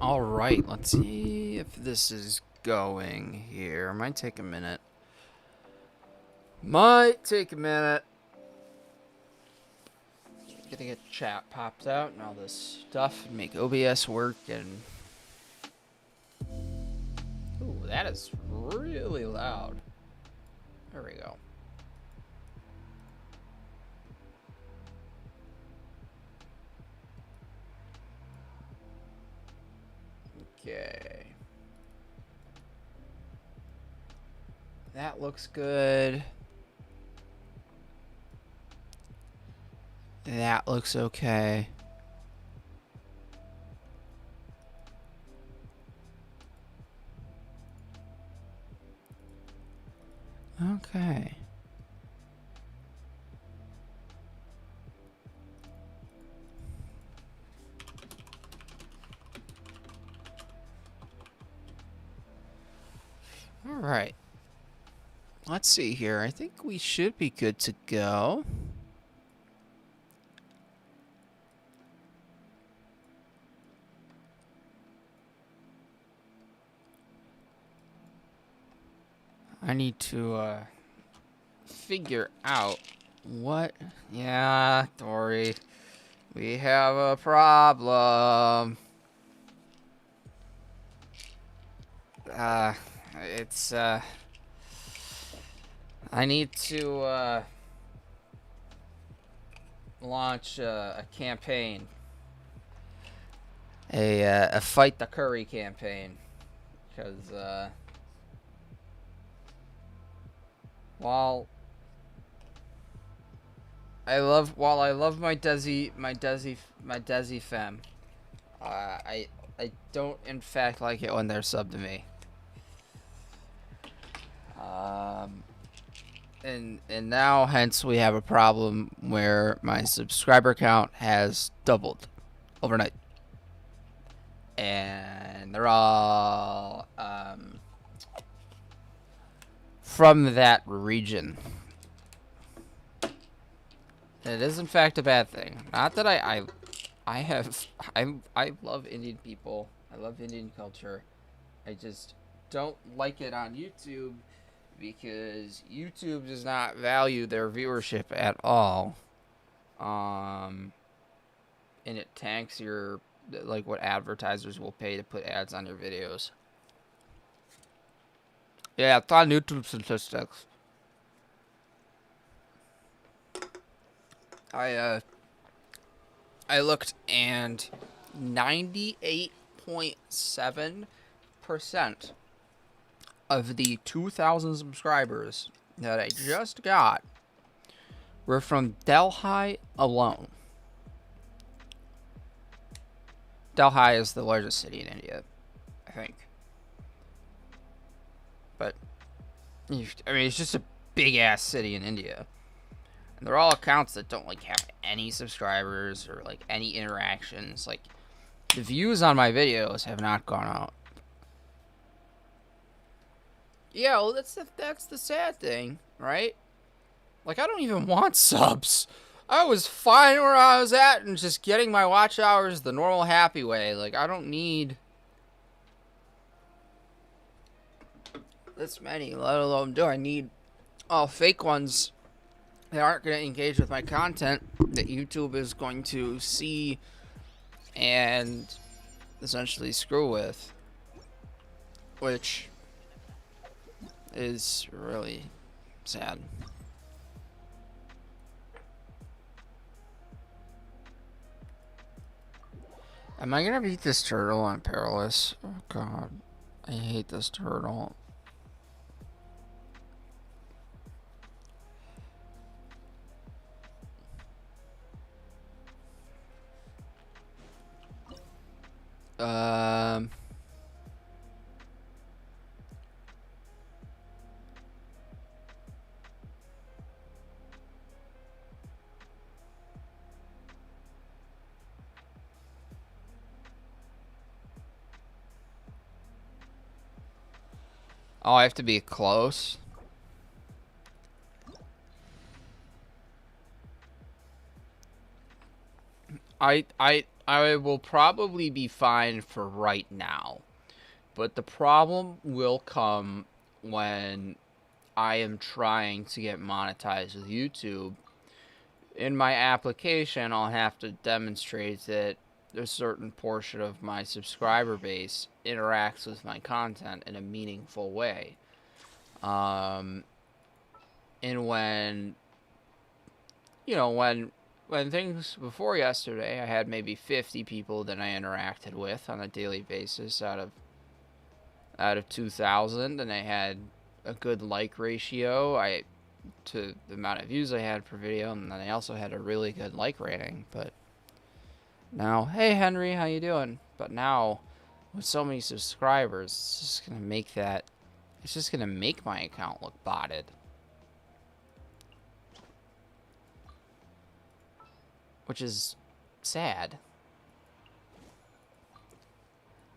Alright, let's see if this is going here. Might take a minute. Might take a minute. Gonna get chat popped out and all this stuff and make OBS work and... Ooh, that is really loud. There we go. Okay. That looks good. That looks okay. Okay. All right. Let's see here. I think we should be good to go. I need to figure out what... Yeah, Dory. We have a problem. It's, I need to, launch a campaign. A Fight the Curry campaign. Because, while I love my Desi femme, I don't in fact like it when they're sub to me. And now hence we have a problem where my subscriber count has doubled overnight. And they're all from that region. It is in fact a bad thing. Not that I love Indian people. I love Indian culture. I just don't like it on YouTube because YouTube does not value their viewership at all. And it tanks your, like, what advertisers will pay to put ads on your videos. Yeah, it's on YouTube statistics. I looked and 98.7% of the 2,000 subscribers that I just got were from Delhi alone. Delhi is the largest city in India, I think. But, I mean, it's just a big-ass city in India. And they're all accounts that don't, like, have any subscribers or, like, any interactions. Like, the views on my videos have not gone out. Yeah, well, that's the sad thing, right? Like, I don't even want subs. I was fine where I was at and just getting my watch hours the normal happy way. Like, I don't need this many, let alone do I need all fake ones that aren't going to engage with my content that YouTube is going to see and essentially screw with, which is really sad. Am I gonna beat this turtle on Perilous? Oh god, I hate this turtle. Oh, I have to be close. I I will probably be fine for right now. But the problem will come when I am trying to get monetized with YouTube. In my application, I'll have to demonstrate that a certain portion of my subscriber base interacts with my content in a meaningful way. And when, you know, when things before yesterday, I had maybe 50 people that I interacted with on a daily basis out of 2,000, and I had a good like ratio to the amount of views I had per video, and then I also had a really good like rating. But now, hey Henry, how you doing? But now, with so many subscribers, it's just gonna make my account look botted. Which is sad.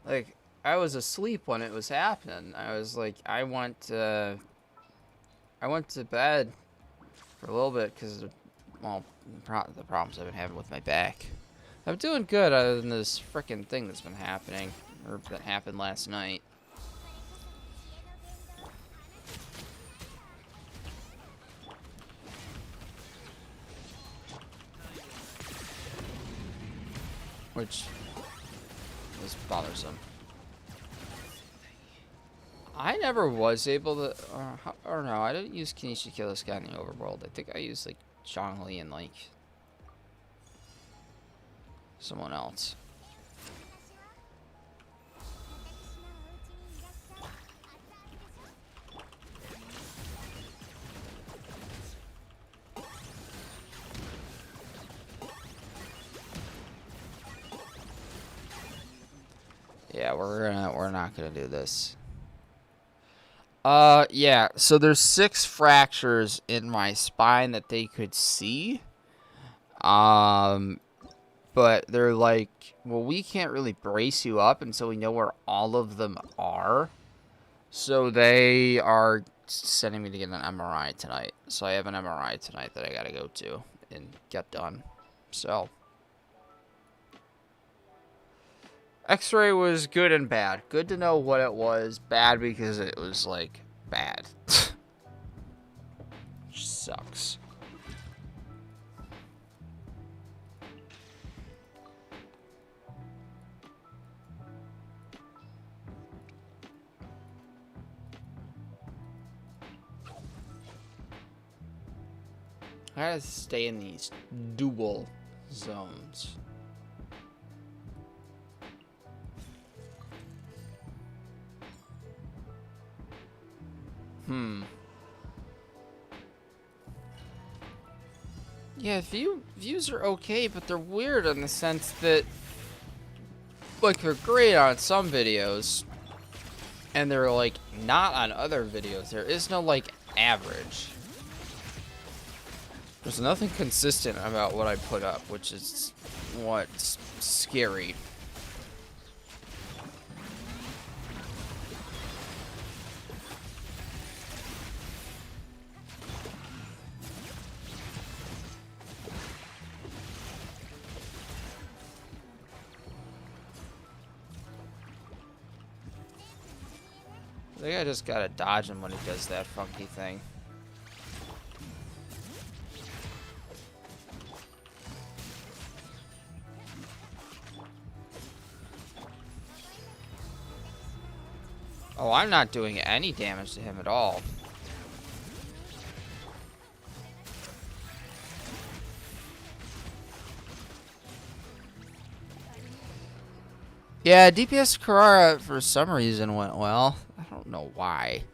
Like, I was asleep when it was happening. I was like, I went to bed for a little bit because, well, the problems I've been having with my back. I'm doing good other than this frickin' thing that's been happening, or that happened last night. Which was bothersome. I never was able to, or no, I didn't use Kinesis to kill this guy in the overworld. I think I used, like, zhongli and, like, someone else. Yeah, we're not gonna do this. Yeah, so there's 6 fractures in my spine that they could see. But they're like, well, we can't really brace you up until we know where all of them are. So they are sending me to get an MRI tonight. So I have an MRI tonight that I gotta go to and get done. So X-ray was good and bad. Good to know what it was. Bad because it was, like, bad. Which sucks. I gotta stay in these dual zones. Yeah, views are okay, but they're weird in the sense that, like, they're great on some videos, and they're, like, not on other videos. There is no, like, average. There's nothing consistent about what I put up, which is what's scary. I think I just gotta dodge him when he does that funky thing. Oh, I'm not doing any damage to him at all. Yeah, DPS Kirara for some reason went well. I don't know why.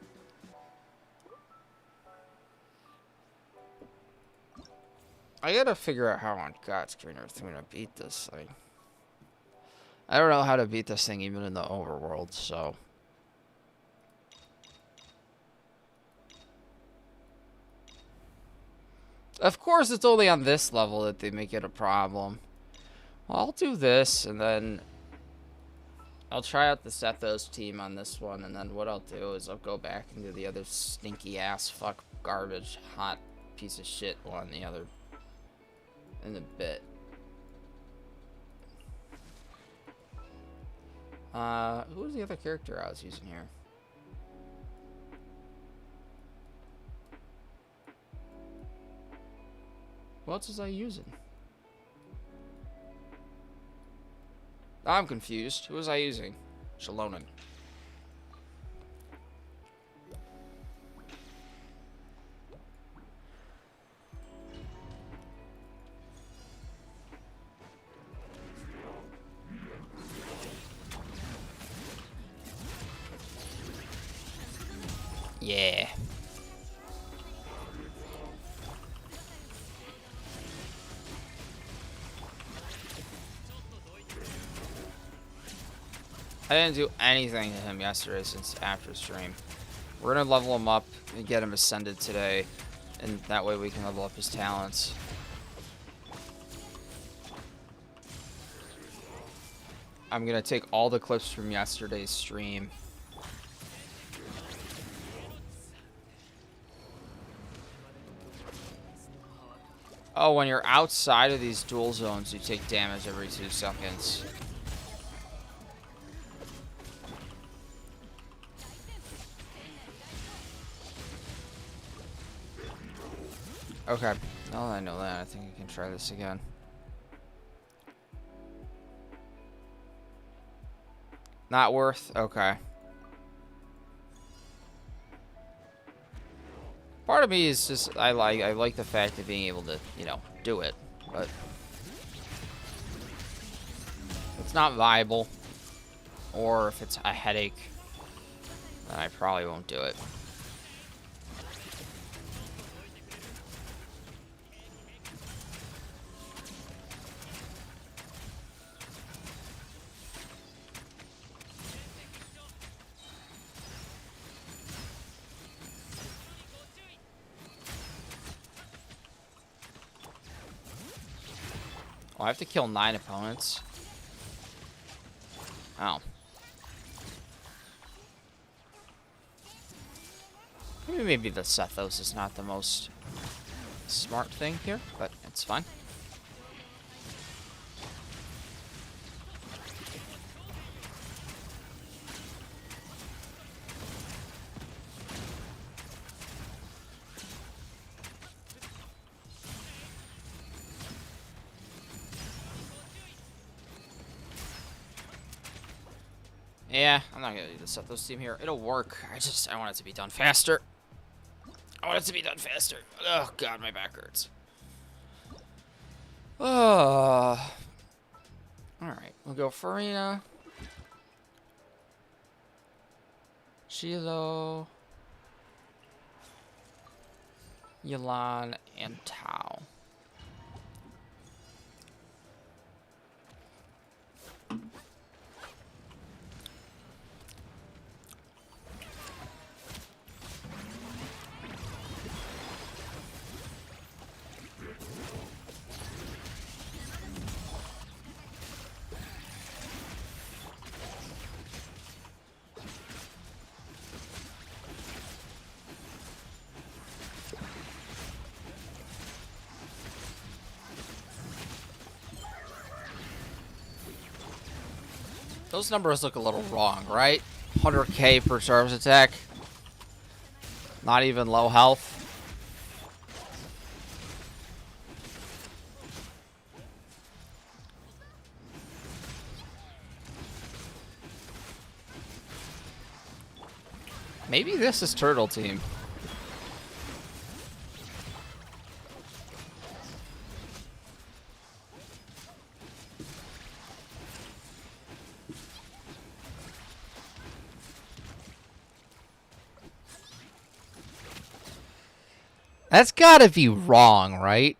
I gotta figure out how on God's green earth I'm gonna beat this thing. I don't know how to beat this thing even in the overworld, so. Of course it's only on this level that they make it a problem. Well, I'll do this, and then I'll try out the Sethos team on this one, and then what I'll do is I'll go back and do the other stinky ass fuck garbage hot piece of shit one in a bit. Who was the other character I was using here? What else was I using? I'm confused. Who was I using? Xilonen. Yeah. I didn't do anything to him yesterday since after stream. We're gonna level him up and get him ascended today, and that way we can level up his talents. I'm gonna take all the clips from yesterday's stream. Oh, when you're outside of these dual zones, you take damage every 2 seconds. Okay, now that I know that, I think I can try this again. Not worth? Okay. Part of me is just, I like the fact of being able to, you know, do it, but it's not viable, or if it's a headache, then I probably won't do it. Oh, I have to kill 9 opponents. Oh. Maybe the Sethos is not the most smart thing here, but it's fine. Yeah, I'm not gonna do the Sethos team here. It'll work. I want it to be done faster. I want it to be done faster. Oh god, my back hurts. Oh. Alright, we'll go Farina. Shilo. Yelan, and Tao. Those numbers look a little wrong, right? 100k per charge attack. Not even low health. Maybe this is Turtle Team. That's gotta be wrong, right?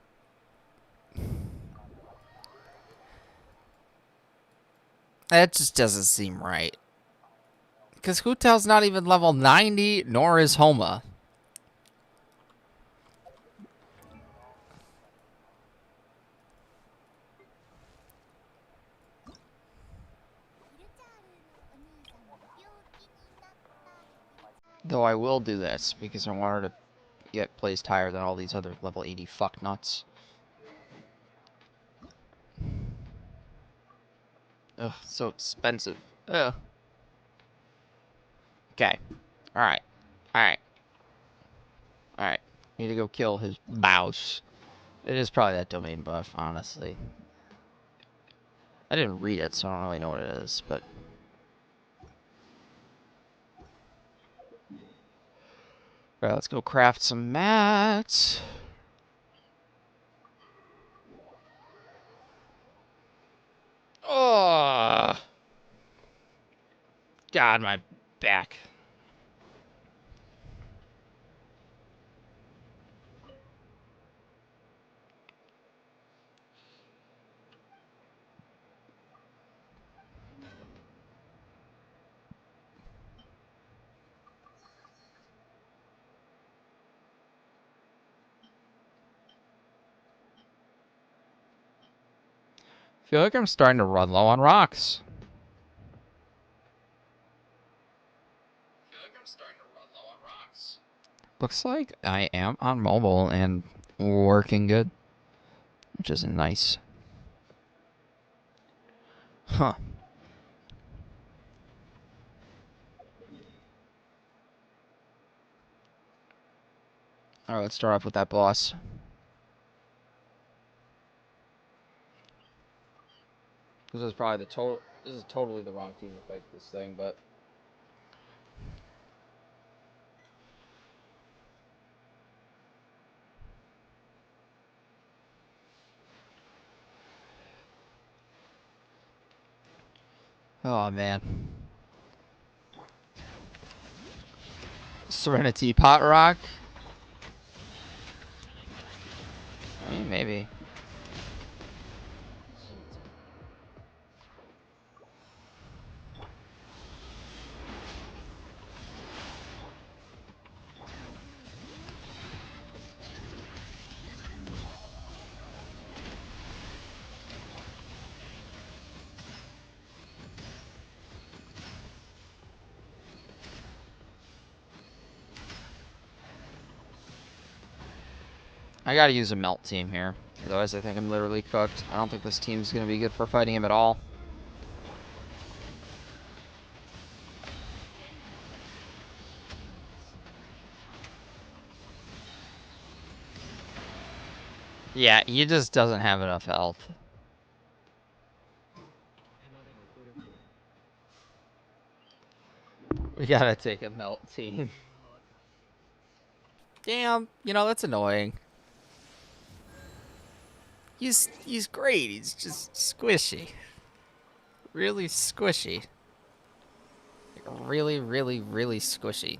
That just doesn't seem right. Because Hu Tao's not even level 90, nor is Homa. Though I will do this, because I want her to get placed higher than all these other level 80 fucknuts. Ugh, so expensive. Ugh. Okay. Alright. Alright. Alright. Need to go kill his mouse. It is probably that domain buff, honestly. I didn't read it, so I don't really know what it is, but... Alright, let's go craft some mats. Oh! God, my back. I feel like I'm starting to run low on rocks. Looks like I am on mobile and working good, which is nice. Huh. Alright, let's start off with that boss. This is probably the total. This is totally the wrong team to fight this thing, but. Oh man. Serenity Pot Rock? I mean, maybe. I gotta use a melt team here. Otherwise, I think I'm literally cooked. I don't think this team's gonna be good for fighting him at all. Yeah, he just doesn't have enough health. We gotta take a melt team. Damn, you know, that's annoying. He's great. He's just squishy. Really squishy. Like, really, really, really squishy.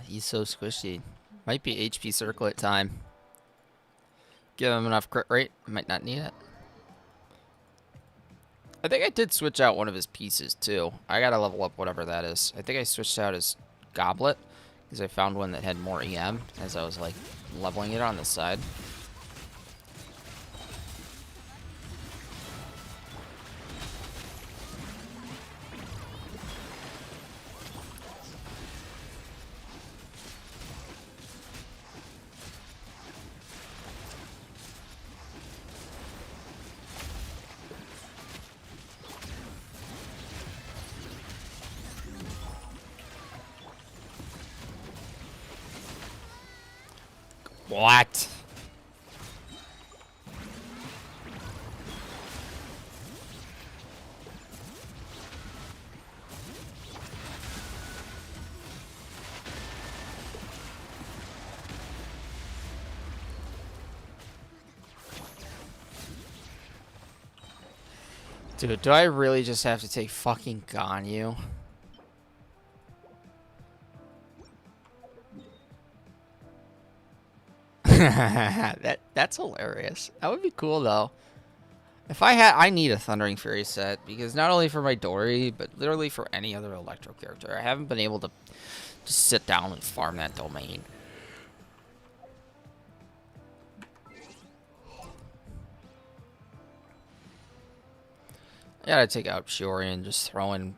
He's so squishy. Might be HP circlet time. Give him enough crit rate. Might not need it. I think I did switch out one of his pieces, too. I gotta level up whatever that is. I think I switched out his goblet, because I found one that had more EM, as I was, like, leveling it on the side. What? Dude, do I really just have to take fucking Ganyu? That's hilarious. That would be cool though. If I had, I need a Thundering Fury set because not only for my Dory, but literally for any other Electro character. I haven't been able to just sit down and farm that domain. I gotta take out Shiori and just throw in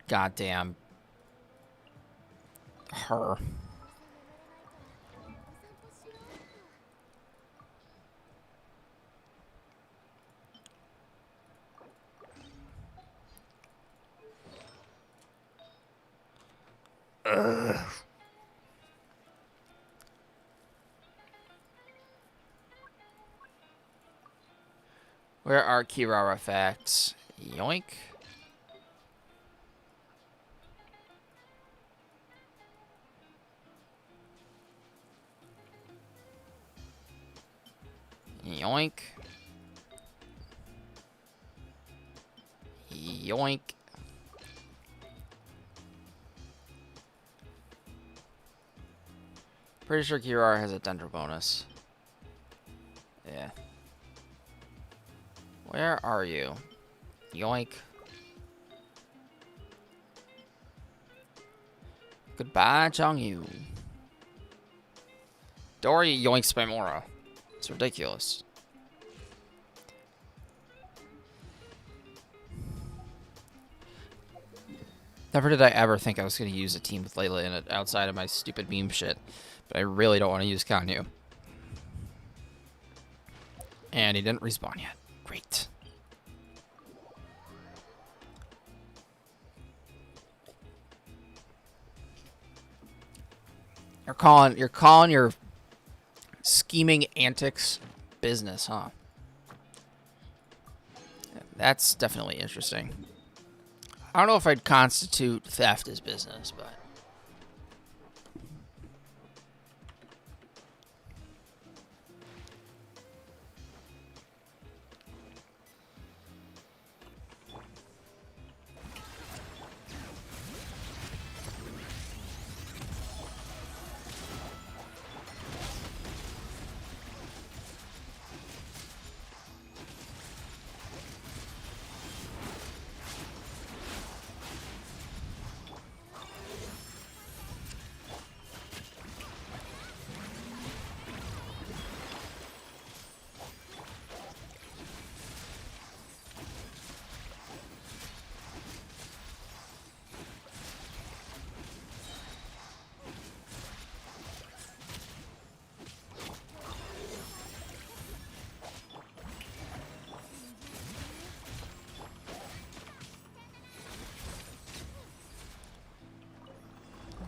goddamn her. Ugh. Where are Kirara facts? Yoink. Yoink. Yoink. Pretty sure Kirara has a Dendro bonus. Yeah. Where are you? Yoink. Goodbye, Changyu. Dory yoinks by Mora. It's ridiculous. Never did I ever think I was going to use a team with Layla in it outside of my stupid meme shit. But I really don't want to use Kanyu. And he didn't respawn yet. Great. You're calling your scheming antics business, huh? That's definitely interesting. I don't know if I'd constitute theft as business, but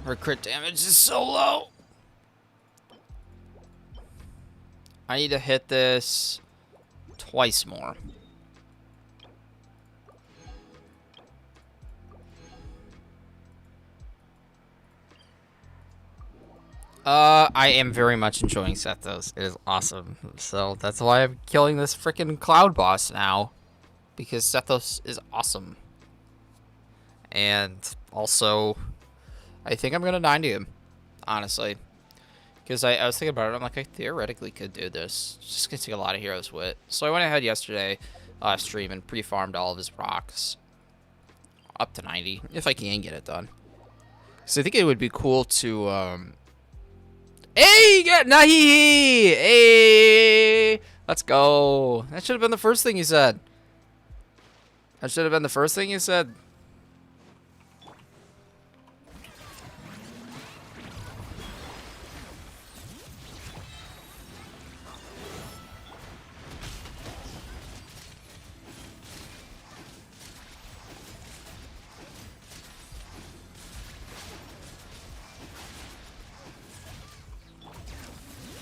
her crit damage is so low. I need to hit this twice more. I am very much enjoying Sethos. It is awesome. So that's why I'm killing this freaking cloud boss now. Because Sethos is awesome. And also, I think I'm going to 90 him. Honestly. Because I was thinking about it. I'm like, I theoretically could do this. It's just going to take a lot of Hero's Wit. So I went ahead yesterday, stream, and pre-farmed all of his rocks. Up to 90. If I can get it done. So I think it would be cool to, Hey, got Nahi! Hey! Let's go. That should have been the first thing you said. That should have been the first thing you said.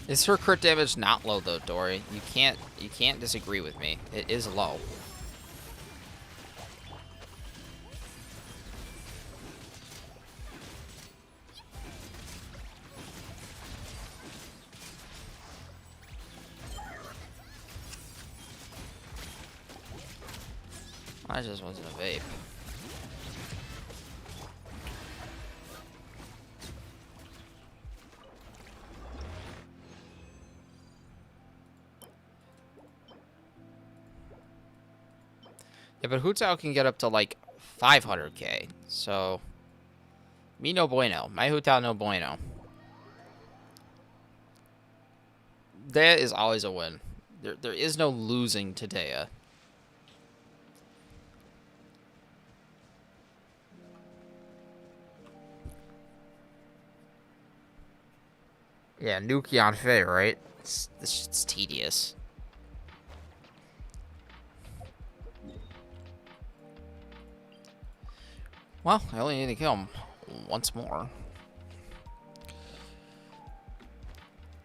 Is her crit damage not low though, Dory? You can't disagree with me. It is low. I just wasn't a vape. Yeah, but Hu Tao can get up to like 500k. So, me no bueno. My Hu Tao no bueno. Dea is always a win. There is no losing to Dea. Yeah, Nuki on Faye, right? This shit's tedious. Well, I only need to kill him once more.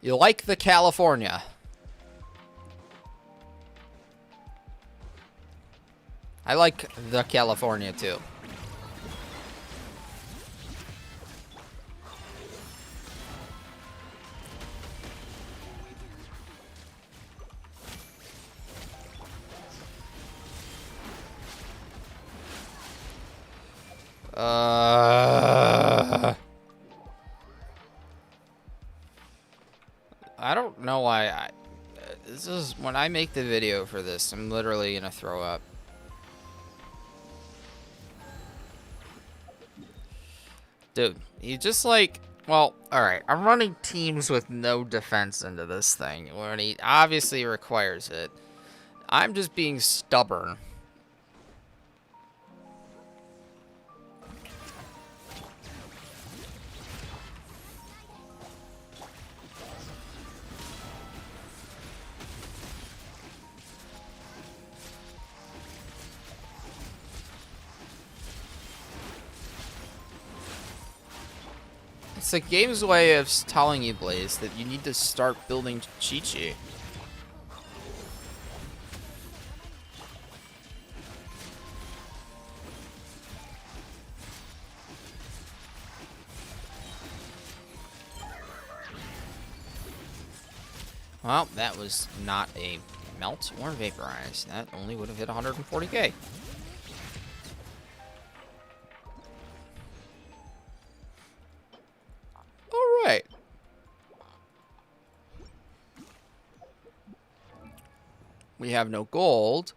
You like the California? I like the California too. I don't know why this is when I make the video for this, I'm literally gonna throw up. Dude, he just like, well, alright, I'm running teams with no defense into this thing when he obviously requires it. I'm just being stubborn. It's the game's way of telling you, Blaze, that you need to start building Chi-Chi. Well, that was not a melt or vaporize. That only would have hit 140k. Alright. We have no gold,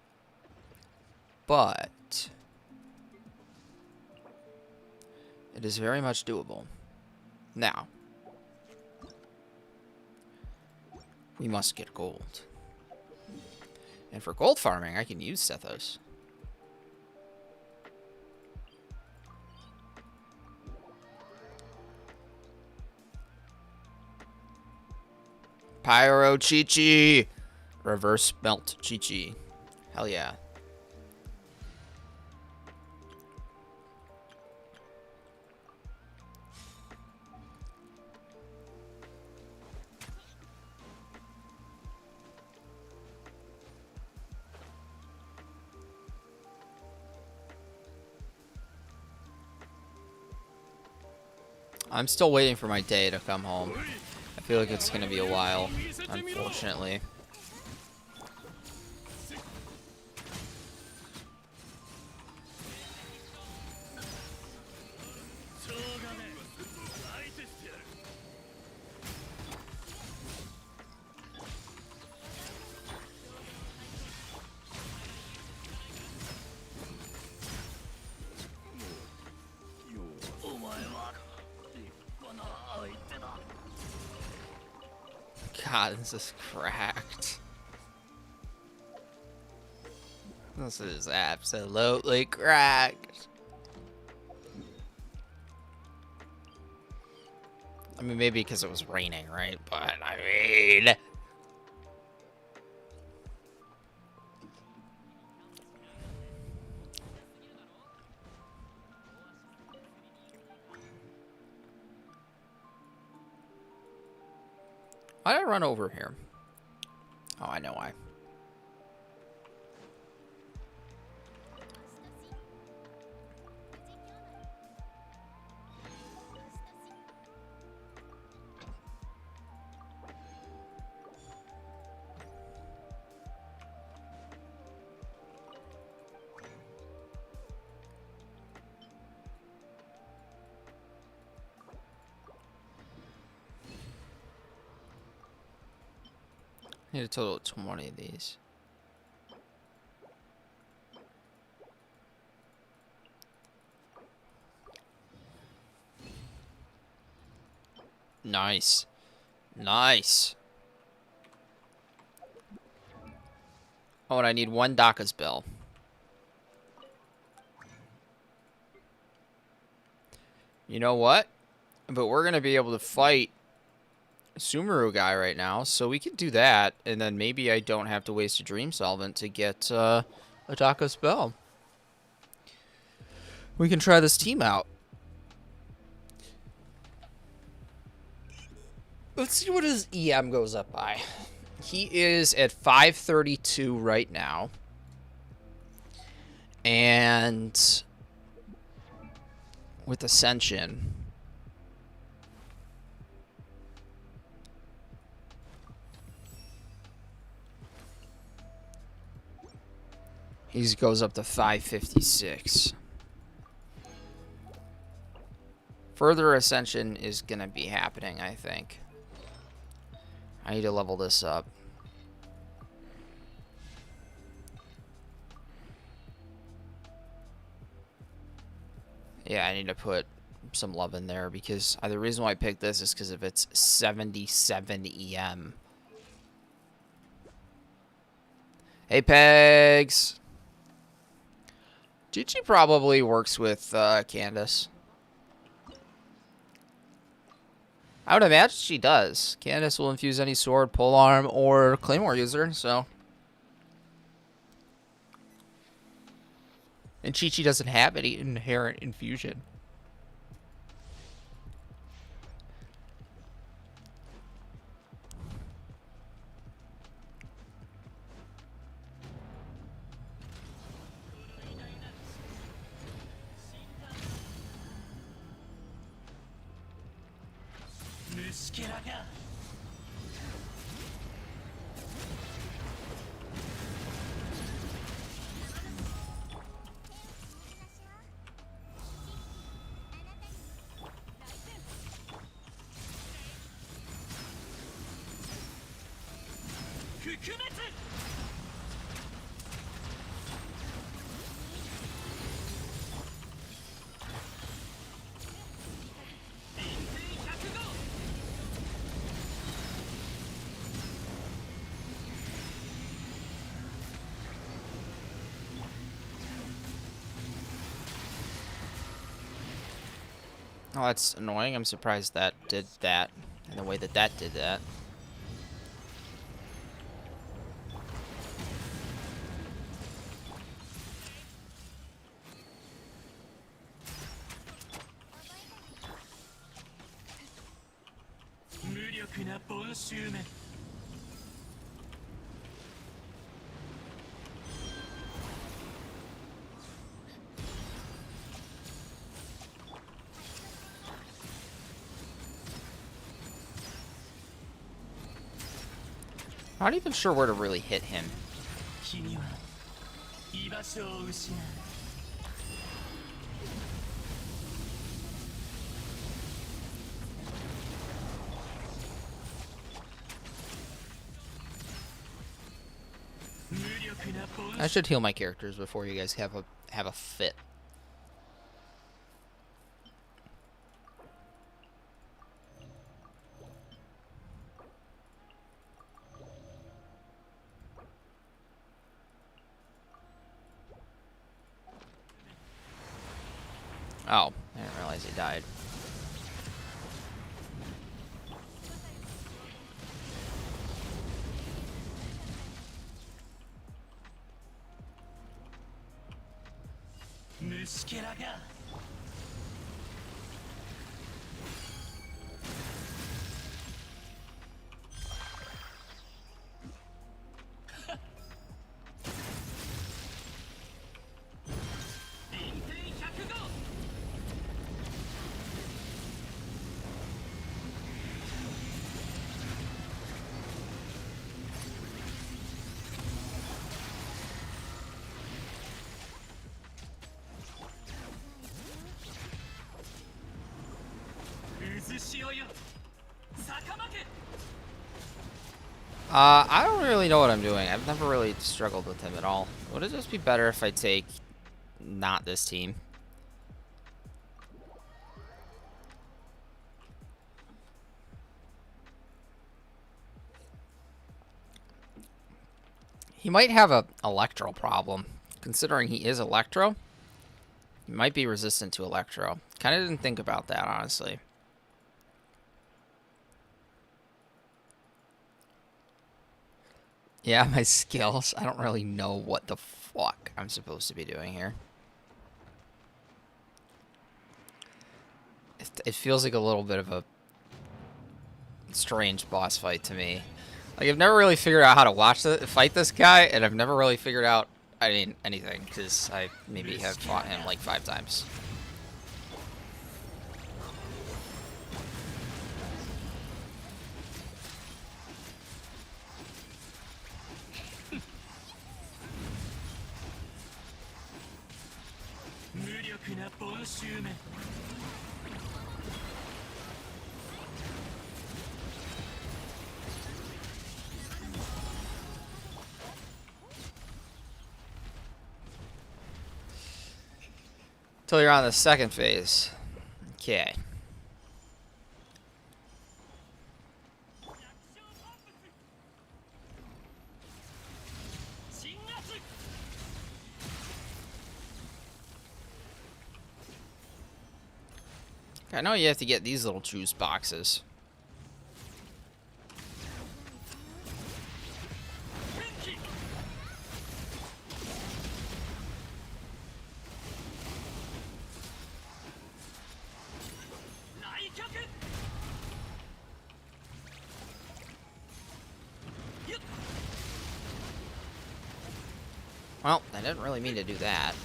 but it is very much doable. Now, we must get gold. And for gold farming, I can use Sethos. Pyro Chi-Chi! Reverse melt Chi-Chi. Hell yeah. I'm still waiting for my day to come home. I feel like it's gonna be a while, unfortunately. God, this is cracked. This is absolutely cracked. I mean, maybe because it was raining, right? But, I mean... Why did I run over here? Oh, I know why. I need a total of 20 of these. Nice. Nice. Oh, and I need 1 Daka's Bell. You know what? But we're going to be able to fight Sumeru guy right now, so we can do that, and then maybe I don't have to waste a Dream Solvent to get a Daka's Bell. We can try this team out. Let's see what his EM goes up by. He is at 532 right now. And with Ascension, he goes up to 556. Further Ascension is going to be happening, I think. I need to level this up. Yeah, I need to put some love in there because the reason why I picked this is because of its 77 EM. Hey, Pegs! Gigi probably works with Candace. I would imagine she does. Candace will infuse any sword, polearm, or claymore user, so. And Chi-Chi doesn't have any inherent infusion. Oh, that's annoying. I'm surprised that did that in the way that that did that. I'm not even sure where to really hit him. I should heal my characters before you guys have a fit. Oh, I didn't realize he died. I don't really know what I'm doing. I've never really struggled with him at all. Would it just be better if I take not this team? He might have a electro problem. Considering he is electro, he might be resistant to electro. Kind of didn't think about that, honestly. Yeah, my skills. I don't really know what the fuck I'm supposed to be doing here. It feels like a little bit of a strange boss fight to me. Like, I've never really figured out how to fight this guy, and I've never really figured out anything, because I maybe have fought him like 5 times. Till you're on the second phase. Okay. I know you have to get these little juice boxes. Well, I didn't really mean to do that.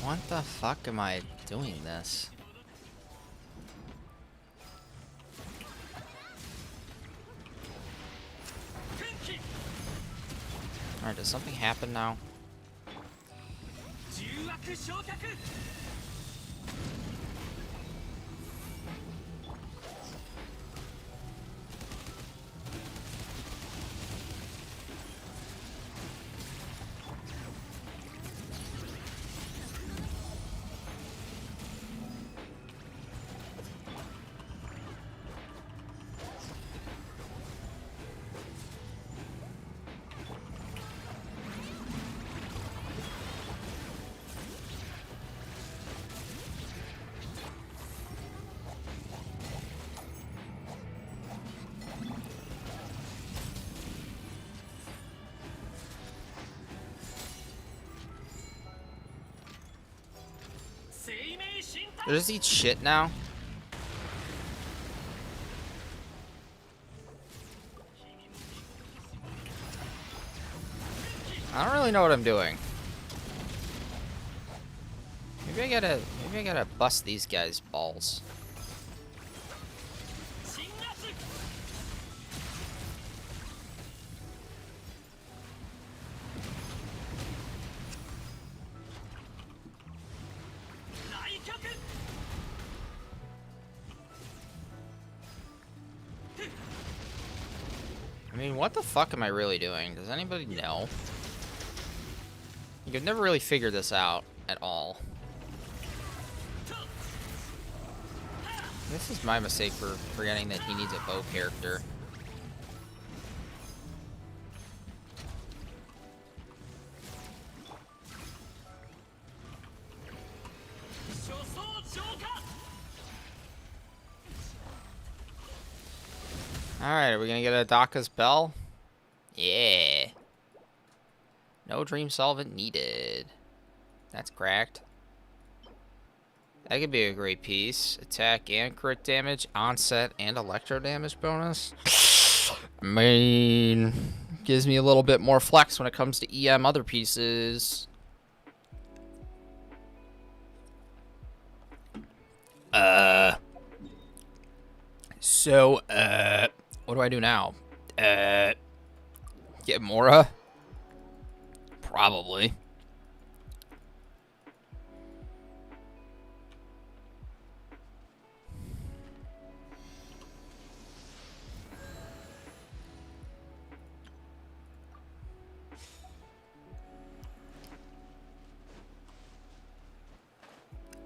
What the fuck am I doing this? Alright, does something happen now? Does he eat shit now? I don't really know what I'm doing. Maybe I gotta bust these guys' balls. I mean, what the fuck am I really doing? Does anybody know? You've never really figured this out at all. This is my mistake for forgetting that he needs a bow character. Alright, are we gonna get a Daka's Bell? Yeah. No dream solvent needed. That's cracked. That could be a great piece. Attack and crit damage, onset and electro damage bonus. I mean, gives me a little bit more flex when it comes to EM other pieces. So, what do I do now? Get Mora? Probably.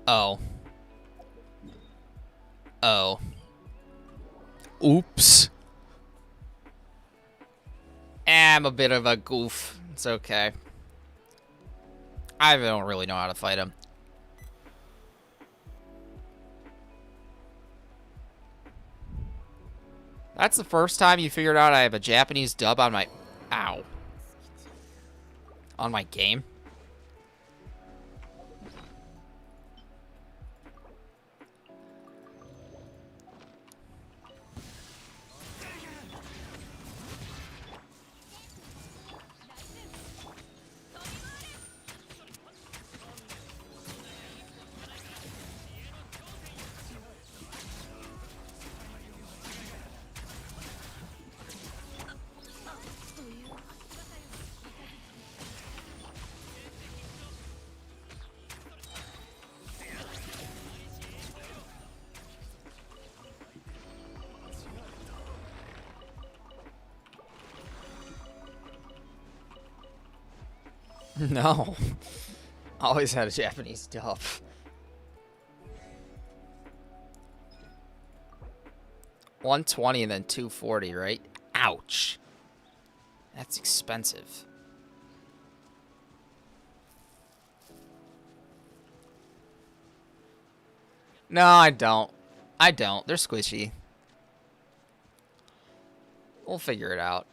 Oh. Oh. Oops. I'm a bit of a goof. It's okay. I don't really know how to fight him. That's the first time you figured out I have a Japanese dub on my... Ow. On my game? No. Always had a Japanese dub. 120 and then 240, right? Ouch. That's expensive. No, I don't. I don't. They're squishy. We'll figure it out.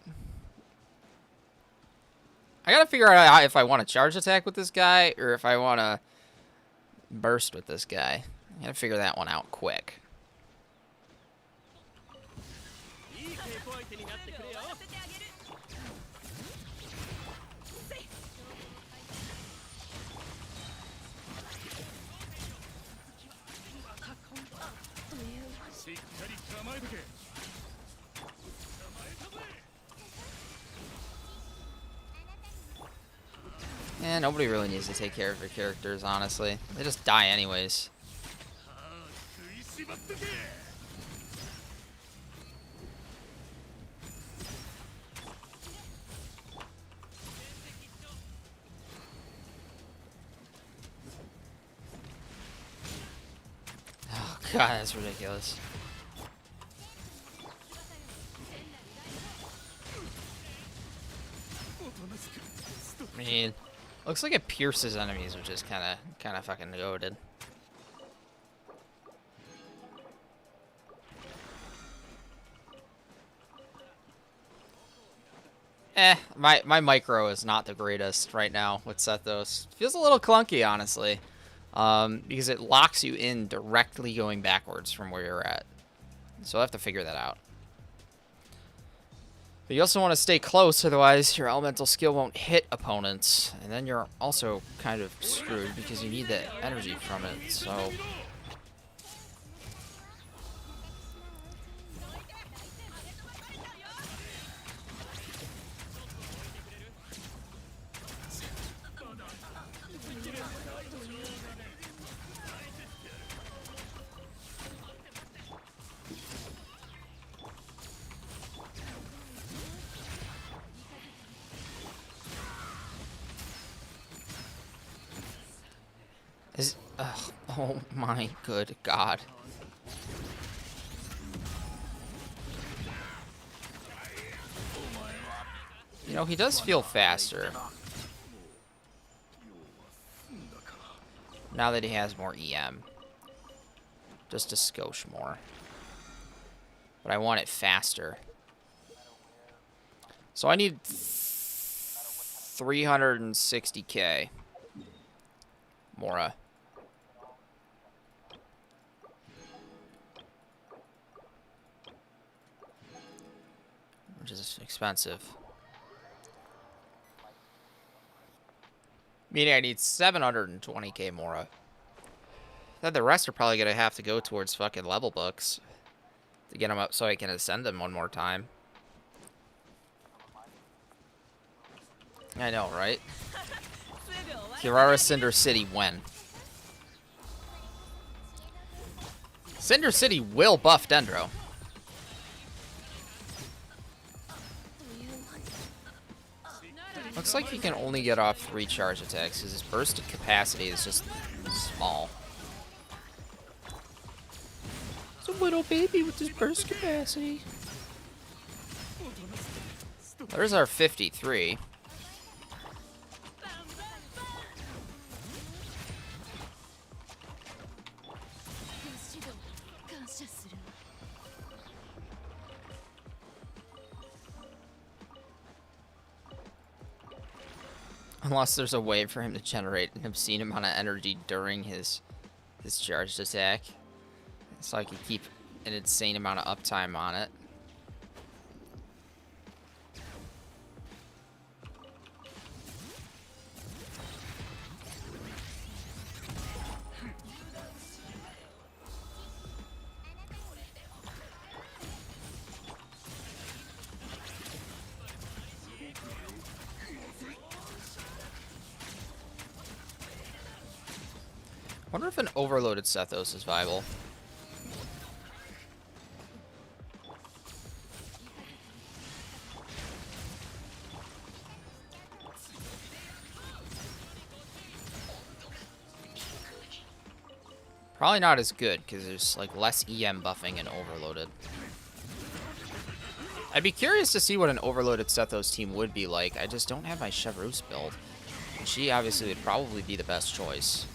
I gotta figure out if I want to charge attack with this guy or if I want to burst with this guy. I gotta figure that one out quick. Eh, nobody really needs to take care of their characters, honestly. They just die anyways. Oh god, that's ridiculous. I mean, looks like it pierces enemies, which is kind of fucking goated. My micro is not the greatest right now with Sethos. Feels a little clunky, honestly, because it locks you in directly going backwards from where you're at. So I'll have to figure that out. But you also want to stay close, otherwise your elemental skill won't hit opponents, and then you're also kind of screwed because you need that energy from it, so... Oh my good god. You know, he does feel faster. Now that he has more EM. Just a skosh more. But I want it faster. So I need 360k. Mora. Which is expensive. Meaning I need 720k Mora. Then the rest are probably going to have to go towards fucking level books. to get him up so I can ascend him one more time. I know, right? Kirara Cinder City when? Cinder City will buff Dendro. Looks like he can only get off 3 charge attacks because his bursted capacity is just small. It's a little baby with his burst capacity. There's our 53. Unless there's a way for him to generate an obscene amount of energy during his charged attack. So I can keep an insane amount of uptime on it. I wonder if an overloaded Sethos is viable. Probably not as good, because there's like less EM buffing and overloaded. I'd be curious to see what an overloaded Sethos team would be like. I just don't have my Chevreuse build. And she obviously would probably be the best choice.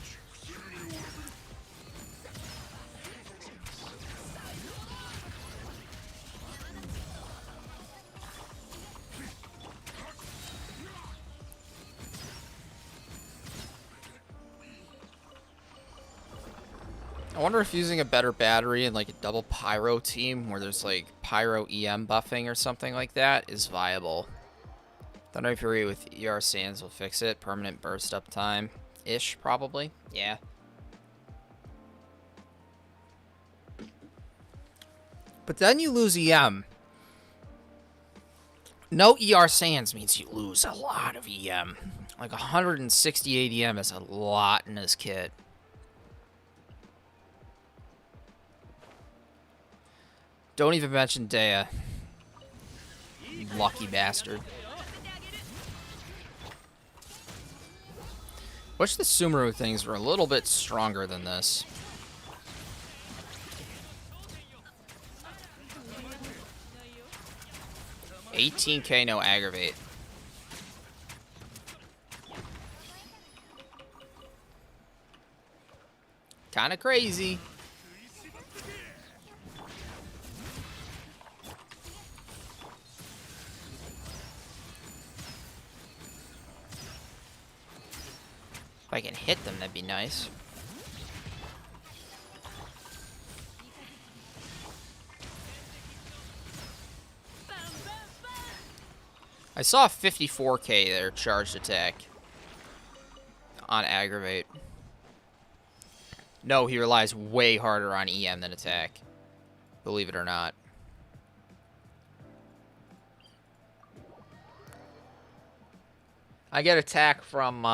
I wonder if using a better battery and like a double pyro team where there's like pyro EM buffing or something like that is viable. Thunder Fury with ER Sands will fix it. Permanent burst uptime ish, probably. Yeah. But then you lose EM. No ER Sands means you lose a lot of EM. Like 168 EM is a lot in this kit. Don't even mention Dea. You lucky bastard. Wish the Sumeru things were a little bit stronger than this. $18K, no aggravate. Kinda crazy. If I can hit them, that'd be nice. I saw 54K there, charged attack. On aggravate. No, he relies way harder on EM than attack. Believe it or not. I get attack from,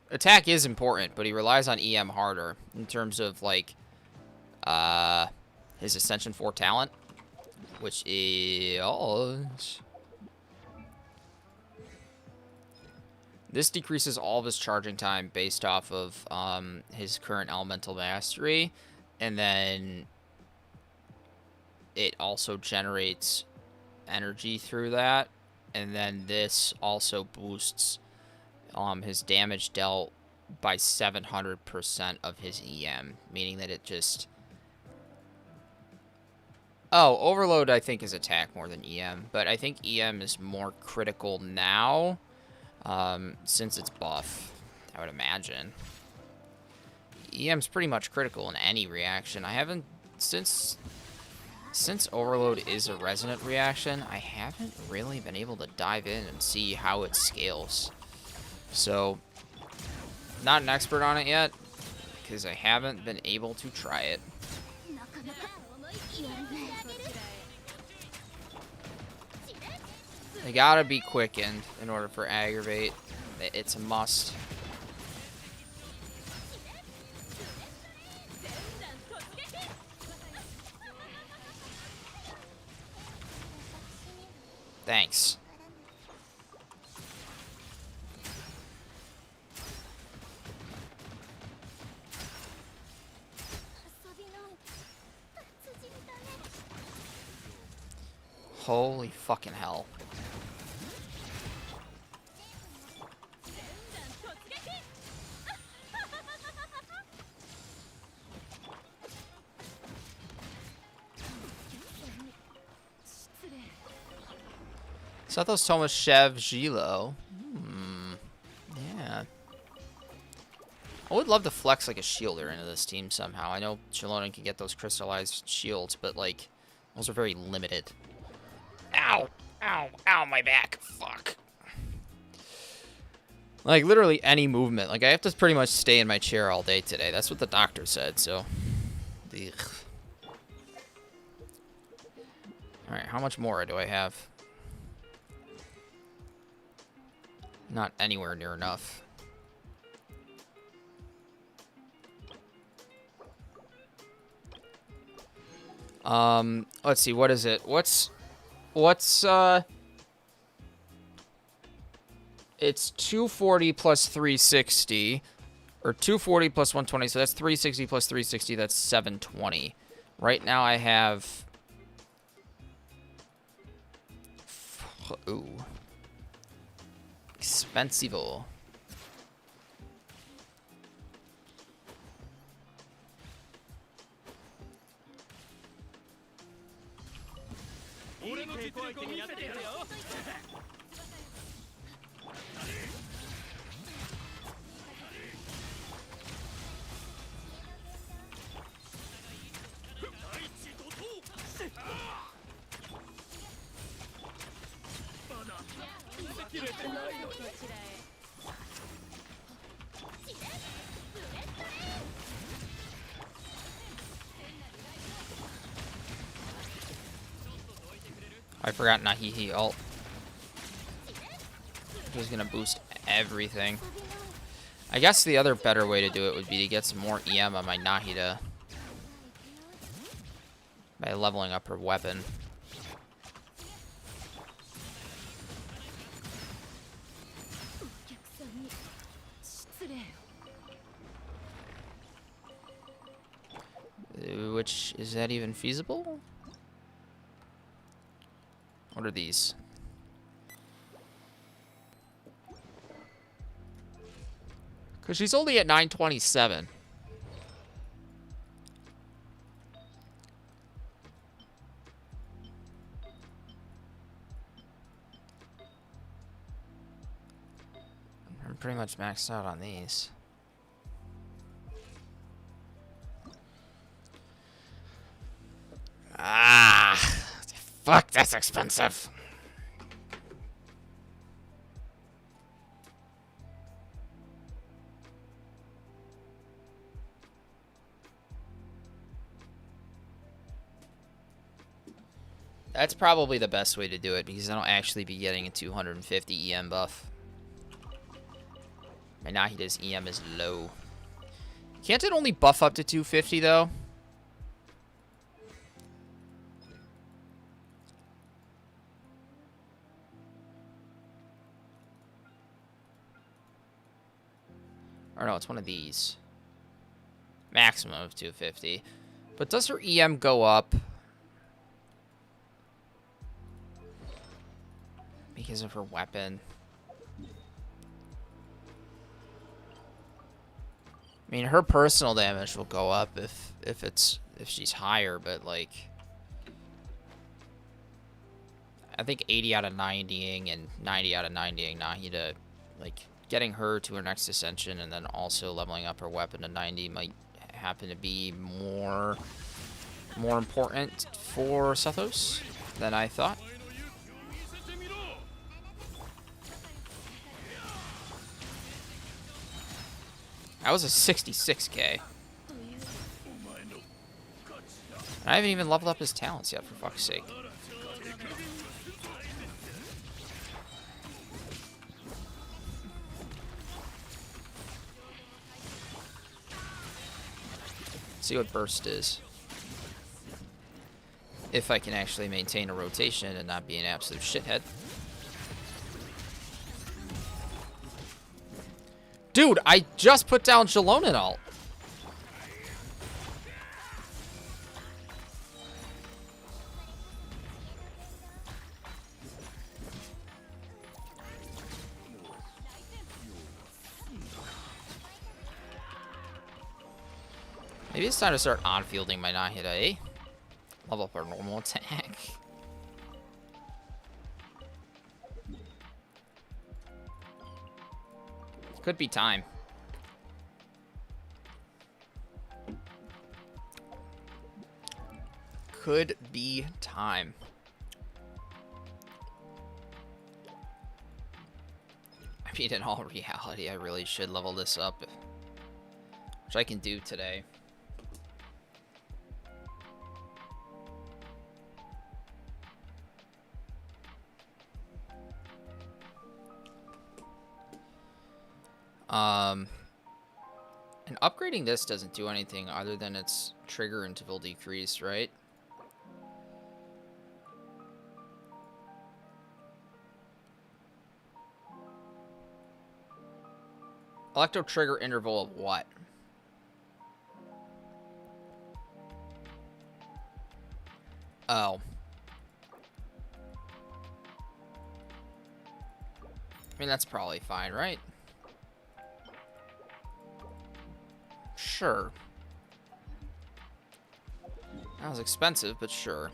attack is important, but he relies on EM harder in terms of, like, his Ascension 4 talent, which is... This decreases all of his charging time based off of his current elemental mastery, and then it also generates energy through that, and then this also boosts his damage dealt by 700% of his EM, meaning that it just... Oh, Overload I think is attack more than EM, but I think EM is more critical now, since it's buff, I would imagine. EM's pretty much critical in any reaction. I haven't, since Overload is a resonant reaction, I haven't really been able to dive in and see how it scales. So, not an expert on it yet, because I haven't been able to try it. They gotta be quickened in order for aggravate. It's a must. Thanks. Holy fucking hell. Sethos, Thomas, Shev, Gilo. Yeah. I would love to flex like a shielder into this team somehow. I know xilonen can get those crystallized shields, but like, those are very limited. Ow! Ow! Ow, my back! Fuck. Like, literally any movement. Like, I have to pretty much stay in my chair all day today. That's what the doctor said, so... Ugh. Alright, how much more do I have? Not anywhere near enough. Let's see, what is it? What's, it's 240 plus 360, or 240 plus 120, so that's 360 plus 360, that's 720. Right now I have... Ooh. Expensive. I forgot Nahihi ult. He's gonna boost everything. I guess the other better way to do it would be to get some more EM on my Nahida by leveling up her weapon. Which, is that even feasible? What are these? Because she's only at 927. I'm pretty much maxed out on these. Ah, fuck, that's expensive. That's probably the best way to do it, because I don't actually be getting a 250 EM buff. My Nahida's EM is low. Can't it only buff up to 250, though? Or no, it's one of these. Maximum of 250. But does her EM go up because of her weapon? I mean, her personal damage will go up if she's higher, but like, I think 80 out of 90ing and 90 out of 90ing Nahida, like, getting her to her next ascension and then also leveling up her weapon to 90 might happen to be more important for Sethos than I thought. That was a 66k. I haven't even leveled up his talents yet, for fuck's sake. See what burst is. If I can actually maintain a rotation and not be an absolute shithead. Dude, I just put down xilonen ult. Maybe it's time to start on-fielding my Nahida, eh? Level up our normal attack. Could be time. Could be time. I mean, in all reality, I really should level this up. Which I can do today. And upgrading this doesn't do anything other than its trigger interval decrease, right? Electro trigger interval of what? Oh. I mean, that's probably fine, right? Sure. That was expensive, but sure.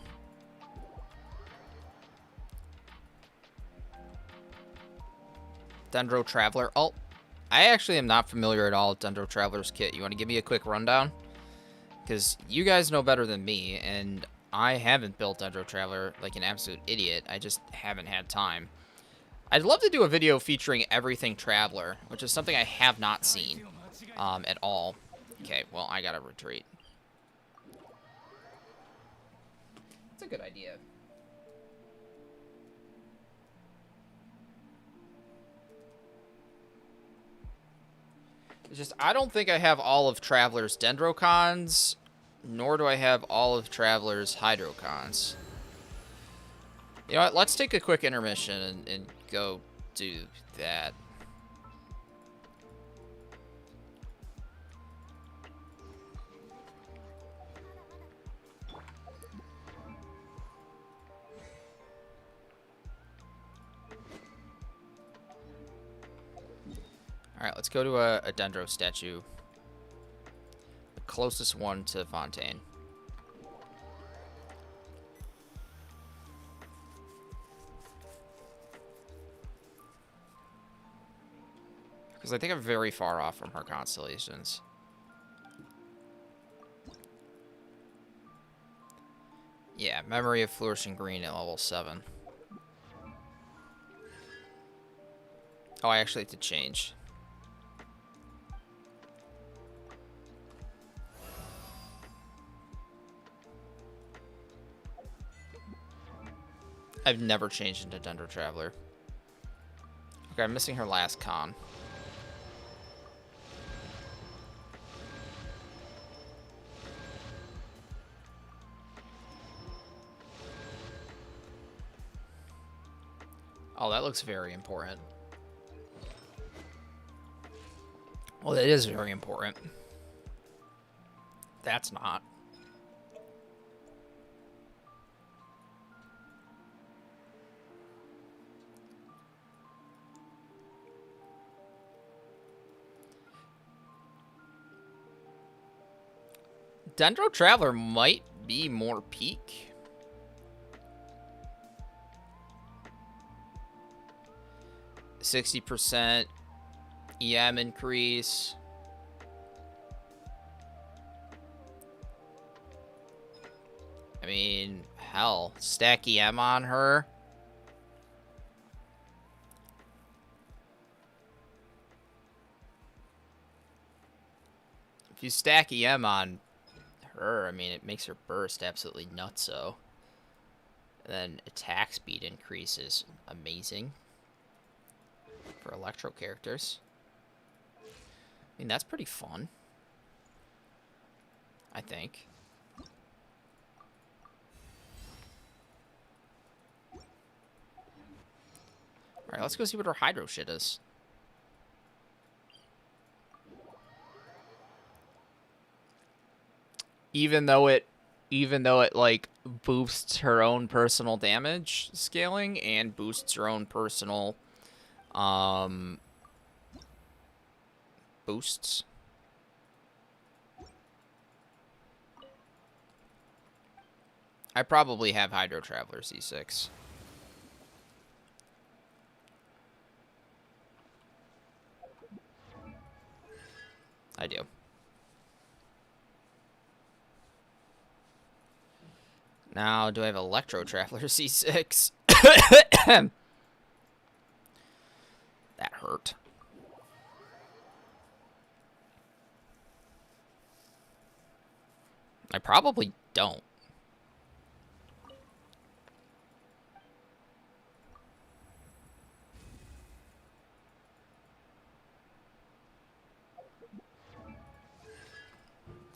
Dendro Traveler ult. I actually am not familiar at all with Dendro Traveler's kit. You want to give me a quick rundown? Because you guys know better than me, and I haven't built Dendro Traveler like an absolute idiot. I just haven't had time. I'd love to do a video featuring everything Traveler, which is something I have not seen at all. Okay, well, I gotta retreat. That's a good idea. It's just, I don't think I have all of Traveler's Dendrocons, nor do I have all of Traveler's Hydrocons. You know what, let's take a quick intermission and go do that. Alright, let's go to a Dendro statue. The closest one to Fontaine. Because I think I'm very far off from her constellations. Yeah, Memory of Flourishing Green at level 7. Oh, I actually have to change. I've never changed into Dendro Traveler. Okay, I'm missing her last con. Oh, that looks very important. Well, that is very important. That's not. Dendro Traveler might be more peak. %60% EM increase. I mean, hell, stack EM on her. If you stack EM on her, I mean, it makes her burst absolutely nutso. And then attack speed increases amazing for electro characters. I mean, that's pretty fun. I think. Alright, let's go see what our hydro shit is. Even though it like boosts her own personal damage scaling and boosts her own personal boosts. I probably have Hydro Traveler C6. I do. Now, do I have Electro Traveler C6? That hurt. I probably don't.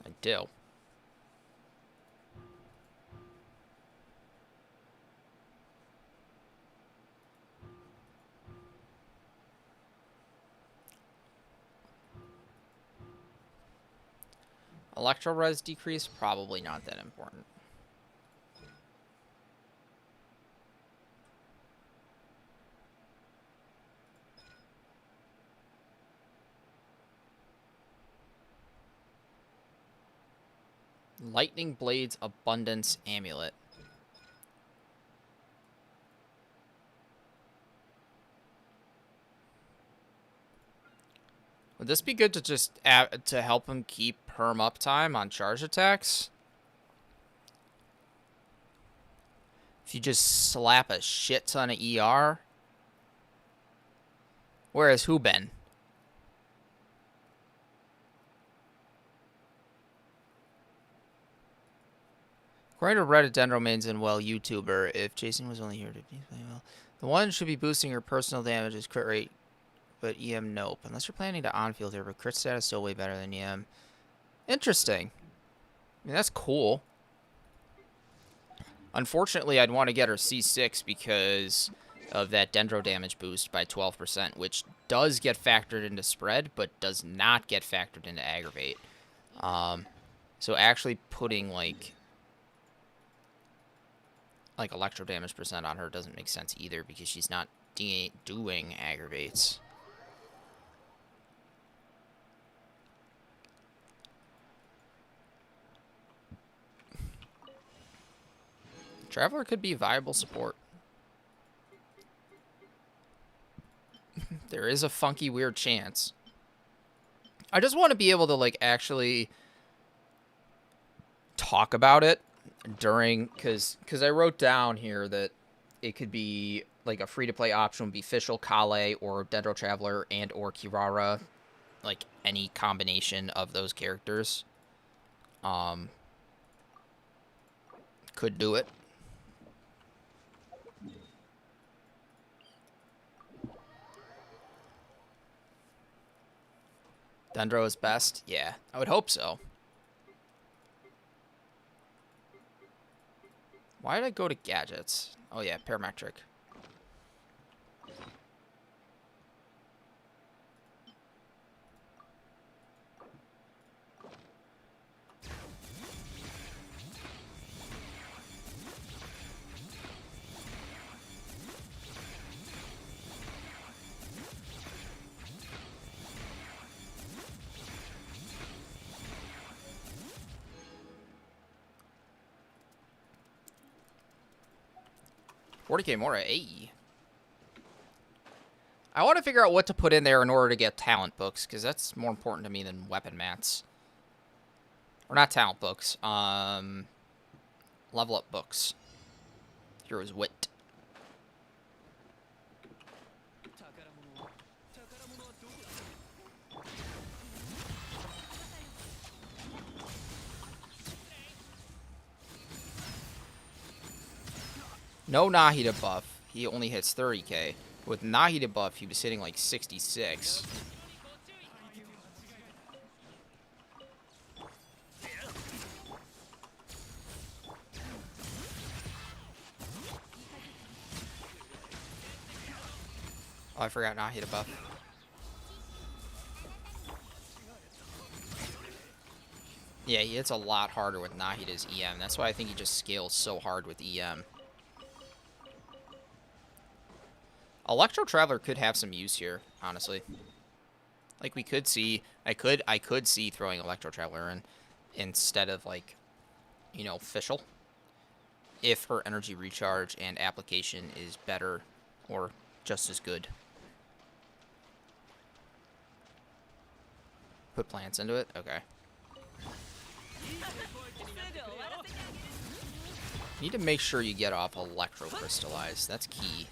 I do. Electro res decrease? Probably not that important. Lightning Blades Abundance Amulet. Would this be good to just add, to help him keep perm uptime on charge attacks? If you just slap a shit ton of ER? Where is Huben? According to Reddit, Dendromain's and well YouTuber, if Jason was only here to be playing well, the one should be boosting her personal damage is crit rate, but EM nope. Unless you're planning to on-field here, but crit stat is still way better than EM. Interesting. I mean, that's cool. Unfortunately, I'd want to get her C6 because of that Dendro damage boost by 12%, which does get factored into spread, but does not get factored into aggravate. So actually putting, like electro damage percent on her doesn't make sense either because she's not doing aggravates. Traveler could be viable support. There is a funky, weird chance. I just want to be able to, like, actually talk about it during, because I wrote down here that it could be, like, a free-to-play option would be Fischl, Kale, or Dendro Traveler, and or Kirara. Like, any combination of those characters. Could do it. Dendro is best? Yeah, I would hope so. Why did I go to gadgets? Oh yeah, parametric. $40K more at AE. I want to figure out what to put in there in order to get talent books, because that's more important to me than weapon mats. Or not talent books. Level up books. Hero's Wit. No Nahida buff. He only hits 30k. With Nahida buff, he was hitting like 66. Oh, I forgot Nahida buff. Yeah, he hits a lot harder with Nahida's EM. That's why I think he just scales so hard with EM. Electro Traveler could have some use here, honestly. Like we could see, I could see throwing Electro Traveler in instead of like, you know, Fischl. If her energy recharge and application is better or just as good. Put plants into it? Okay. Need to make sure you get off Electro Crystallize. That's key.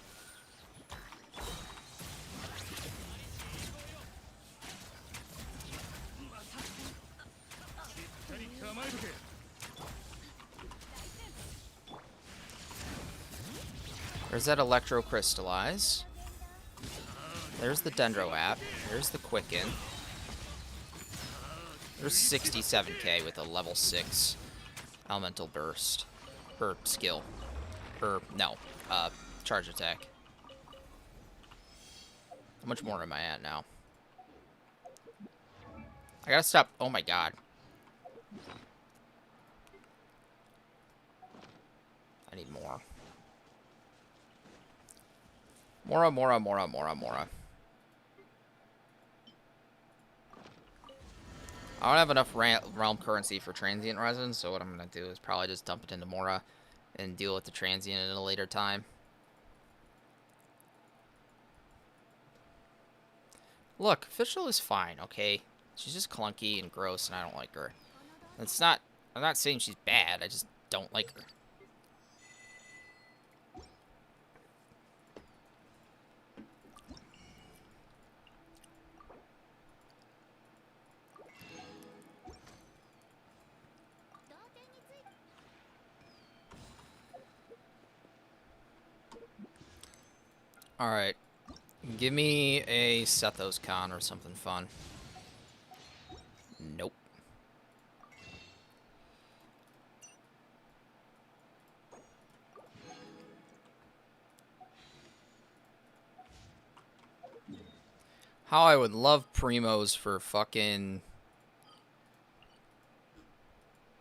There's that Electro Crystallize. There's the Dendro app. There's the Quicken. There's 67k with a level 6 Elemental Burst. Her skill. No. Charge attack. How much more am I at now? I gotta stop. Oh my god. I need more. Mora. I don't have enough realm currency for transient resin, so what I'm going to do is probably just dump it into Mora and deal with the transient at a later time. Look, Fischl is fine, okay? She's just clunky and gross, and I don't like her. It's not... I'm not saying she's bad, I just don't like her. Alright. Give me a Sethos con or something fun. Nope. How I would love primos for fucking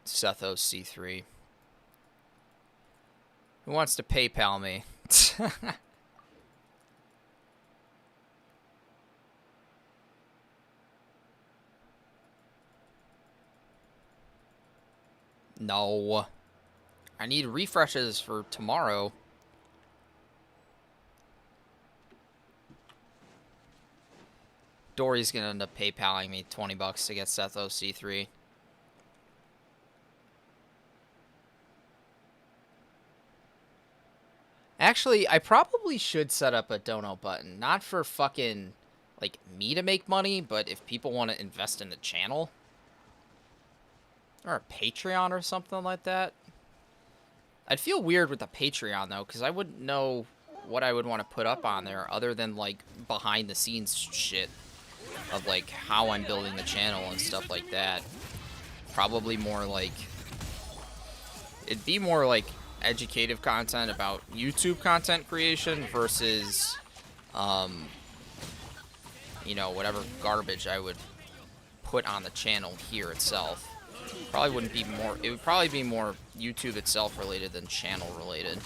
Sethos C3. Who wants to PayPal me? No. I need refreshes for tomorrow. Dory's gonna end up PayPaling me 20 bucks to get Sethos C3. Actually, I probably should set up a dono button. Not for fucking, like, me to make money, but if people want to invest in the channel. Or a Patreon or something like that. I'd feel weird with a Patreon, though, because I wouldn't know what I would want to put up on there other than, like, behind-the-scenes shit of, like, how I'm building the channel and stuff like that. Probably more, like... It'd be more, like, educative content about YouTube content creation versus, you know, whatever garbage I would put on the channel here itself. Probably wouldn't be more... It would probably be more YouTube itself related than channel related.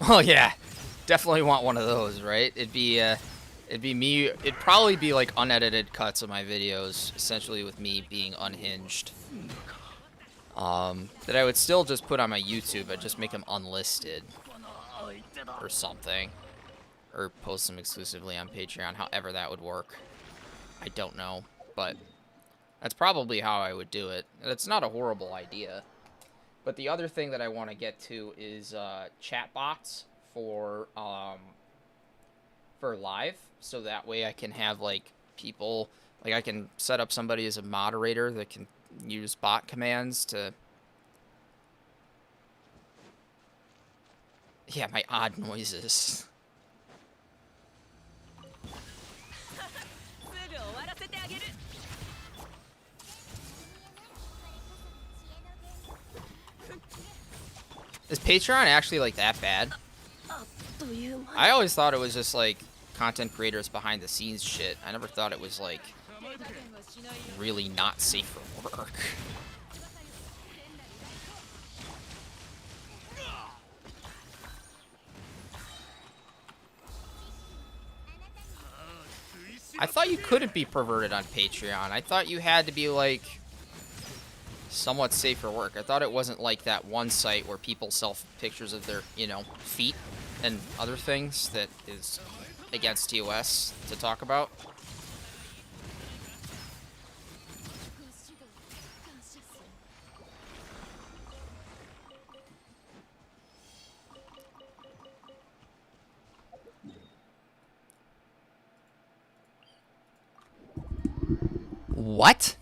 Oh yeah, definitely want one of those, right? It'd be me. It'd probably be like unedited cuts of my videos, essentially with me being unhinged. That I would still just put on my YouTube, but just make them unlisted or something, or post them exclusively on Patreon. However that would work, I don't know, but that's probably how I would do it. And it's not a horrible idea. But the other thing that I want to get to is chat bots for live, so that way I can have like people, like I can set up somebody as a moderator that can use bot commands to. Yeah, my odd noises. Is Patreon actually, like, that bad? I always thought it was just, like, content creators behind the scenes shit. I never thought it was, like, really not safe for work. I thought you couldn't be perverted on Patreon. I thought you had to be, like, somewhat safe for work. I thought it wasn't like that one site where people sell pictures of their, you know, feet and other things that is against TOS to talk about. What?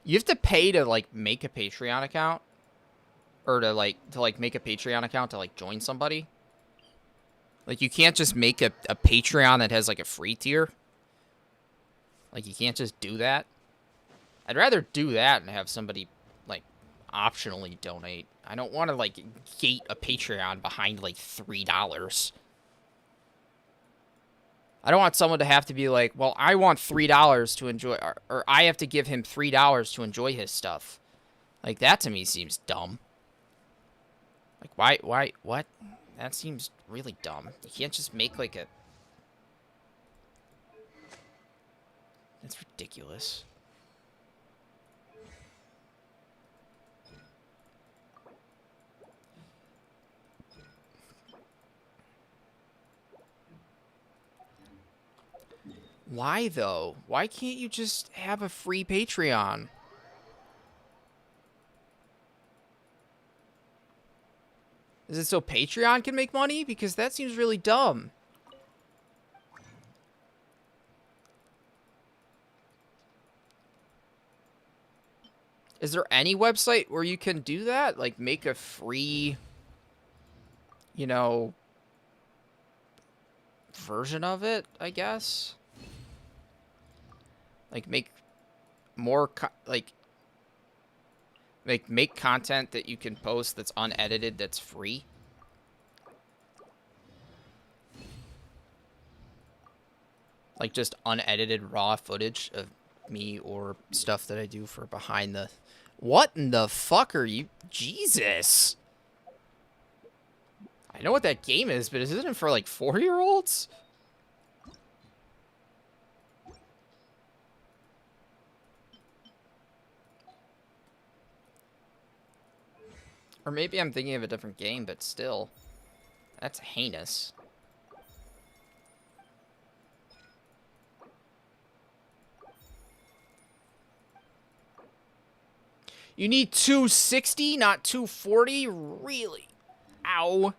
You have to pay to, like, make a Patreon account? Or to make a Patreon account to, like, join somebody? Like, you can't just make a Patreon that has, like, a free tier? Like, you can't just do that? I'd rather do that and have somebody, like, optionally donate. I don't want to, like, gate a Patreon behind, like, $3. I don't want someone to have to be like, well, I want $3 to enjoy, or I have to give him $3 to enjoy his stuff. Like, that to me seems dumb. Like, why, what? That seems really dumb. You can't just make, like, a... That's ridiculous. Why, though? Why can't you just have a free Patreon? Is it so Patreon can make money? Because that seems really dumb. Is there any website where you can do that? Like, make a free, you know, version of it, I guess? Like, make more, make content that you can post that's unedited, that's free. Like, just unedited raw footage of me or stuff that I do for behind the... What in the fuck are you... Jesus! I know what that game is, but isn't it for, like, 4-year-olds? Or maybe I'm thinking of a different game, but still. That's heinous. You need 260, not 240? Really? Ow.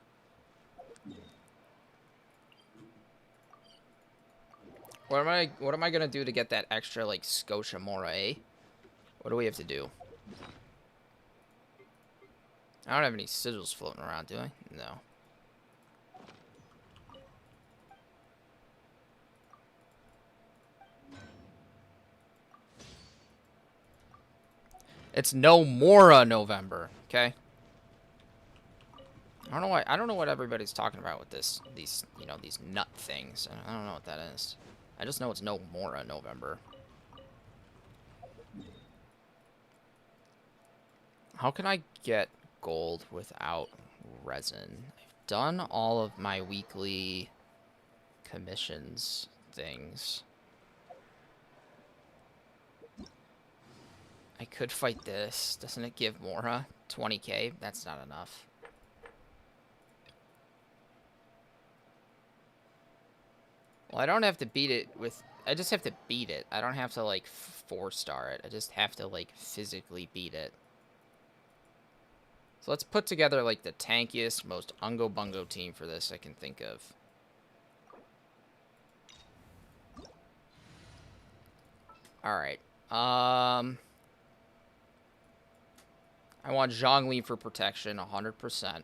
What am I gonna do to get that extra, like, Scotia Mora, eh? What do we have to do? I don't have any sigils floating around, do I? No. It's no Mora November, okay? I don't know what everybody's talking about with these nut things. I don't know what that is. I just know it's no Mora November. How can I get gold without resin? I've done all of my weekly commissions things. I could fight this. Doesn't it give Mora 20k? That's not enough. Well, I don't have to beat it with... I just have to beat it. I don't have to, like, 4-star it. I just have to, like, physically beat it. So let's put together, like, the tankiest, most ungo-bungo team for this I can think of. Alright. I want zhongli for protection, 100%.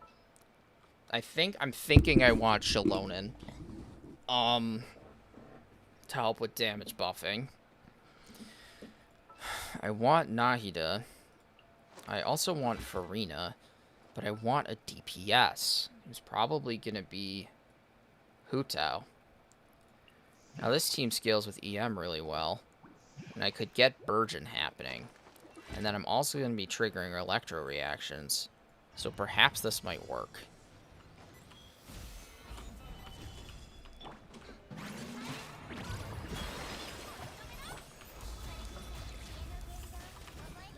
I'm thinking I want xilonen. to help with damage buffing. I want Nahida. I also want Farina, but I want a DPS. Who's probably going to be Hu Tao. Now this team scales with EM really well, and I could get Burgeon happening. And then I'm also going to be triggering electro reactions, so perhaps this might work.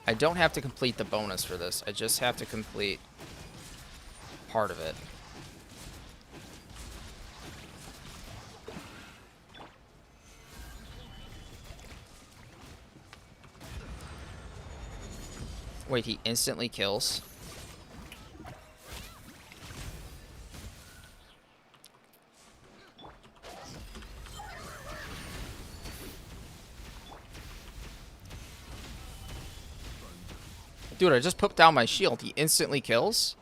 I don't have to complete the bonus for this, I just have to complete part of it. Wait, he instantly kills? Dude, I just put down my shield. He instantly kills?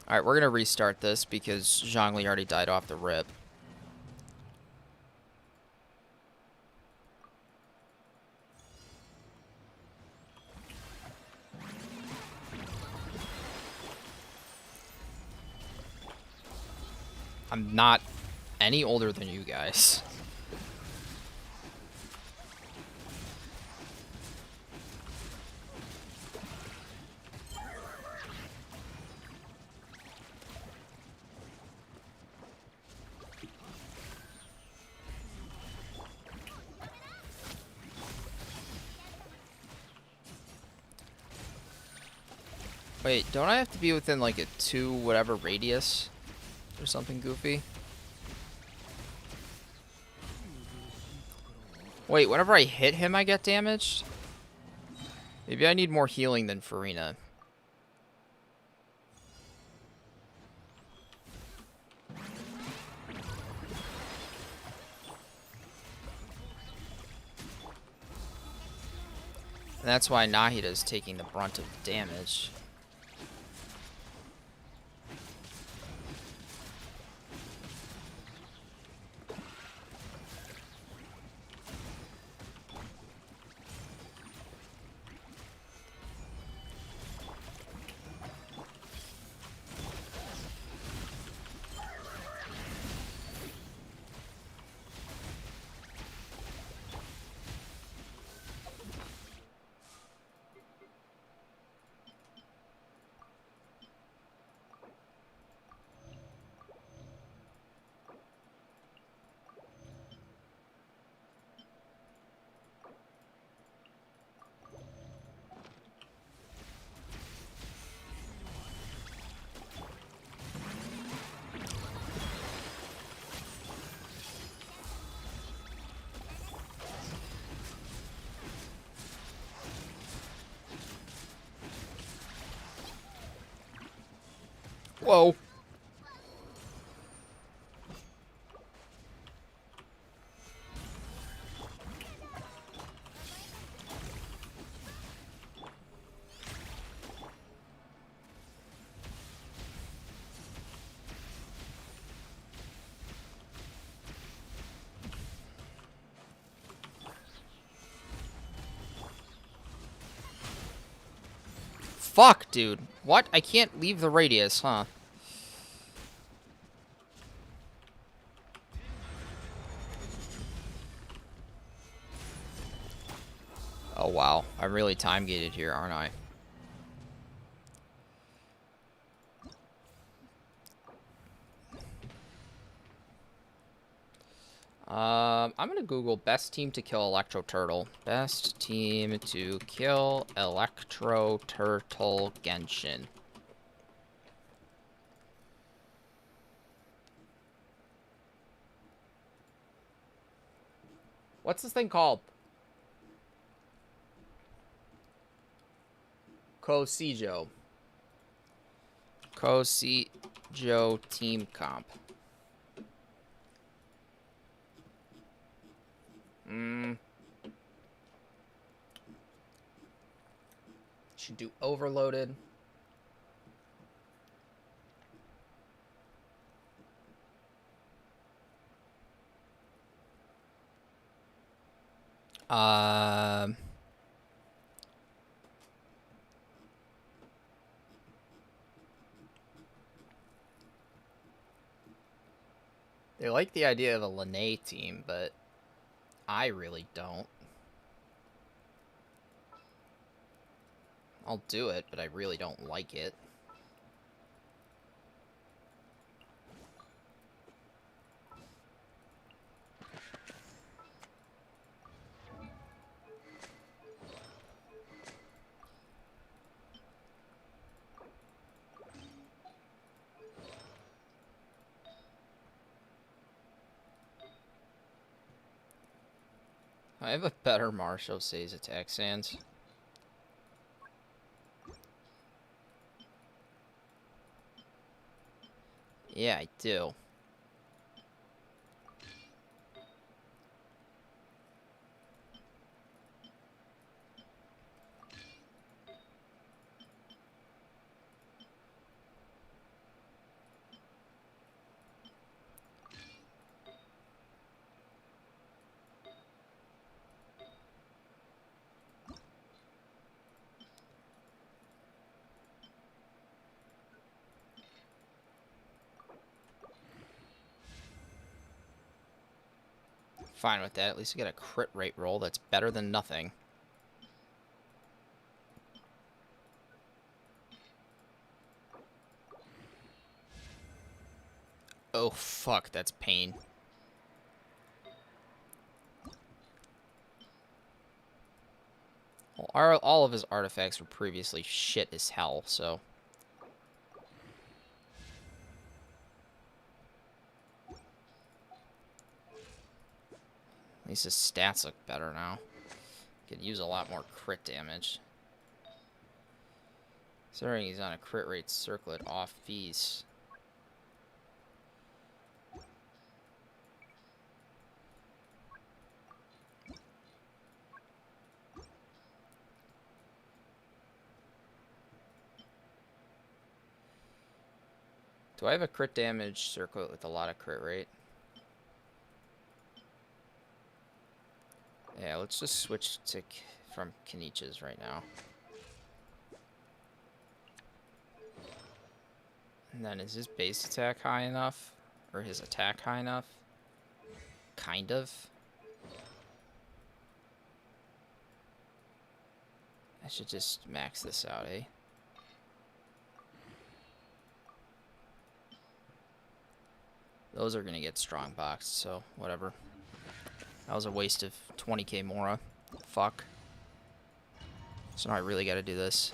Alright, we're going to restart this because Zhongli already died off the rip. I'm not any older than you guys. Wait, don't I have to be within like a 2 whatever radius or something goofy? Wait, whenever I hit him I get damaged? Maybe I need more healing than Farina. And that's why Nahida is taking the brunt of the damage. Whoa. Fuck, dude. What? I can't leave the radius, huh? Oh, wow. I'm really time-gated here, aren't I? I'm gonna Google best team to kill Electro Turtle. Best team to kill Electro Turtle Genshin. What's this thing called? Kosijo. Kosijo Team Comp. Should do overloaded. They like the idea of a Lene team, but I really don't. I'll do it, but I really don't like it. I have a better Marshall Say's attack sands. Yeah, I do. Fine with that. At least I get a crit rate roll that's better than nothing. Oh, fuck. That's pain. Well, all of his artifacts were previously shit as hell, so... At least his stats look better now. Could use a lot more crit damage. Considering he's on a crit rate circlet off fees. Do I have a crit damage circlet with a lot of crit rate? Yeah, let's just switch to from Kenich's right now. And then is his base attack high enough? Or his attack high enough? Kind of. I should just max this out, eh? Those are going to get strong boxed, so whatever. That was a waste of 20k Mora. Fuck. So now I really got to do this.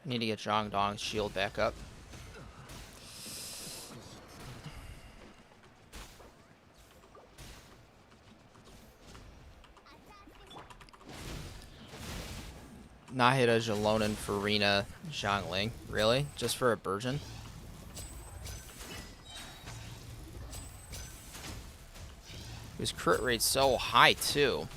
I need to get Zhongdong's shield back up. Not hit a xilonen Farina Zhongling. Really? Just for a Burgeon? His crit rate's so high, too.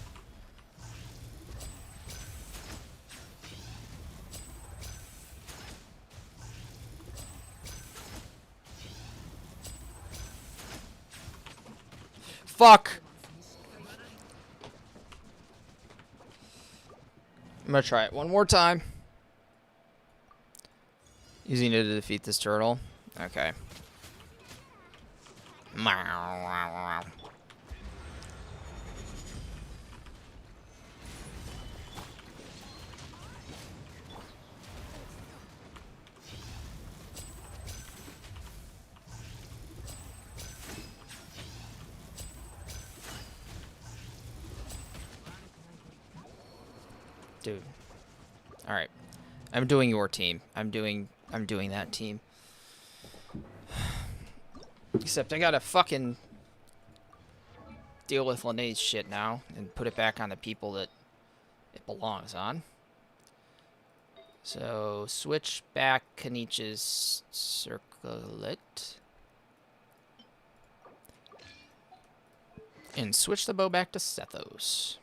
Fuck! I'm gonna try it one more time. Using it to defeat this turtle. Okay. Dude. Alright. I'm doing your team. I'm doing that team. Except I gotta fucking deal with Linnea's shit now and put it back on the people that it belongs on. So, switch back Kanich's circlet. And switch the bow back to Sethos.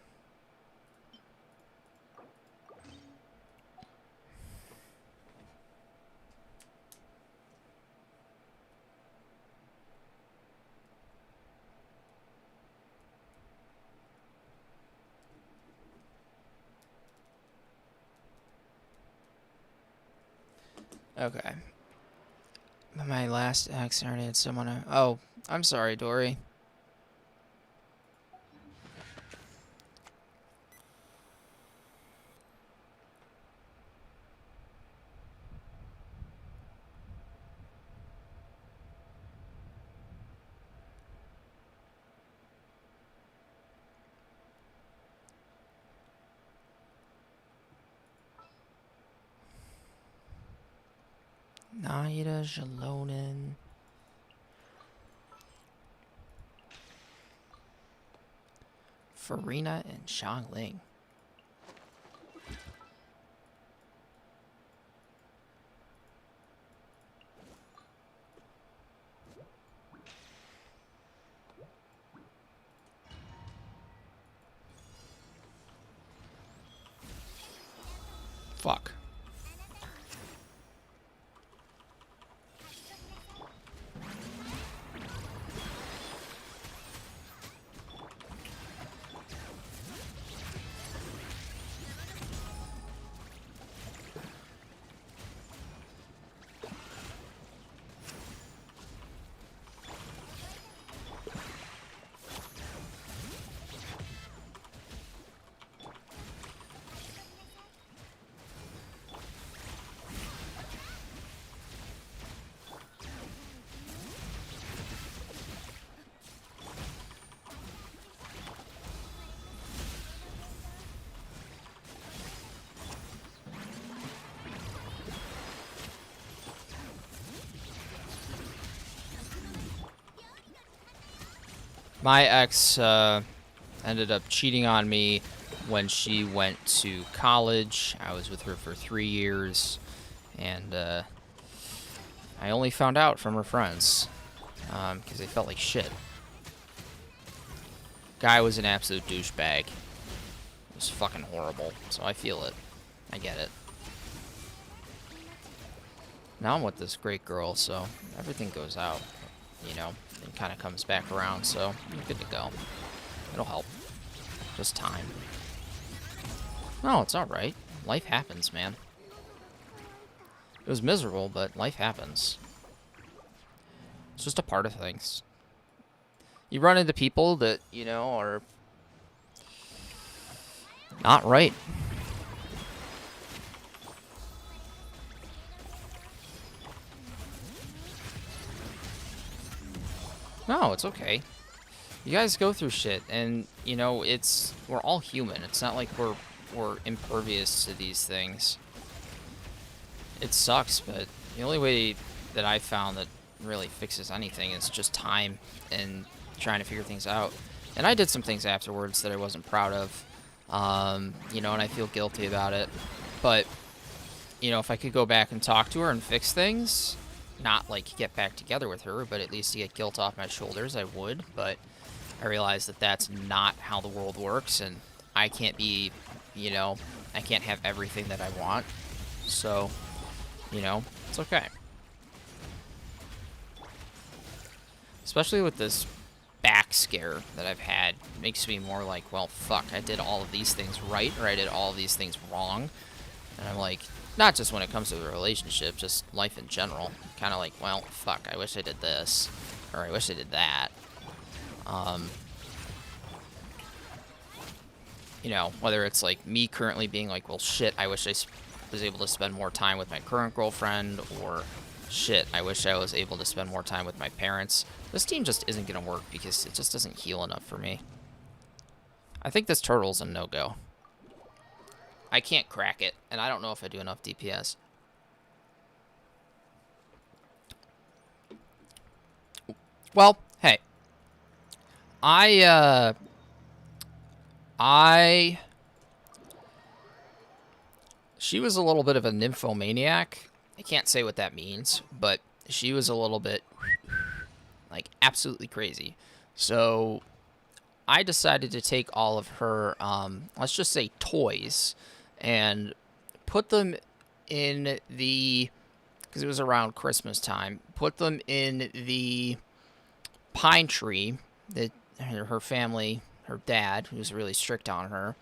Okay. My last ex already had someone. Oh, I'm sorry, Dory. Naida, xilonen. Farina and Xiangling. Fuck. My ex ended up cheating on me when she went to college. I was with her for 3 years, and I only found out from her friends because they felt like shit. Guy was an absolute douchebag. It was fucking horrible, so I feel it. I get it. Now I'm with this great girl, so everything goes out, you know, and kind of comes back around, so I'm good to go. It'll help. Just time. No, it's alright. Life happens, man. It was miserable, but life happens. It's just a part of things. You run into people that, you know, are not right. No, it's okay. You guys go through shit, and, you know, we're all human. It's not like we're impervious to these things. It sucks, but the only way that I've found that really fixes anything is just time and trying to figure things out. And I did some things afterwards that I wasn't proud of, you know, and I feel guilty about it. But, you know, if I could go back and talk to her and fix things, not like get back together with her, but at least to get guilt off my shoulders, I would. But I realize that that's not how the world works, and I can't be, you know, I can't have everything that I want. So, you know, it's okay. Especially with this back scare that I've had, it makes me more like, well, fuck, I did all of these things right, or I did all of these things wrong. And I'm like, not just when it comes to the relationship, just life in general. Kind of like, well, fuck, I wish I did this, or I wish I did that. You know, whether it's like me currently being like, well, shit, I wish I was able to spend more time with my current girlfriend, or shit, I wish I was able to spend more time with my parents. This team just isn't going to work because it just doesn't heal enough for me. I think this turtle's a no-go. I can't crack it, and I don't know if I do enough DPS. Well, hey. She was a little bit of a nymphomaniac. I can't say what that means, but she was a little bit, like, absolutely crazy. So I decided to take all of her, let's just say toys, and put them in the, because it was around Christmas time, put them in the pine tree that her family, her dad, who's really strict on her,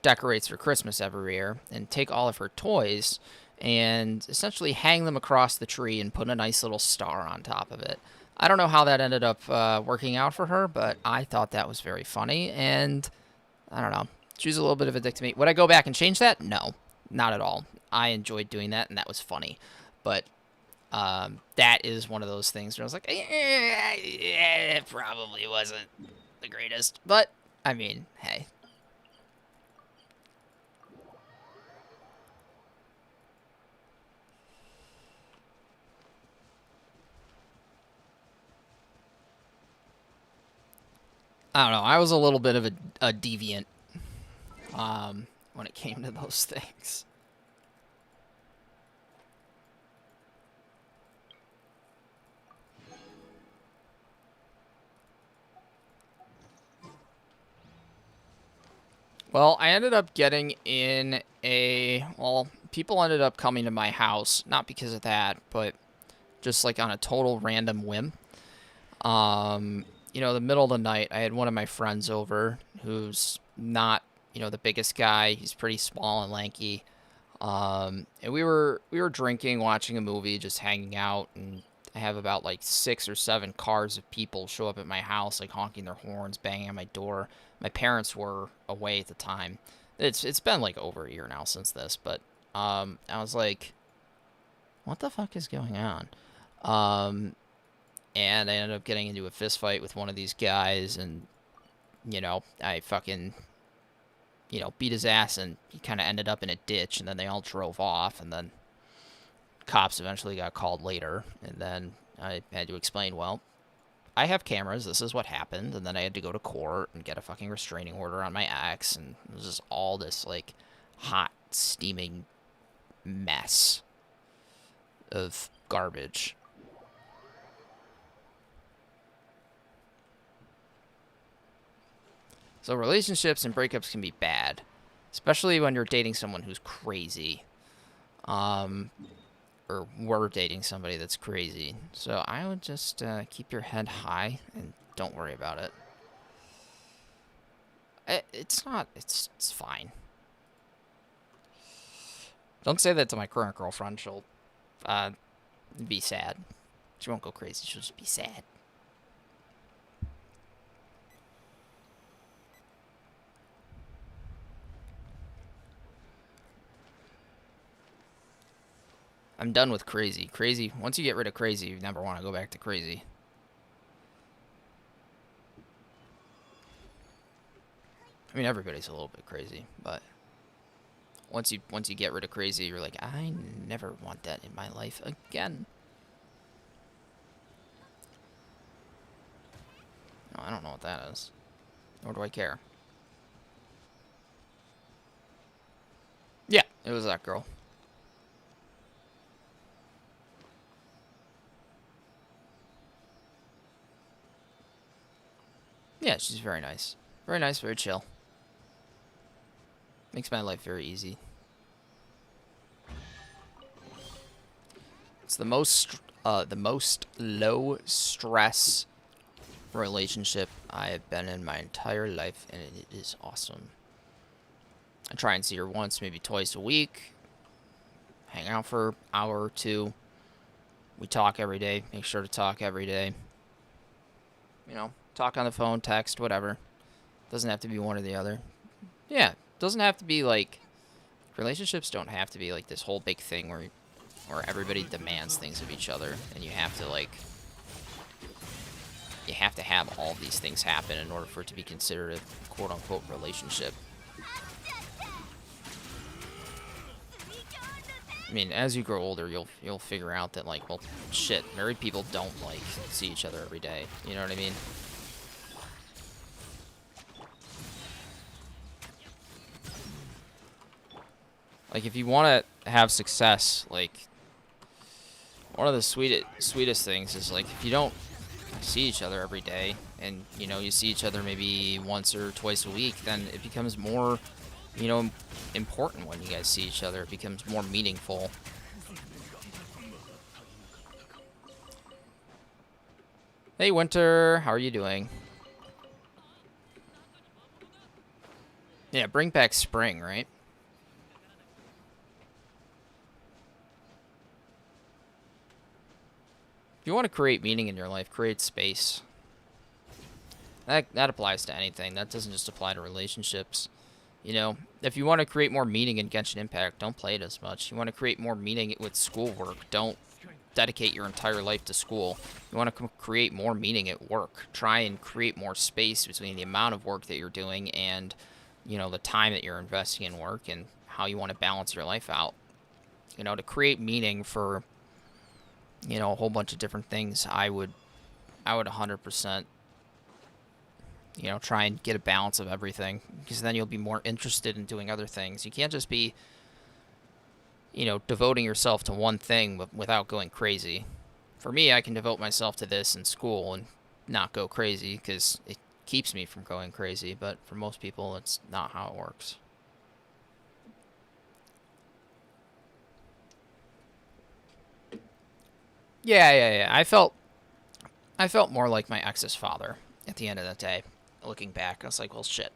decorates for Christmas every year, and take all of her toys and essentially hang them across the tree and put a nice little star on top of it. I don't know how that ended up working out for her, but I thought that was very funny, and I don't know. She was a little bit of a dick to me. Would I go back and change that? No, not at all. I enjoyed doing that, and that was funny. But that is one of those things where I was like, it probably wasn't the greatest. But, I mean, hey. I don't know. I was a little bit of a deviant when it came to those things. Well, I ended up getting in well, people ended up coming to my house, not because of that, but just like on a total random whim. The middle of the night, I had one of my friends over who's not, the biggest guy. He's pretty small and lanky. And we were drinking, watching a movie, just hanging out, and I have about like 6 or 7 cars of people show up at my house, like honking their horns, banging on my door. My parents were away at the time. It's been like over a year now since this, but I was like, what the fuck is going on? And I ended up getting into a fist fight with one of these guys, and I fucking beat his ass, and he kind of ended up in a ditch, and then they all drove off, and then cops eventually got called later, and then I had to explain, well, I have cameras, this is what happened, and then I had to go to court and get a fucking restraining order on my ex, and it was just all this, like, hot, steaming mess of garbage. So relationships and breakups can be bad, especially when you're dating someone who's crazy. Or were dating somebody that's crazy. So I would just keep your head high and don't worry about it. It's fine. Don't say that to my current girlfriend. She'll be sad. She won't go crazy. She'll just be sad. I'm done with crazy. Crazy. Once you get rid of crazy, you never want to go back to crazy. I mean, everybody's a little bit crazy, but once you get rid of crazy, you're like, I never want that in my life again. No, I don't know what that is. Nor do I care. Yeah, it was that girl. Yeah, she's very nice. Very nice, very chill. Makes my life very easy. It's the most low stress relationship I have been in my entire life, and it is awesome. I try and see her once, maybe twice a week. Hang out for an hour or two. We talk every day. Make sure to talk every day. Talk on the phone, text, whatever. Doesn't have to be one or the other. Yeah, doesn't have to be like... Relationships don't have to be like this whole big thing where everybody demands things of each other, and you have to like... You have to have all these things happen in order for it to be considered a quote-unquote relationship. I mean, as you grow older, you'll figure out that, like, well, shit, married people don't, like, see each other every day. You know what I mean? Like, if you want to have success, like, one of the sweetest things is, like, if you don't see each other every day, and, you know, you see each other maybe once or twice a week, then it becomes more, you know, important when you guys see each other. It becomes more meaningful. Hey, Winter, how are you doing? Yeah, bring back spring, right? If you want to create meaning in your life, create space. That applies to anything. That doesn't just apply to relationships. You know, if you want to create more meaning in Genshin Impact, don't play it as much. You want to create more meaning with schoolwork, don't dedicate your entire life to school. You want to create more meaning at work. Try and create more space between the amount of work that you're doing and, you know, the time that you're investing in work and how you want to balance your life out. You know, to create meaning for, you know, a whole bunch of different things, I would 100%, you know, try and get a balance of everything, because then you'll be more interested in doing other things. You can't just be, you know, devoting yourself to one thing without going crazy. For me, I can devote myself to this in school and not go crazy because it keeps me from going crazy, but for most people, it's not how it works. Yeah. I felt more like my ex's father at the end of the day. Looking back, I was like, well, shit.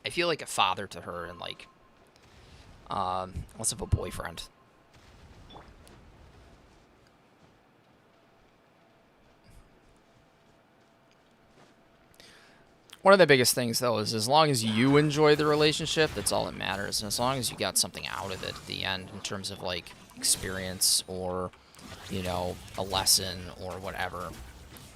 I feel like a father to her and, like, less of a boyfriend. One of the biggest things, though, is as long as you enjoy the relationship, that's all that matters. And as long as you got something out of it at the end in terms of, like, experience or, you know, a lesson or whatever,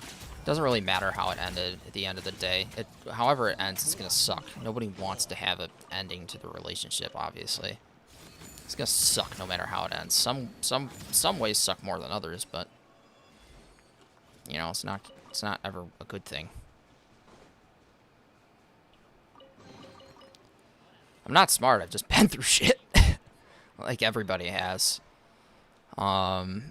it doesn't really matter how it ended at the end of the day. However it ends, it's going to suck. Nobody wants to have an ending to the relationship, obviously. It's going to suck no matter how it ends. Some ways suck more than others, but, you know, it's not ever a good thing. I'm not smart. I've just been through shit. Like everybody has. And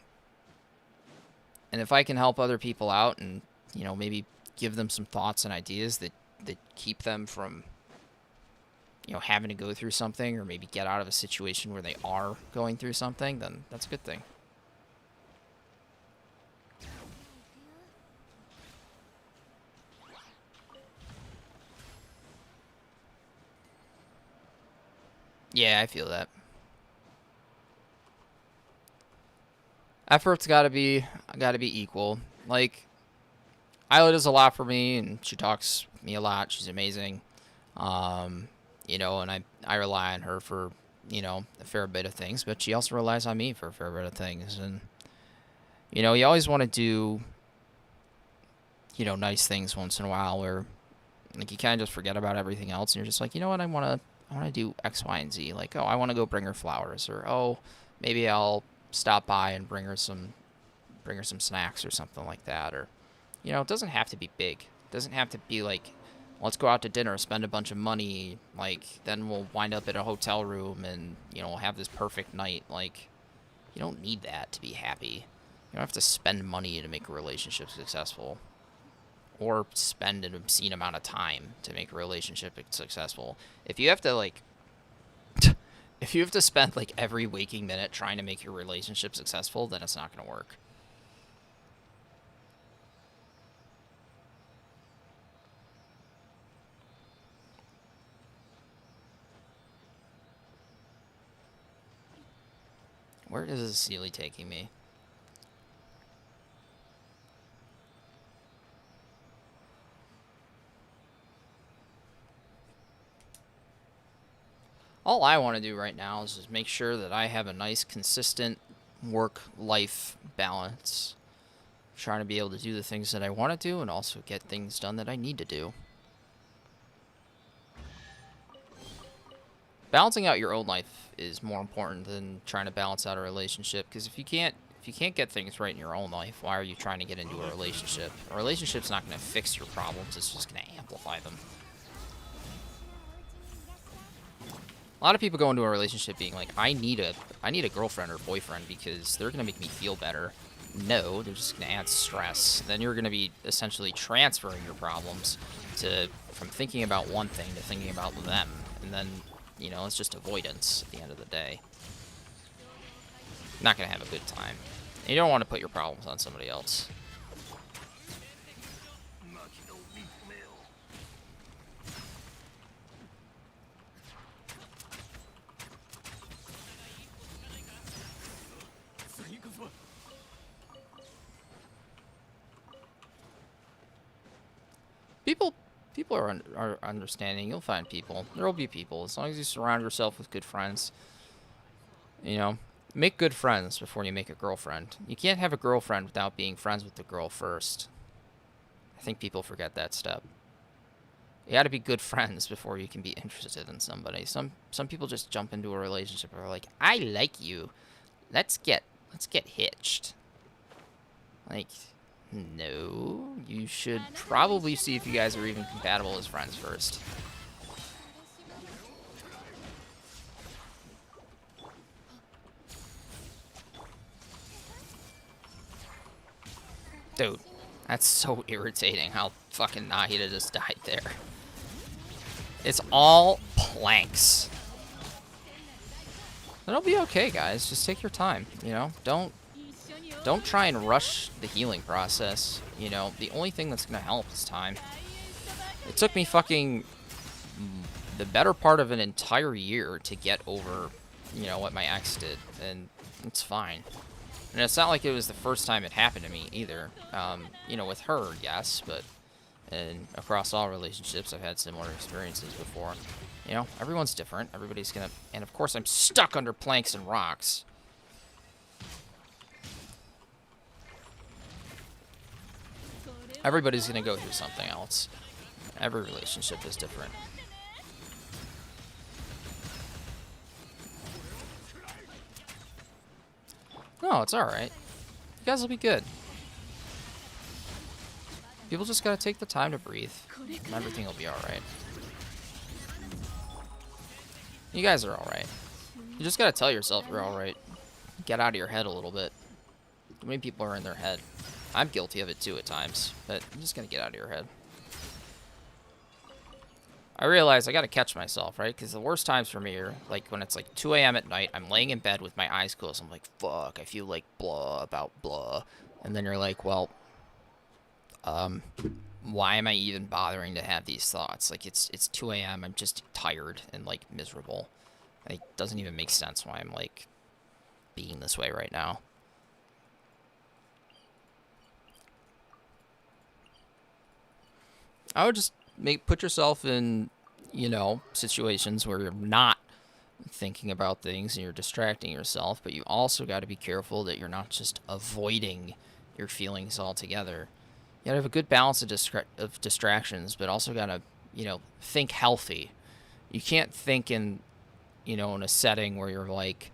if I can help other people out and, you know, maybe give them some thoughts and ideas that keep them from, you know, having to go through something or maybe get out of a situation where they are going through something, then that's a good thing. Yeah, I feel that. Effort's gotta be equal. Like, Isla does a lot for me, and she talks to me a lot. She's amazing. Um, you know, and I rely on her for, you know, a fair bit of things, but she also relies on me for a fair bit of things. And, you know, you always want to do, you know, nice things once in a while where, like, you kind of just forget about everything else, and you're just like, you know what, I want to do X, Y, and Z. Like, oh, I want to go bring her flowers, or oh, maybe I'll stop by and bring her some snacks or something like that. Or, you know, it doesn't have to be big. It doesn't have to be like, let's go out to dinner, spend a bunch of money, like, then we'll wind up at a hotel room and, you know, have this perfect night. Like, you don't need that to be happy. You don't have to spend money to make a relationship successful, or spend an obscene amount of time to make a relationship successful. If you have to, like, if you have to spend, like, every waking minute trying to make your relationship successful, then it's not going to work. Where is this Sealy taking me? All I want to do right now is just make sure that I have a nice, consistent work-life balance. I'm trying to be able to do the things that I want to do and also get things done that I need to do. balancing out your own life is more important than trying to balance out a relationship. Because if you can't get things right in your own life, why are you trying to get into a relationship? A relationship's not going to fix your problems. It's just going to amplify them. A lot of people go into a relationship being like, I need a girlfriend or boyfriend because they're going to make me feel better. No, they're just going to add stress. Then you're going to be essentially transferring your problems from thinking about one thing to thinking about them. And then, you know, it's just avoidance at the end of the day. Not going to have a good time. And you don't want to put your problems on somebody else. People are understanding. You'll find people. There will be people. As long as you surround yourself with good friends. You know, make good friends before you make a girlfriend. You can't have a girlfriend without being friends with the girl first. I think people forget that step. You gotta be good friends before you can be interested in somebody. Some people just jump into a relationship and are like, I like you. Let's get hitched. Like, no, you should probably see if you guys are even compatible as friends first. Dude, that's so irritating how fucking Nahida just died there. It's all planks. It'll be okay, guys. Just take your time, you know? Don't try and rush the healing process. You know, the only thing that's going to help is time. It took me fucking the better part of an entire year to get over, you know, what my ex did. And it's fine. And it's not like it was the first time it happened to me either. You know, with her, yes, but and across all relationships, I've had similar experiences before. You know, everyone's different. Everybody's going to... And of course, I'm stuck under planks and rocks. Everybody's going to go through something else. Every relationship is different. No, it's alright. You guys will be good. People just gotta take the time to breathe. And everything will be alright. You guys are alright. You just gotta tell yourself you're alright. Get out of your head a little bit. Too many people are in their head. I'm guilty of it too at times, but you just gotta get out of your head. I realize I gotta catch myself, right? Because the worst times for me are like when it's like 2 a.m. at night, I'm laying in bed with my eyes closed. I'm like, fuck, I feel like blah about blah. And then you're like, well, why am I even bothering to have these thoughts? Like, it's 2 a.m., I'm just tired and, like, miserable. It doesn't even make sense why I'm, like, being this way right now. I would just put yourself in, you know, situations where you're not thinking about things and you're distracting yourself, but you also got to be careful that you're not just avoiding your feelings altogether. You gotta have a good balance of distractions, but also gotta, you know, think healthy. You can't think in, you know, in a setting where you're, like,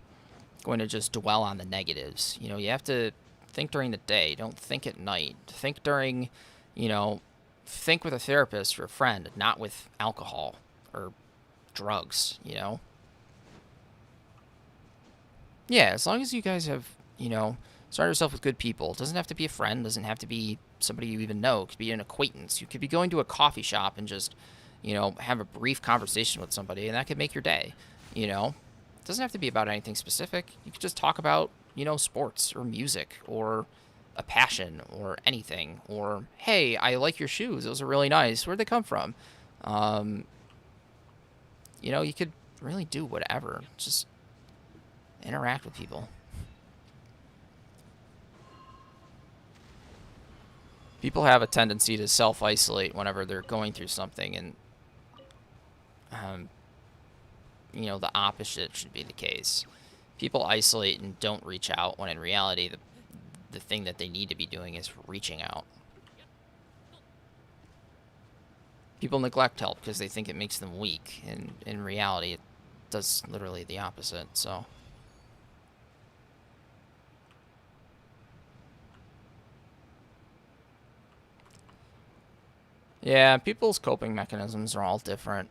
going to just dwell on the negatives. You know, you have to think during the day. Don't think at night. Think during, you know, think with a therapist or a friend, not with alcohol or drugs, you know? Yeah, as long as you guys have, you know, surround yourself with good people. It doesn't have to be a friend. Doesn't have to be somebody you even know. It could be an acquaintance. You could be going to a coffee shop and just, you know, have a brief conversation with somebody, and that could make your day, you know? It doesn't have to be about anything specific. You could just talk about, you know, sports or music or a passion or anything. Or, hey, I like your shoes. Those are really nice. Where'd they come from? You know, you could really do whatever. Just interact with people. People have a tendency to self-isolate whenever they're going through something, and, you know, the opposite should be the case. People isolate and don't reach out, when in reality, the thing that they need to be doing is reaching out. People neglect help because they think it makes them weak, and in reality, does literally the opposite, so. Yeah, people's coping mechanisms are all different.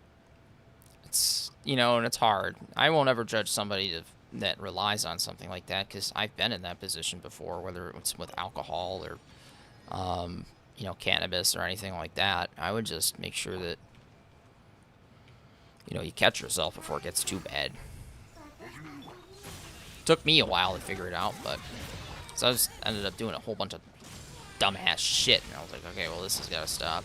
It's, you know, and it's hard. I won't ever judge somebody that relies on something like that, because I've been in that position before, whether it's with alcohol or, you know, cannabis or anything like that. I would just make sure that, you know, you catch yourself before it gets too bad. Took me a while to figure it out, but so I just ended up doing a whole bunch of dumbass shit, and I was like, okay, well, this has got to stop.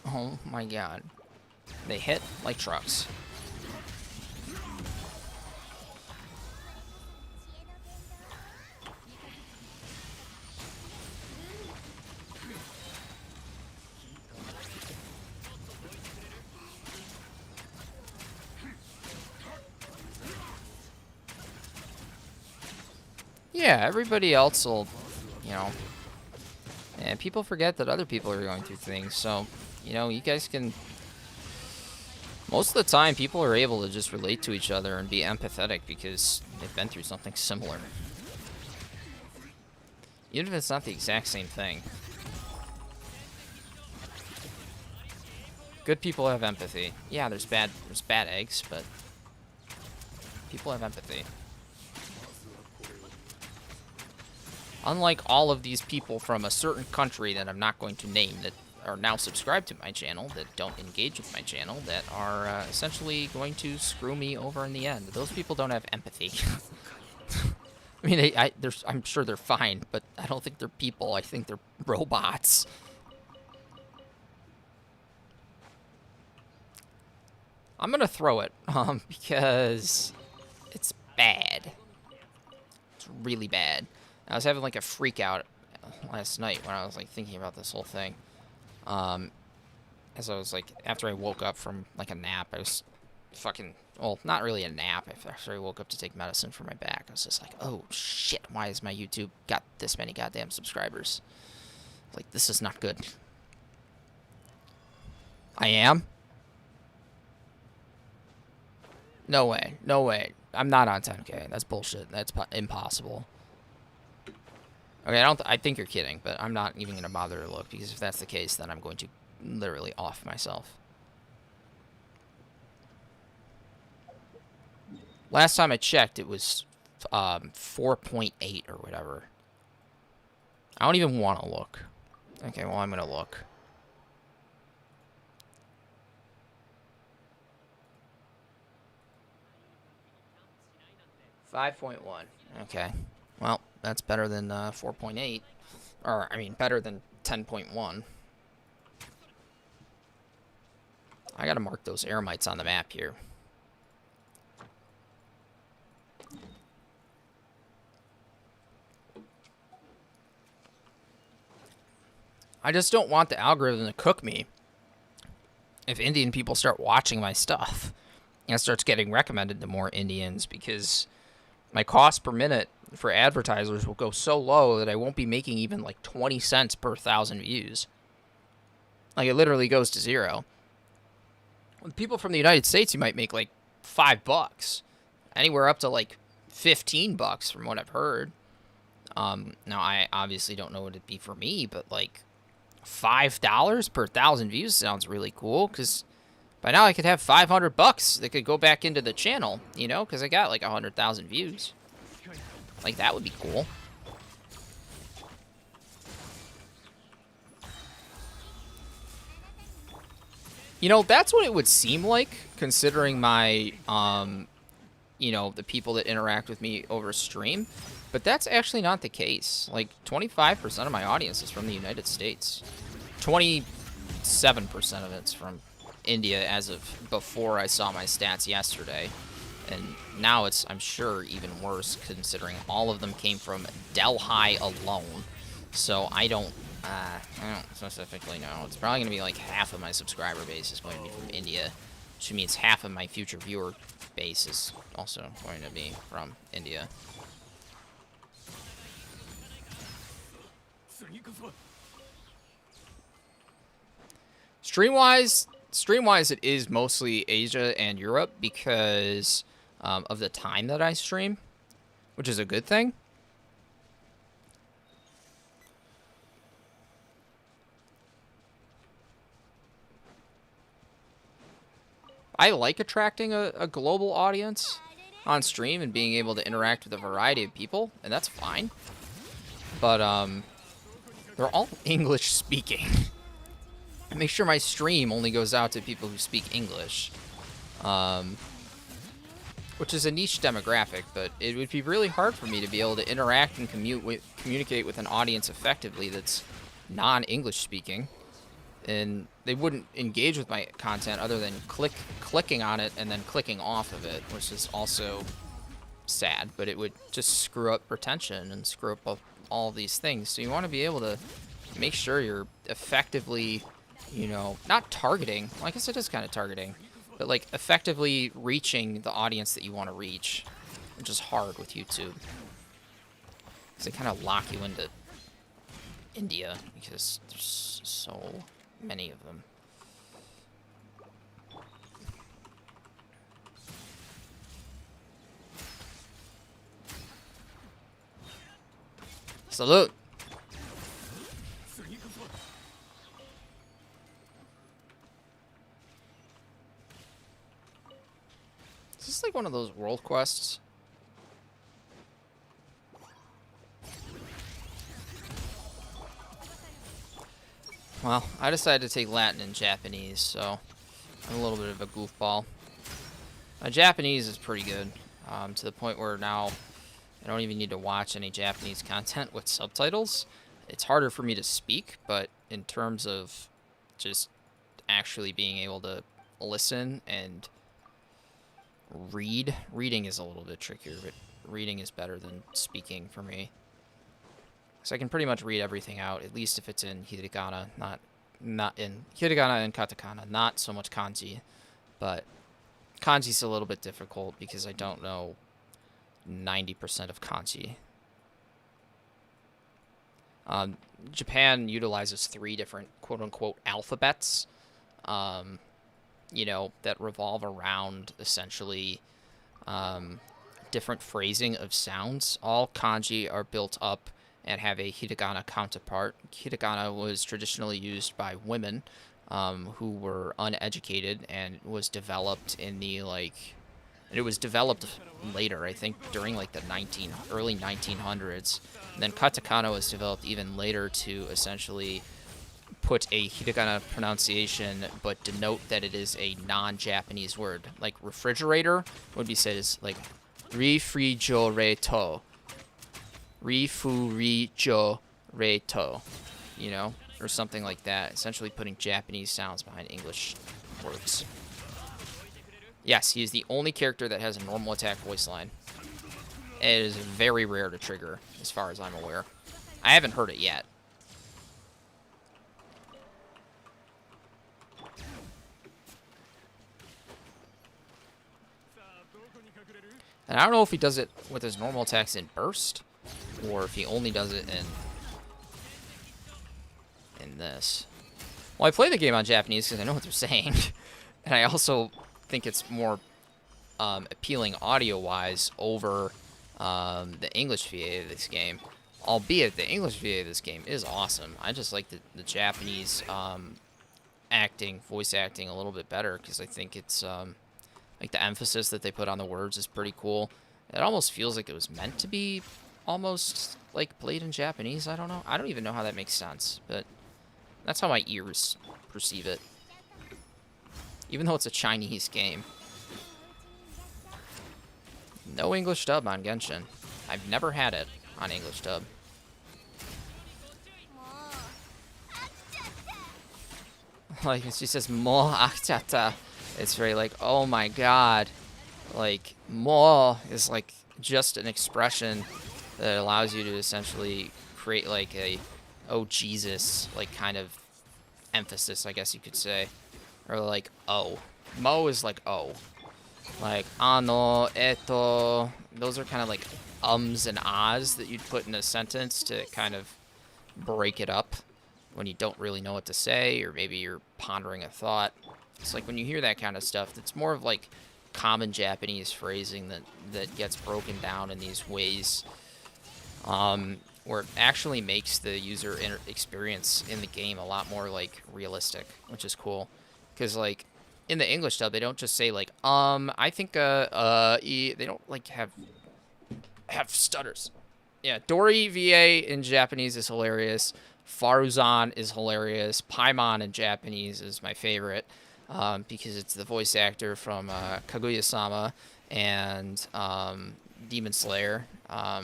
Oh my god. They hit like trucks. Yeah, everybody else will, you know, and people forget that other people are going through things, so, you know, you guys can, most of the time, people are able to just relate to each other and be empathetic because they've been through something similar. Even if it's not the exact same thing. Good people have empathy. Yeah, there's bad eggs, but people have empathy. Unlike all of these people from a certain country that I'm not going to name that are now subscribed to my channel, that don't engage with my channel, that are essentially going to screw me over in the end. Those people don't have empathy. I mean, I'm sure they're fine, but I don't think they're people. I think they're robots. I'm gonna throw it, because it's bad. It's really bad. I was having like a freak out last night when I was like thinking about this whole thing. As I was like, after I woke up from like a nap, I was fucking, well, not really a nap. After I woke up to take medicine for my back, I was just like, oh shit, why has my YouTube got this many goddamn subscribers? Like, this is not good. I am? No way. No way. I'm not on 10K. That's bullshit. That's impossible. Okay, I think you're kidding, but I'm not even going to bother to look, because if that's the case, then I'm going to literally off myself. Last time I checked, it was 4.8 or whatever. I don't even want to look. Okay, well, I'm going to look. $5.1. Okay. Well, that's better than 4.8. Or, I mean, better than 10.1. I gotta mark those eremites on the map here. I just don't want the algorithm to cook me if Indian people start watching my stuff. And it starts getting recommended to more Indians, because my cost per minute for advertisers will go so low that I won't be making even like 20 cents per 1,000 views. Like, it literally goes to zero. With people from the United States, you might make like $5. Anywhere up to like $15 from what I've heard. Now, I obviously don't know what it'd be for me, but like $5 per 1,000 views sounds really cool, because by now I could have $500 that could go back into the channel, you know, because I got like 100,000 views. Like, that would be cool. You know, that's what it would seem like, considering my, you know, the people that interact with me over stream. But that's actually not the case. Like, 25% of my audience is from the United States. 27% of it's from India as of before I saw my stats yesterday. And now it's, I'm sure, even worse, considering all of them came from Delhi alone. So I don't specifically know. It's probably going to be like half of my subscriber base is going to be from India, which means half of my future viewer base is also going to be from India. Stream-wise, it is mostly Asia and Europe because of the time that I stream, which is a good thing. I like attracting a global audience on stream and being able to interact with a variety of people, and that's fine. But they're all English speaking. I make sure my stream only goes out to people who speak English, which is a niche demographic, but it would be really hard for me to be able to interact and communicate with an audience effectively that's non-English speaking, and they wouldn't engage with my content other than clicking on it and then clicking off of it, which is also sad, but it would just screw up retention and screw up all these things. So you want to be able to make sure you're effectively, you know, not targeting, well, I guess it is kind of targeting, but like effectively reaching the audience that you want to reach, which is hard with YouTube. Because they kind of lock you into India because there's so many of them. Salute! Is this like one of those world quests? Well, I decided to take Latin and Japanese, so I'm a little bit of a goofball. My Japanese is pretty good, to the point where now I don't even need to watch any Japanese content with subtitles. It's harder for me to speak, but in terms of just actually being able to listen and reading is a little bit trickier, but reading is better than speaking for me. So I can pretty much read everything out, at least if it's in hiragana, not in hiragana and katakana, not so much kanji. But kanji's a little bit difficult because I don't know 90% of kanji. Japan utilizes 3 different quote-unquote alphabets, you know, that revolve around essentially different phrasing of sounds. All kanji are built up and have a hiragana counterpart. Hiragana was traditionally used by women who were uneducated, and was developed in the, like, it was developed later, I think, during like the early 1900s. And then katakana was developed even later to essentially put a hiragana pronunciation but denote that it is a non-Japanese word. Like refrigerator would be said as like refrigerator. Refurigerato, you know, or something like that. Essentially putting Japanese sounds behind English words. Yes, he is the only character that has a normal attack voice line. It is very rare to trigger, as far as I'm aware. I haven't heard it yet. And I don't know if he does it with his normal attacks in burst, or if he only does it in this. Well, I play the game on Japanese because I know what they're saying. And I also think it's more appealing audio-wise over the English VA of this game. Albeit the English VA of this game is awesome. I just like the Japanese voice acting a little bit better, because I think it's like the emphasis that they put on the words is pretty cool. It almost feels like it was meant to be almost like played in Japanese. I don't know. I don't even know how that makes sense, but that's how my ears perceive it. Even though it's a Chinese game. No English dub on Genshin. I've never had it on English dub. Like, she says, mo akchata. It's very like, oh my god. Like, mo is like just an expression that allows you to essentially create like a, oh Jesus, like kind of emphasis, I guess you could say. Or like, oh. Mo is like, oh. Like, ano, eto. Those are kind of like ums and ahs that you'd put in a sentence to kind of break it up when you don't really know what to say, or maybe you're pondering a thought. It's like when you hear that kind of stuff, it's more of like common Japanese phrasing that gets broken down in these ways, where it actually makes the user experience in the game a lot more like realistic, which is cool. Because like in the English dub, they don't just say like I think they don't like have stutters. Yeah, Dory VA in Japanese is hilarious. Faruzan is hilarious. Paimon in Japanese is my favorite, because it's the voice actor from Kaguya-sama and Demon Slayer. I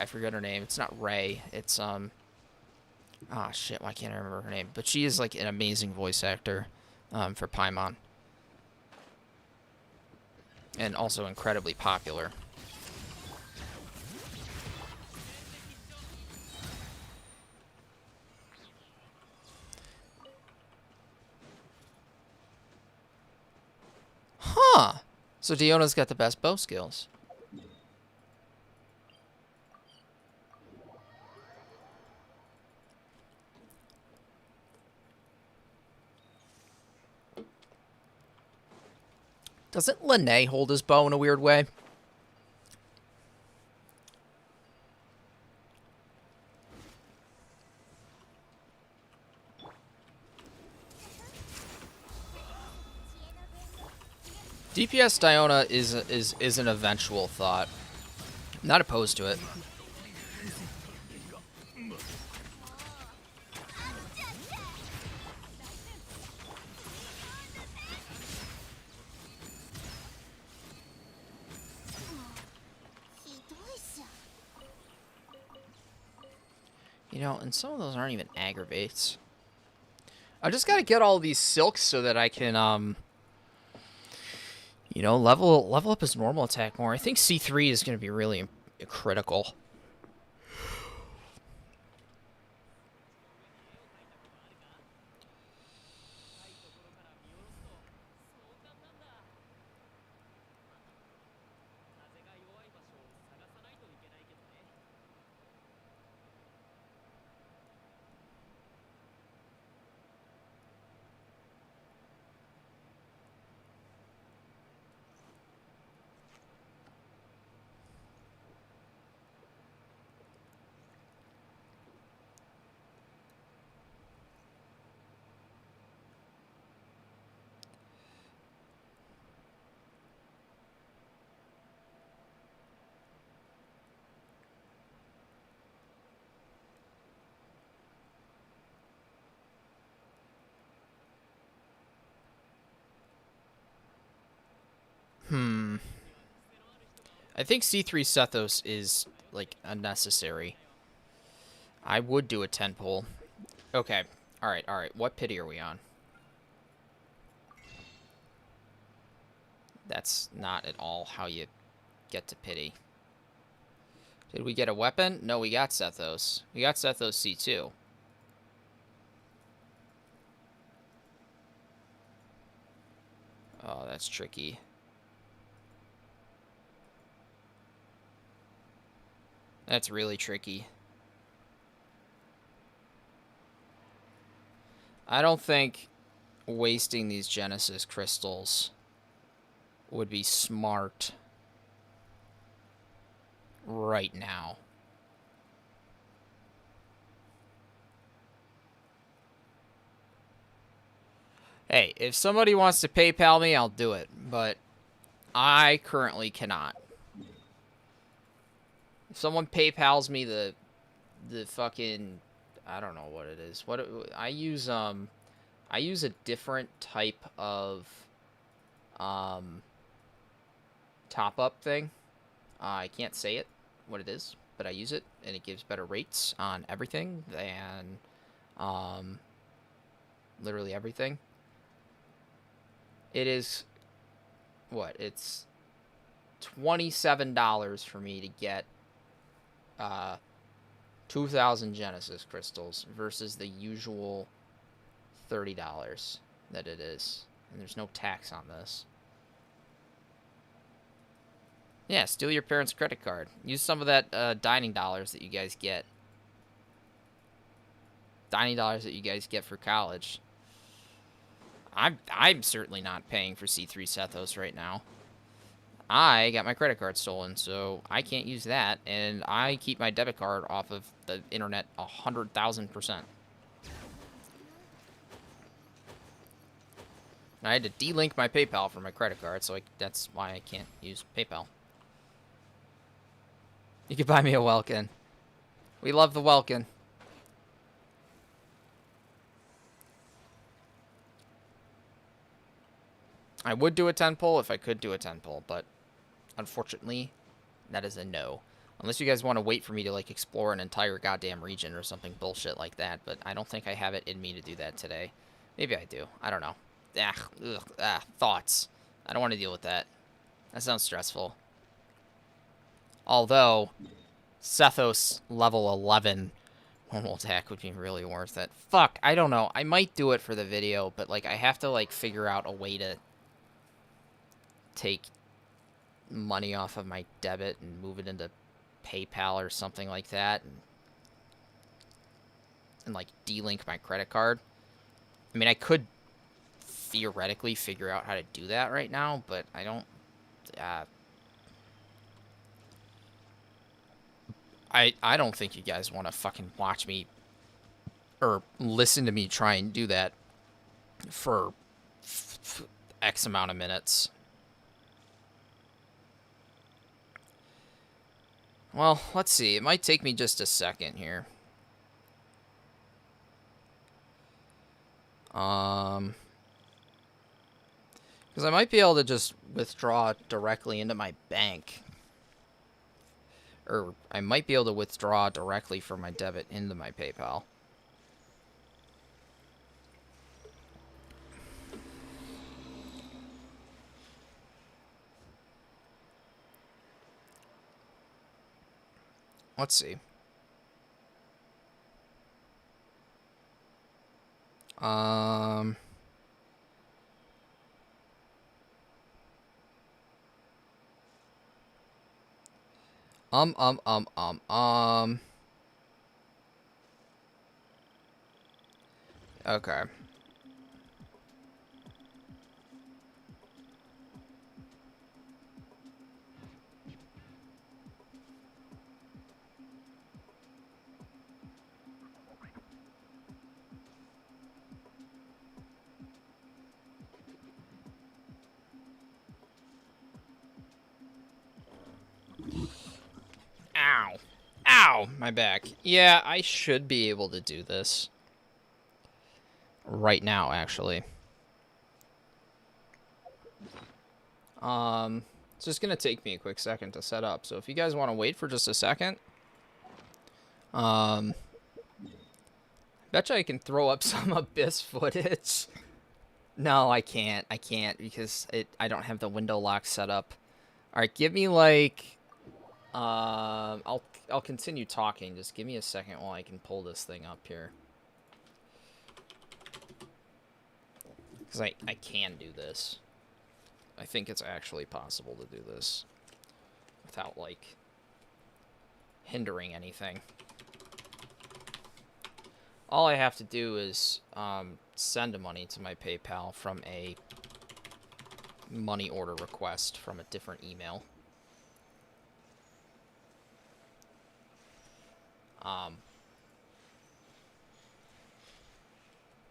forget her name. It's not Rei. It's shit, why can't I remember her name? But she is like an amazing voice actor for Paimon, and also incredibly popular. Huh. So Diona's got the best bow skills. Doesn't Lene hold his bow in a weird way? DPS Diona is an eventual thought. Not opposed to it. You know, and some of those aren't even aggravates. I just gotta get all these silks so that I can, you know, level up his normal attack more. I think C3 is gonna be really critical. I think C3 Sethos is, like, unnecessary. I would do a 10 pull. Okay. Alright. What pity are we on? That's not at all how you get to pity. Did we get a weapon? No, we got Sethos. We got Sethos C2. Oh, that's tricky. That's really tricky. I don't think wasting these Genesis crystals would be smart right now. Hey, if somebody wants to PayPal me, I'll do it, but I currently cannot. If someone PayPals me the fucking, I don't know what it is. What I use a different type of top up thing. I can't say what it is, but I use it and it gives better rates on everything than literally everything. It is what? It's $27 for me to get 2,000 Genesis crystals versus the usual $30 that it is. And there's no tax on this. Yeah, steal your parents' credit card. Use some of that dining dollars that you guys get. $90 that you guys get for college. I'm certainly not paying for C3 Sethos right now. I got my credit card stolen, so I can't use that, and I keep my debit card off of the internet 100,000%. I had to delink my PayPal from my credit card, so that's why I can't use PayPal. You can buy me a Welkin. We love the Welkin. I would do a 10 pull if I could do a 10 pull, but unfortunately, that is a no. Unless you guys want to wait for me to, like, explore an entire goddamn region or something bullshit like that, but I don't think I have it in me to do that today. Maybe I do. I don't know. Thoughts. I don't want to deal with that. That sounds stressful. Although, Sethos level 11 normal attack would be really worth it. Fuck, I don't know. I might do it for the video, but, like, I have to, like, figure out a way to take money off of my debit and move it into PayPal or something like that, and like delink my credit card. I mean, I could theoretically figure out how to do that right now, but I don't. I don't think you guys want to fucking watch me or listen to me try and do that for X amount of minutes. Well, let's see. It might take me just a second here. Because I might be able to just withdraw directly into my bank. Or I might be able to withdraw directly from my debit into my PayPal. Let's see. Okay. Ow. Ow, my back. Yeah, I should be able to do this. Right now, actually. It's just gonna take me a quick second to set up, so if you guys want to wait for just a second, betcha I can throw up some Abyss footage. No, I can't. I can't because I don't have the window lock set up. All right, give me like I'll continue talking. Just give me a second while I can pull this thing up here. Cuz I can do this. I think it's actually possible to do this without like hindering anything. All I have to do is send money to my PayPal from a money order request from a different email.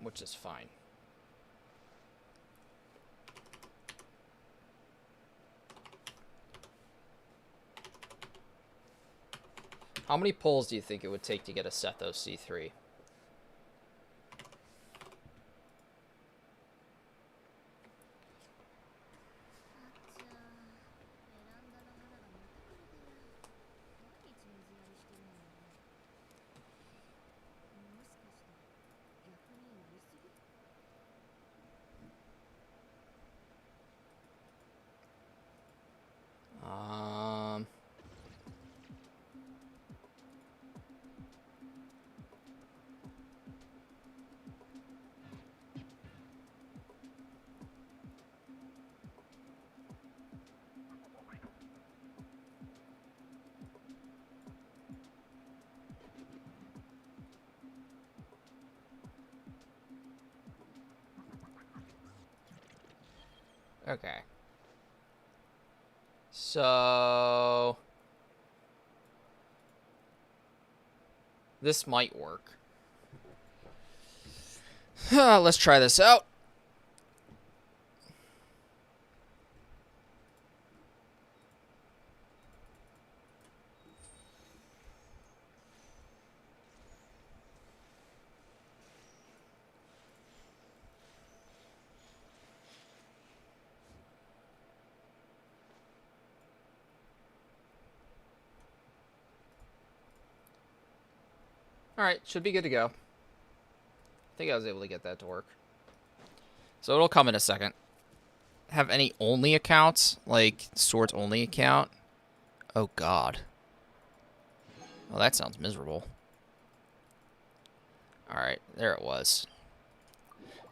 Which is fine. How many pulls do you think it would take to get a Sethos C3? Okay. So... this might work. Let's try this out. Alright, should be good to go. I think I was able to get that to work. So it'll come in a second. Have any only accounts? Like, swords only account? Oh, God. Well, that sounds miserable. Alright, there it was.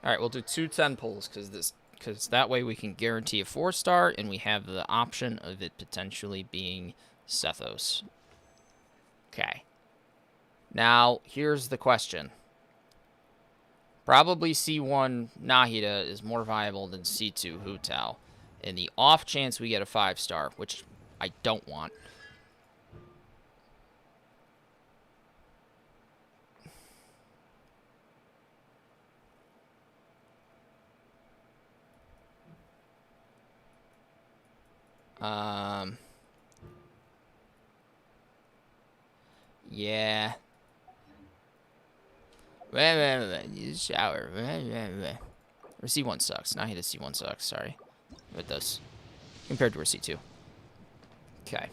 Alright, we'll do 2 10 pulls, because that way we can guarantee a 4-star, and we have the option of it potentially being Sethos. Okay. Now, here's the question. Probably C1 Nahida is more viable than C2 Hu Tao. In the off chance we get a 5-star, which I don't want. Yeah. Use shower. Or C1 sucks. Nahida C1 sucks, sorry. With this. Compared to her C2. Okay.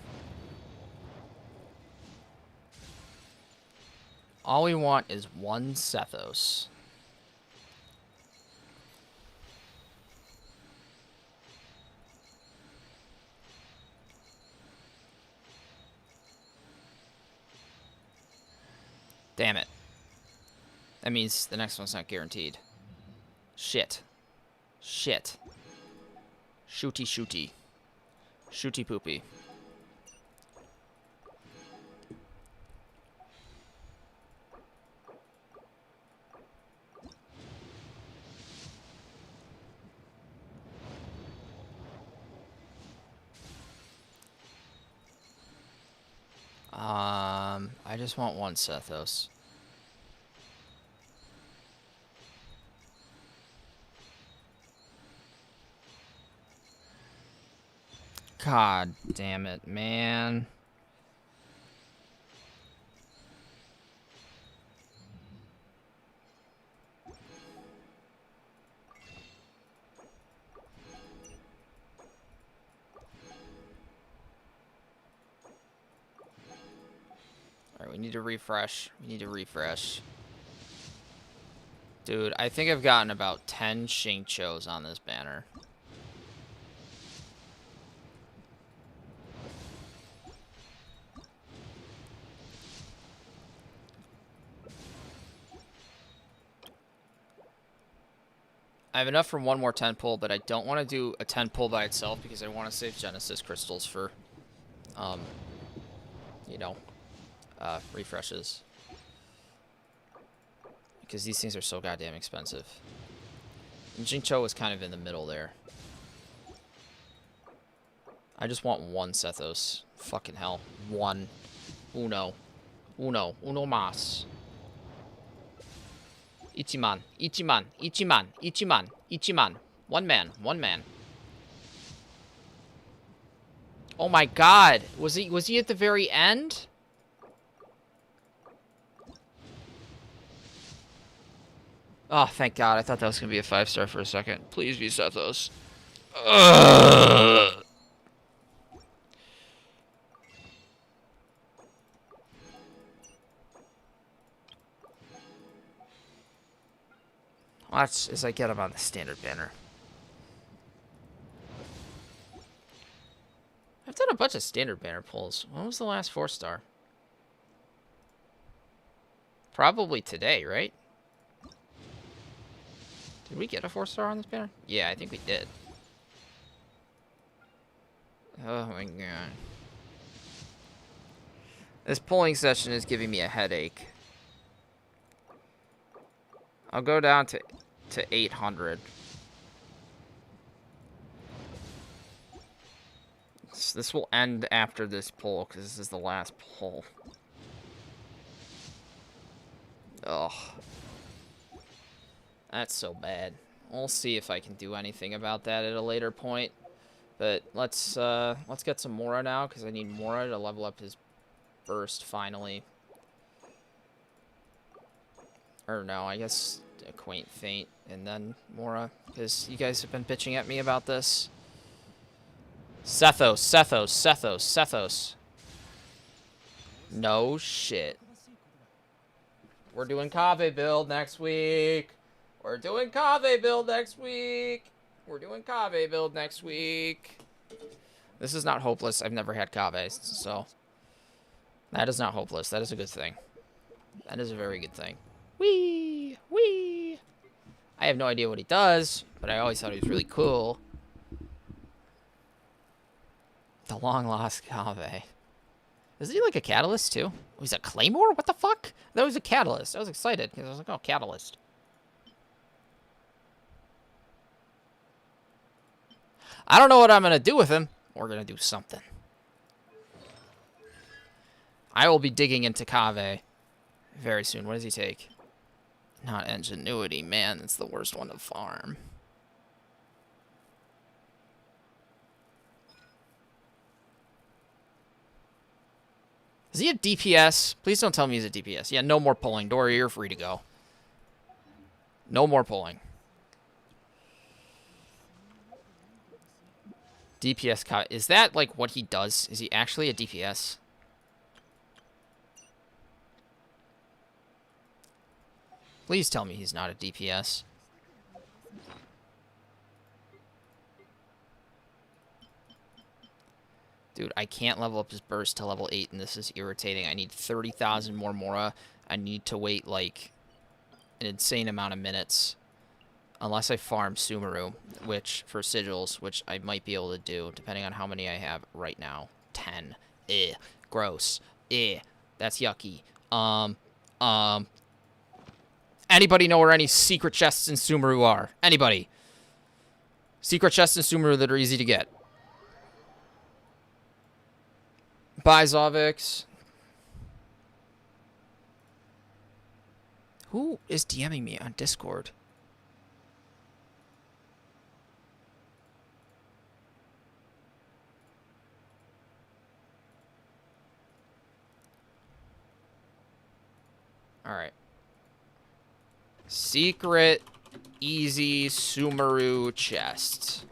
All we want is 1 Sethos. Damn it. That means the next one's not guaranteed. Shit. Shit. Shooty shooty. Shooty poopy. I just want 1 Sethos. God damn it, man. Alright, we need to refresh. We need to refresh. Dude, I think I've gotten about 10 Xingqius on this banner. I have enough for 1 more 10 pull, but I don't want to do a 10 pull by itself because I want to save Genesis crystals for, you know, refreshes. Because these things are so goddamn expensive. And Xingqiu is kind of in the middle there. I just want 1 Sethos. Fucking hell. 1. Uno. Uno. Uno mas. Ichiman. Ichiman. Ichiman. Ichiman. Ichiman. 1 man. 1 man. Oh my god. Was he at the very end? Oh, thank God. I thought that was going to be a 5-star for a second. Please be Sethos. Ugh. Watch as I get him on the standard banner. I've done a bunch of standard banner pulls. When was the last 4-star? Probably today, right? Did we get a 4-star on this banner? Yeah, I think we did. Oh my god. This pulling session is giving me a headache. I'll go down to 800. This will end after this pull, because this is the last pull. Ugh. That's so bad. We'll see if I can do anything about that at a later point. But let's get some Mora now, because I need Mora to level up his burst finally. Or no, I guess a Quaint Feint, and then Mora, because you guys have been bitching at me about this. Sethos, Sethos, Sethos, Sethos. No shit. We're doing Kave build next week. We're doing Kave build next week. We're doing Kave build next week. This is not hopeless. I've never had Kave, so that is not hopeless. That is a good thing. That is a very good thing. Whee! Whee! I have no idea what he does, but I always thought he was really cool. The long-lost Kave. Isn't he like a catalyst, too? Oh, he's a Claymore? What the fuck? That was a catalyst. I was excited, because I was like, oh, catalyst. I don't know what I'm going to do with him. We're going to do something. I will be digging into Kave very soon. What does he take? Not Ingenuity. Man, that's the worst one to farm. Is he a DPS? Please don't tell me he's a DPS. Yeah, no more pulling. Dory, you're free to go. No more pulling. DPS cut. Is that, like, what he does? Is he actually a DPS? Please tell me he's not a DPS. Dude, I can't level up his burst to level 8, and this is irritating. I need 30,000 more Mora. I need to wait, like, an insane amount of minutes. Unless I farm Sumeru, which, for sigils, which I might be able to do, depending on how many I have right now. 10. Gross. That's yucky. Anybody know where any secret chests in Sumeru are? Anybody? Secret chests in Sumeru that are easy to get. Bye, Zavix. Who is DMing me on Discord? Alright. Secret, easy Sumeru chest.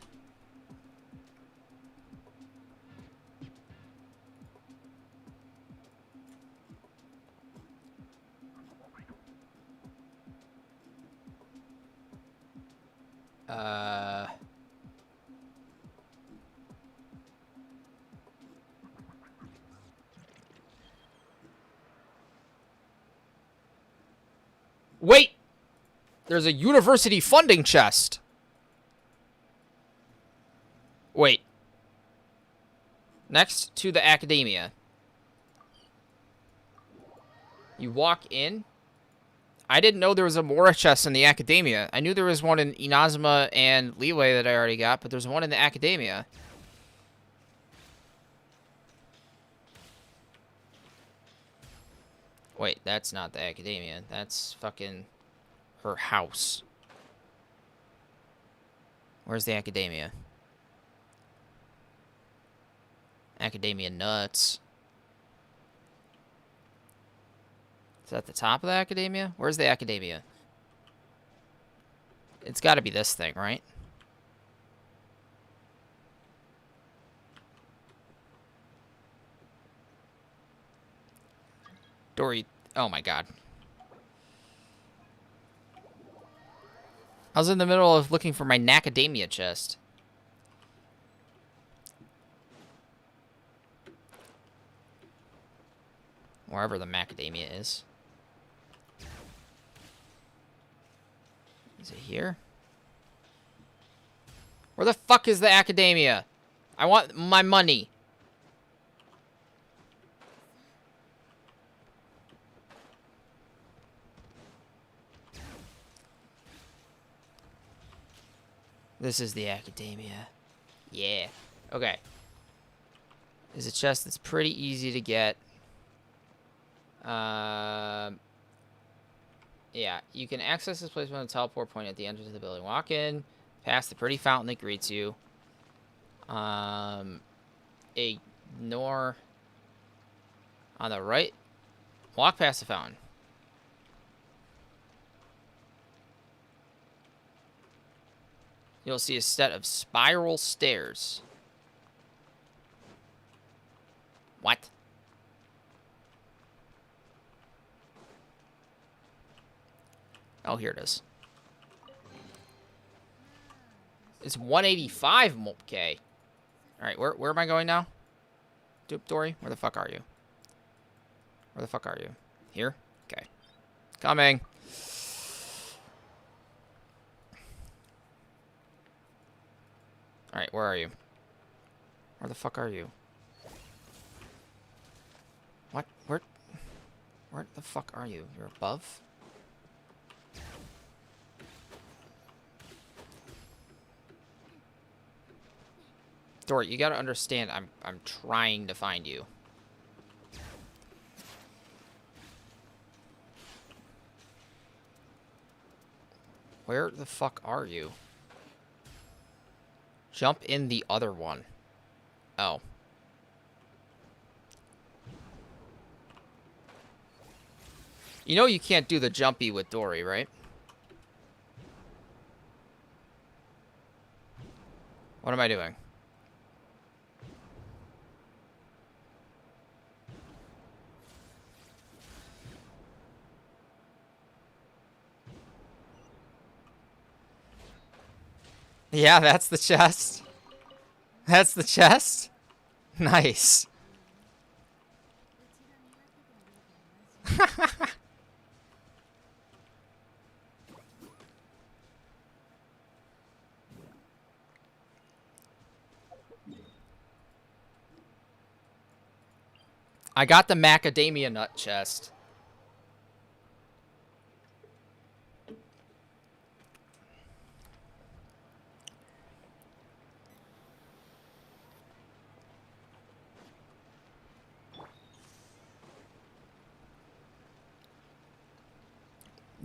Wait! There's a university funding chest. Wait. Next to the academia. You walk in. I didn't know there was a Mora chest in the academia. I knew there was one in Inazuma and Leeway that I already got, but there's one in the academia. Wait, that's not the academia. That's fucking her house. Where's the academia? Academia nuts. Is that the top of the academia? Where's the academia? It's got to be this thing, right? Dory. Oh my god. I was in the middle of looking for my Macadamia chest. Wherever the Macadamia is. Is it here? Where the fuck is the Academia? I want my money. This is the Academia. Yeah. Okay. is a chest that's pretty easy to get. Yeah, you can access this place from a teleport point at the entrance of the building. Walk in, past the pretty fountain that greets you. Ignore on the right. Walk past the fountain. You'll see a set of spiral stairs. What? Oh, here it is. It's 185, okay. Alright, where am I going now? Dory, where the fuck are you? Where the fuck are you? Here? Okay. Coming. Alright, where are you? Where the fuck are you? What? Where the fuck are you? You're above? Dory, you gotta understand, I'm trying to find you. Where the fuck are you? Jump in the other one. Oh. You know you can't do the jumpy with Dory, right? What am I doing? Yeah, that's the chest. That's the chest? Nice. I got the macadamia nut chest.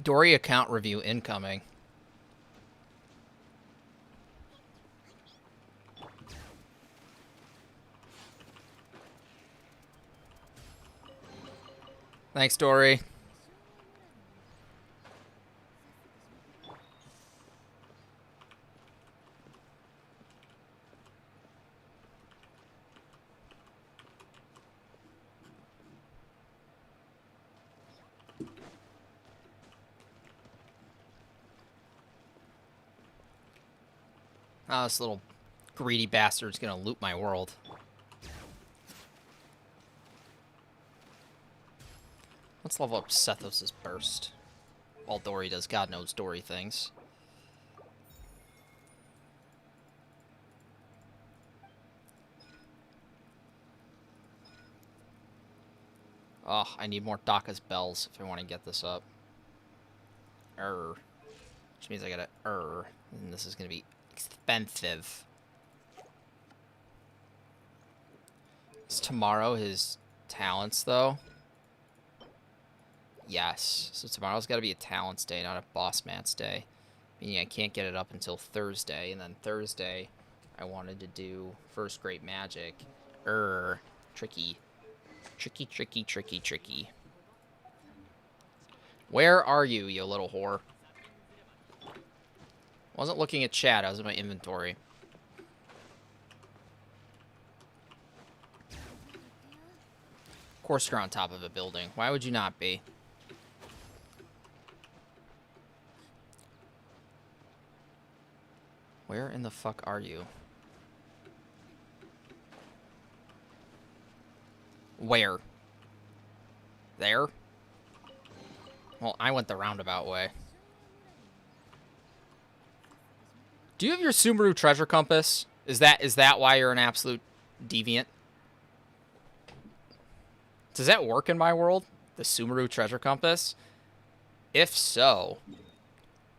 Dory account review incoming. Thanks, Dory. Oh, this little greedy bastard's gonna loot my world. Let's level up Sethos' burst. While Dory does God knows Dory things. Oh, I need more Daka's bells if I want to get this up. Which means I gotta and this is gonna be expensive. Is tomorrow his talents, though? Yes. So tomorrow's gotta be a talents day, not a boss mats day. Meaning I can't get it up until Thursday, and then Thursday I wanted to do first great magic. Tricky. Tricky, tricky, tricky, tricky. Where are you, you little whore? Wasn't looking at chat, I was in my inventory. Of course you're on top of a building. Why would you not be? Where in the fuck are you? Where? There? Well, I went the roundabout way. Do you have your Sumeru treasure compass? Is that why you're an absolute deviant? Does that work in my world? The Sumeru treasure compass? If so,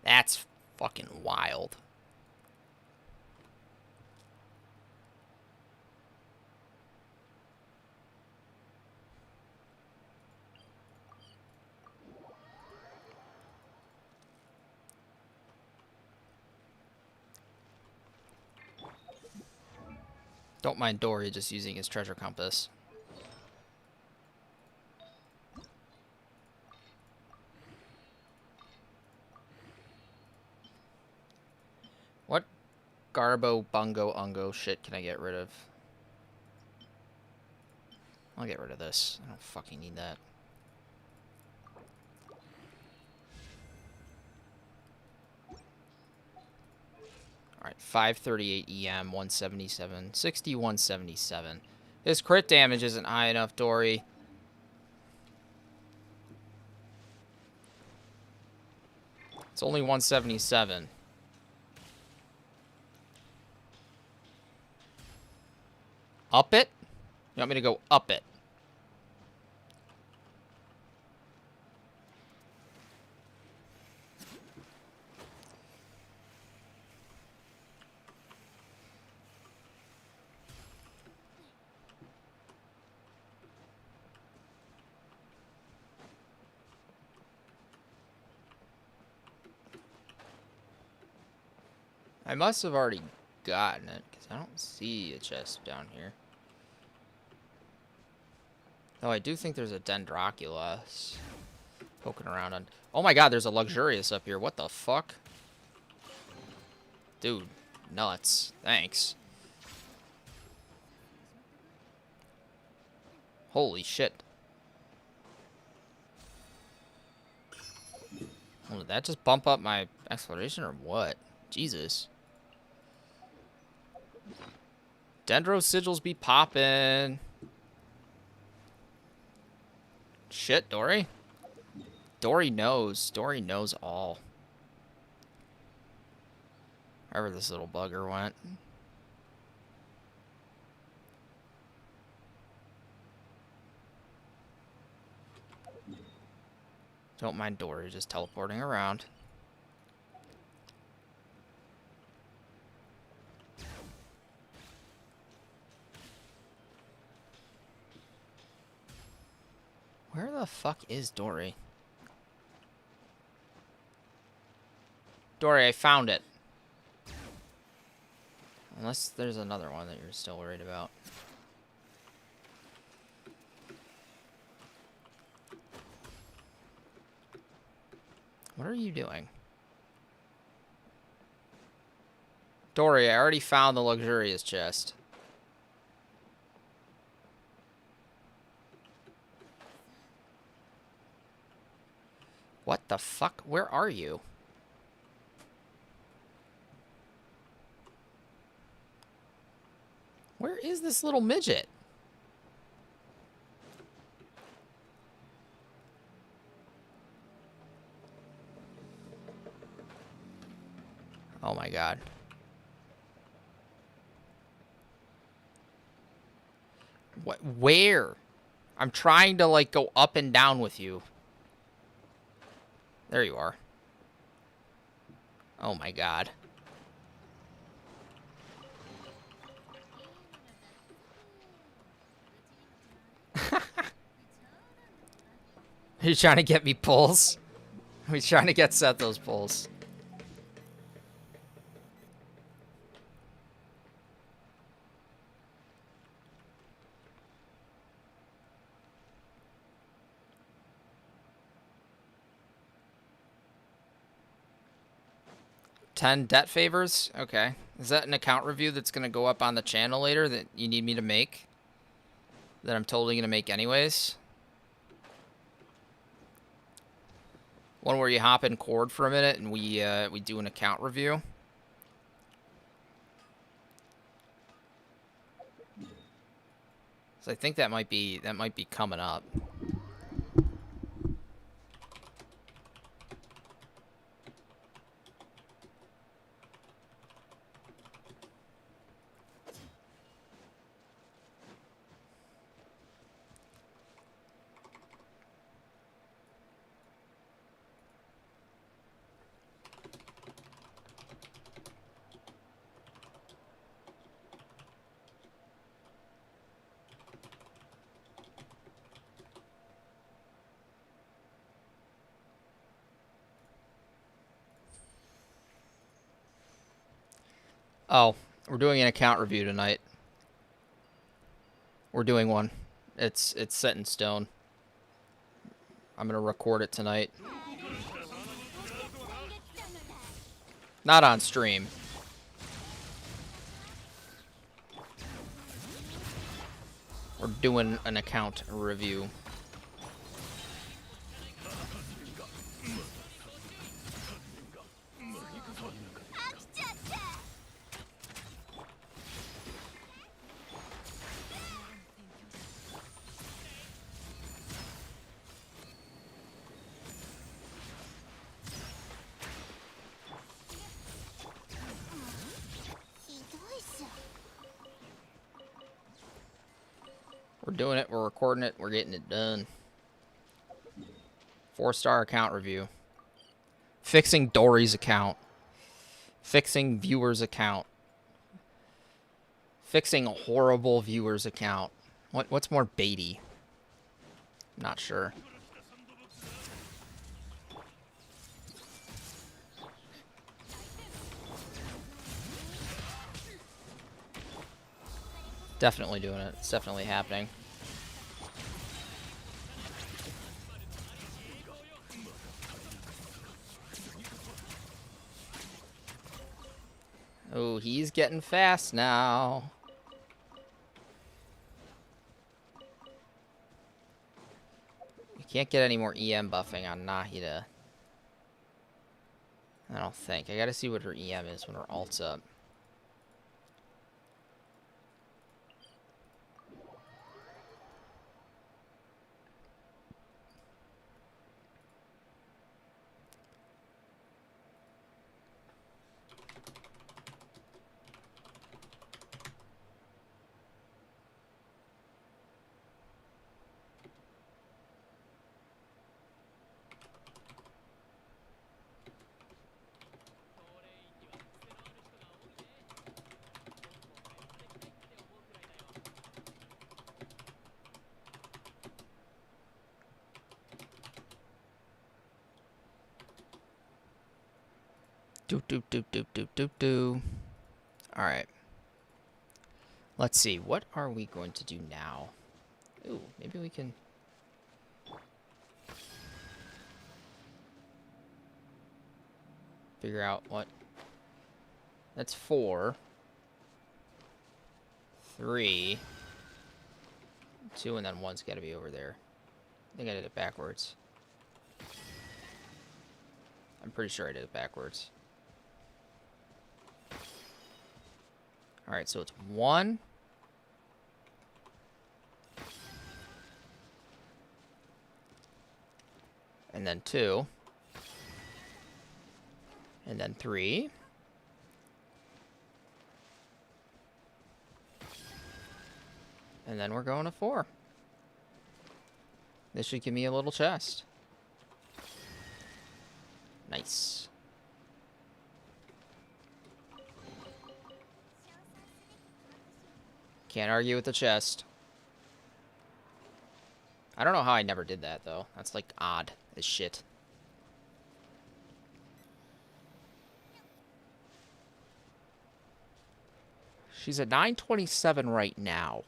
that's fucking wild. Don't mind Dory just using his treasure compass. What Garbo, Bungo, Ungo shit can I get rid of? I'll get rid of this. I don't fucking need that. Alright, 538 EM, 177, 60, 177. His crit damage isn't high enough, Dory. It's only 177. Up it? You want me to go up it? I must have already gotten it, because I don't see a chest down here. Though I do think there's a Dendroculus poking around on... Oh my god, there's a Luxurious up here. What the fuck? Dude, nuts. Thanks. Holy shit. Oh, did that just bump up my exploration or what? Jesus. Dendro sigils be poppin'. Shit, Dory. Dory knows. Dory knows all. Wherever this little bugger went. Don't mind Dory just teleporting around. Where the fuck is Dory? Dory, I found it. Unless there's another one that you're still worried about. What are you doing? Dory, I already found the Luxurious chest. What the fuck? Where are you? Where is this little midget? Oh my god. What? Where? I'm trying to, like, go up and down with you. There you are. Oh my god. Are you trying to get me pulls? Are we trying to get Sethos pulls? $10 debt favors? Okay. Is that an account review that's going to go up on the channel later that you need me to make? That I'm totally going to make anyways? One where you hop in Cord for a minute and we do an account review. So I think that might be coming up. Oh, we're doing an account review tonight. we're doing one. It's set in stone. I'm gonna record it tonight. Not on stream. We're doing an account review. We're doing it, we're recording it, we're getting it done. 4-star account review. Fixing Dory's account. Fixing viewer's account. Fixing a horrible viewer's account. What's more baity? Not sure. Definitely doing it. It's definitely happening. Oh, he's getting fast now. You can't get any more EM buffing on Nahida. I don't think. I gotta see what her EM is when her ult's up. Do. Alright. Let's see. What are we going to do now? Ooh, maybe we can... figure out what... That's 4. 3. 2, and then 1's got to be over there. I think I did it backwards. I'm pretty sure I did it backwards. Alright, so it's 1. And then 2. And then 3. And then we're going to 4. This should give me a little chest. Nice. Can't argue with the chest. I don't know how I never did that, though. That's, like, odd as shit. She's at 927 right now.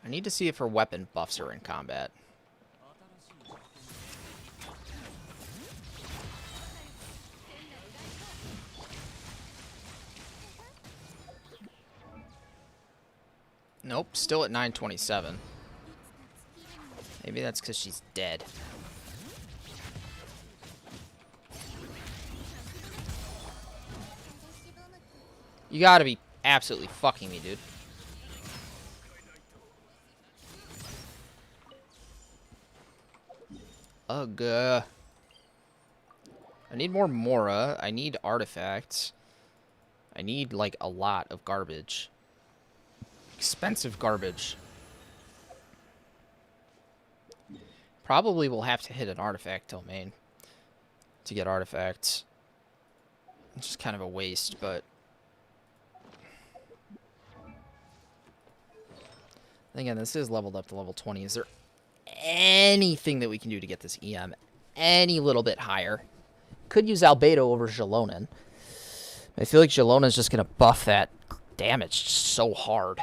I need to see if her weapon buffs her in combat. Nope, still at 927. Maybe that's because she's dead. You gotta be absolutely fucking me, dude. Ugh. I need more Mora. I need artifacts. I need, like, a lot of garbage. Expensive garbage. Probably will have to hit an artifact domain to get artifacts. It's just kind of a waste, but... Again, this is leveled up to level 20. Is there anything that we can do to get this EM any little bit higher? Could use Albedo over xilonen. I feel like xilonen is just going to buff that damage so hard.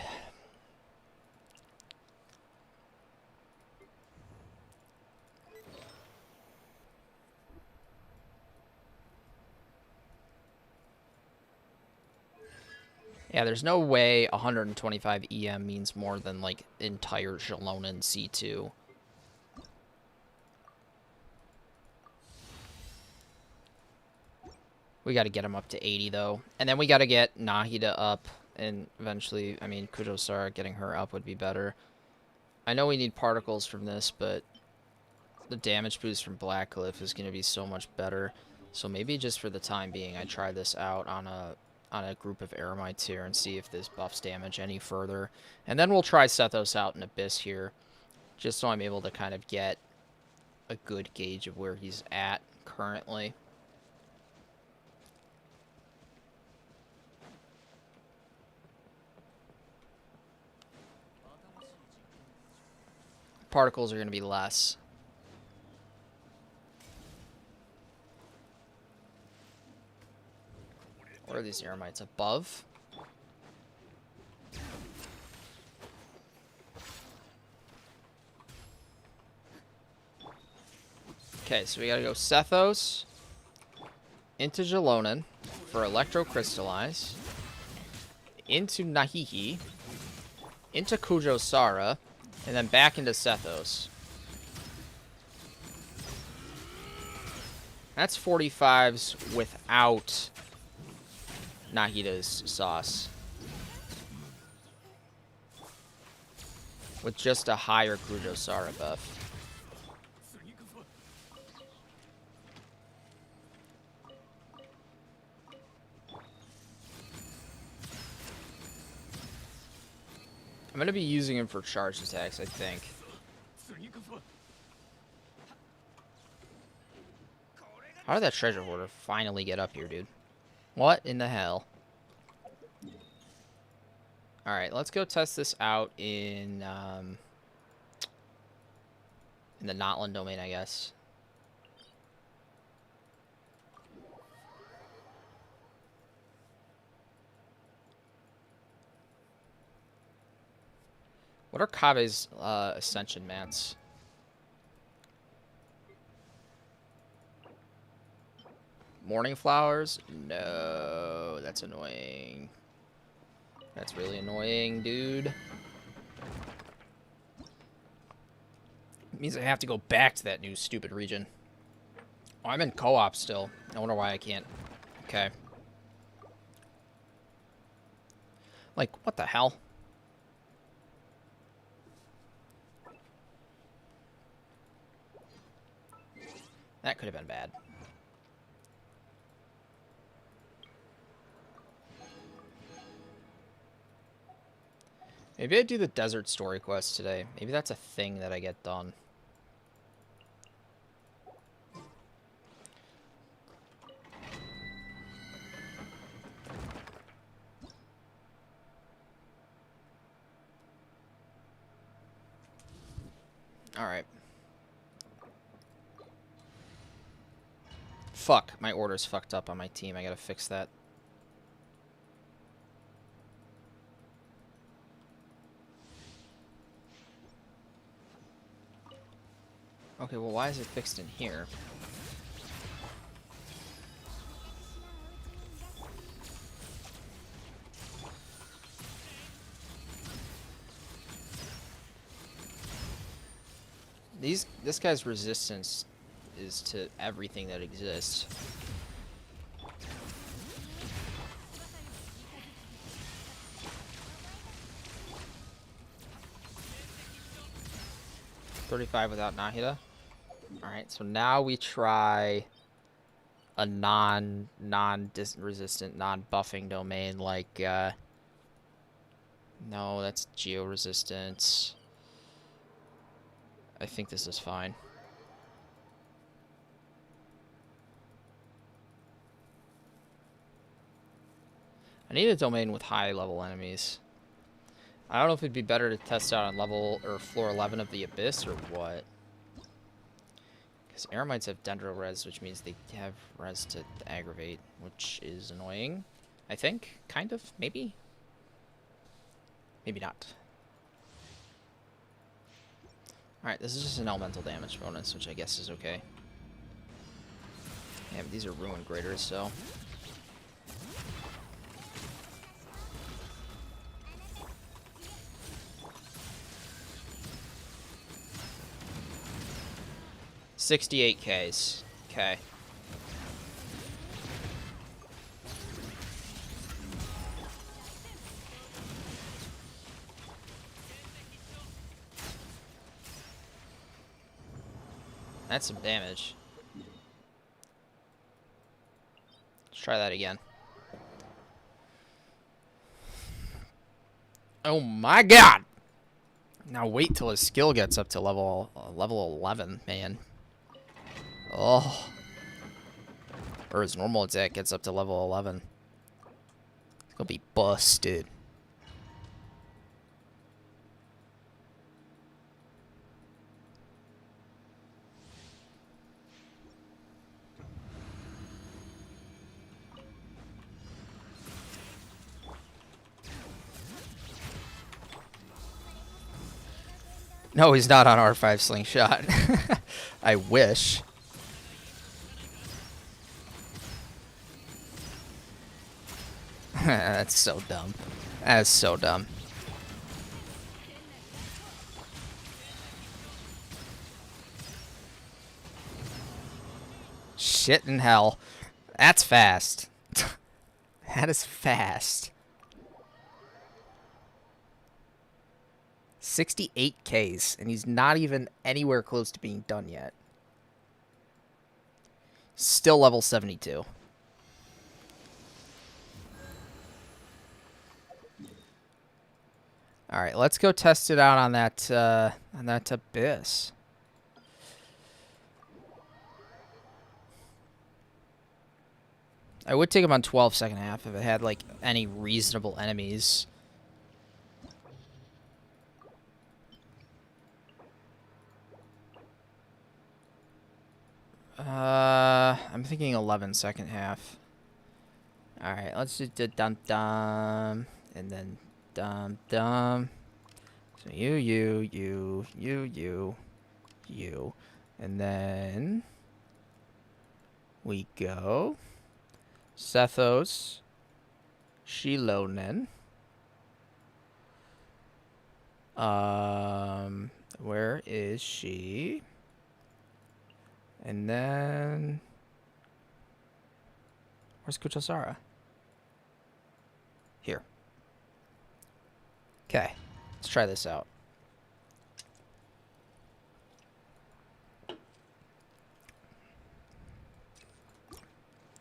Yeah, there's no way 125 EM means more than, like, entire xilonen C2. We got to get him up to 80, though. And then we got to get Nahida up. And eventually, I mean, Kujosara, getting her up would be better. I know we need particles from this, but the damage boost from Blackcliff is going to be so much better. So maybe just for the time being, I try this out on a group of Eremites here and see if this buffs damage any further. And then we'll try Sethos out in Abyss here, just so I'm able to kind of get a good gauge of where he's at currently. Particles are going to be less. Where are these Eremites? Above? Okay, so we gotta go Sethos into xilonen for Electrocrystallize, into Nahihi, into Kujosara, and then back into Sethos. That's 45s without Nahida's sauce. With just a higher Kujosara buff. I'm going to be using him for charge attacks, I think. How did that treasure hoarder finally get up here, dude? What in the hell? Alright, let's go test this out in the Notland domain, I guess. What are Kabe's ascension mats? Morning flowers? No, that's annoying. That's really annoying, dude. It means I have to go back to that new stupid region. Oh, I'm in co-op still. I wonder why I can't. Okay. Like, what the hell? That could have been bad. Maybe I do the desert story quest today. Maybe that's a thing that I get done. Alright. Fuck, my order's fucked up on my team. I gotta fix that. Okay, well, why is it fixed in here? This guy's resistance is to everything that exists. $35 without Nahida. Alright, so now we try a non-resistant, non-buffing domain like no, that's geo-resistance. I think this is fine. I need a domain with high-level enemies. I don't know if it'd be better to test out on level or floor 11 of the Abyss or what. Because Eremites have Dendro Res, which means they have Res to aggravate, which is annoying. I think, kind of, maybe. Maybe not. Alright, this is just an elemental damage bonus, which I guess is okay. Yeah, but these are Ruin Graders, so... 68 Ks. Okay. That's some damage. Let's try that again. Oh my god! Now wait till his skill gets up to level 11, man. Oh. Or his normal attack gets up to level 11. It's gonna be busted. No, he's not on R5 slingshot. I wish. That's so dumb. That's so dumb. Shit in hell. That's fast. That is fast. 68 Ks, and he's not even anywhere close to being done yet. Still level 72. All right, let's go test it out on that abyss. I would take him on 12 second half if it had like any reasonable enemies. I'm thinking 11 second half. All right, let's just do dum dum and then dum dum. So you, and then we go Sethos, xilonen. Where is she? And then where's Kuchosara? Here. Okay, let's try this out.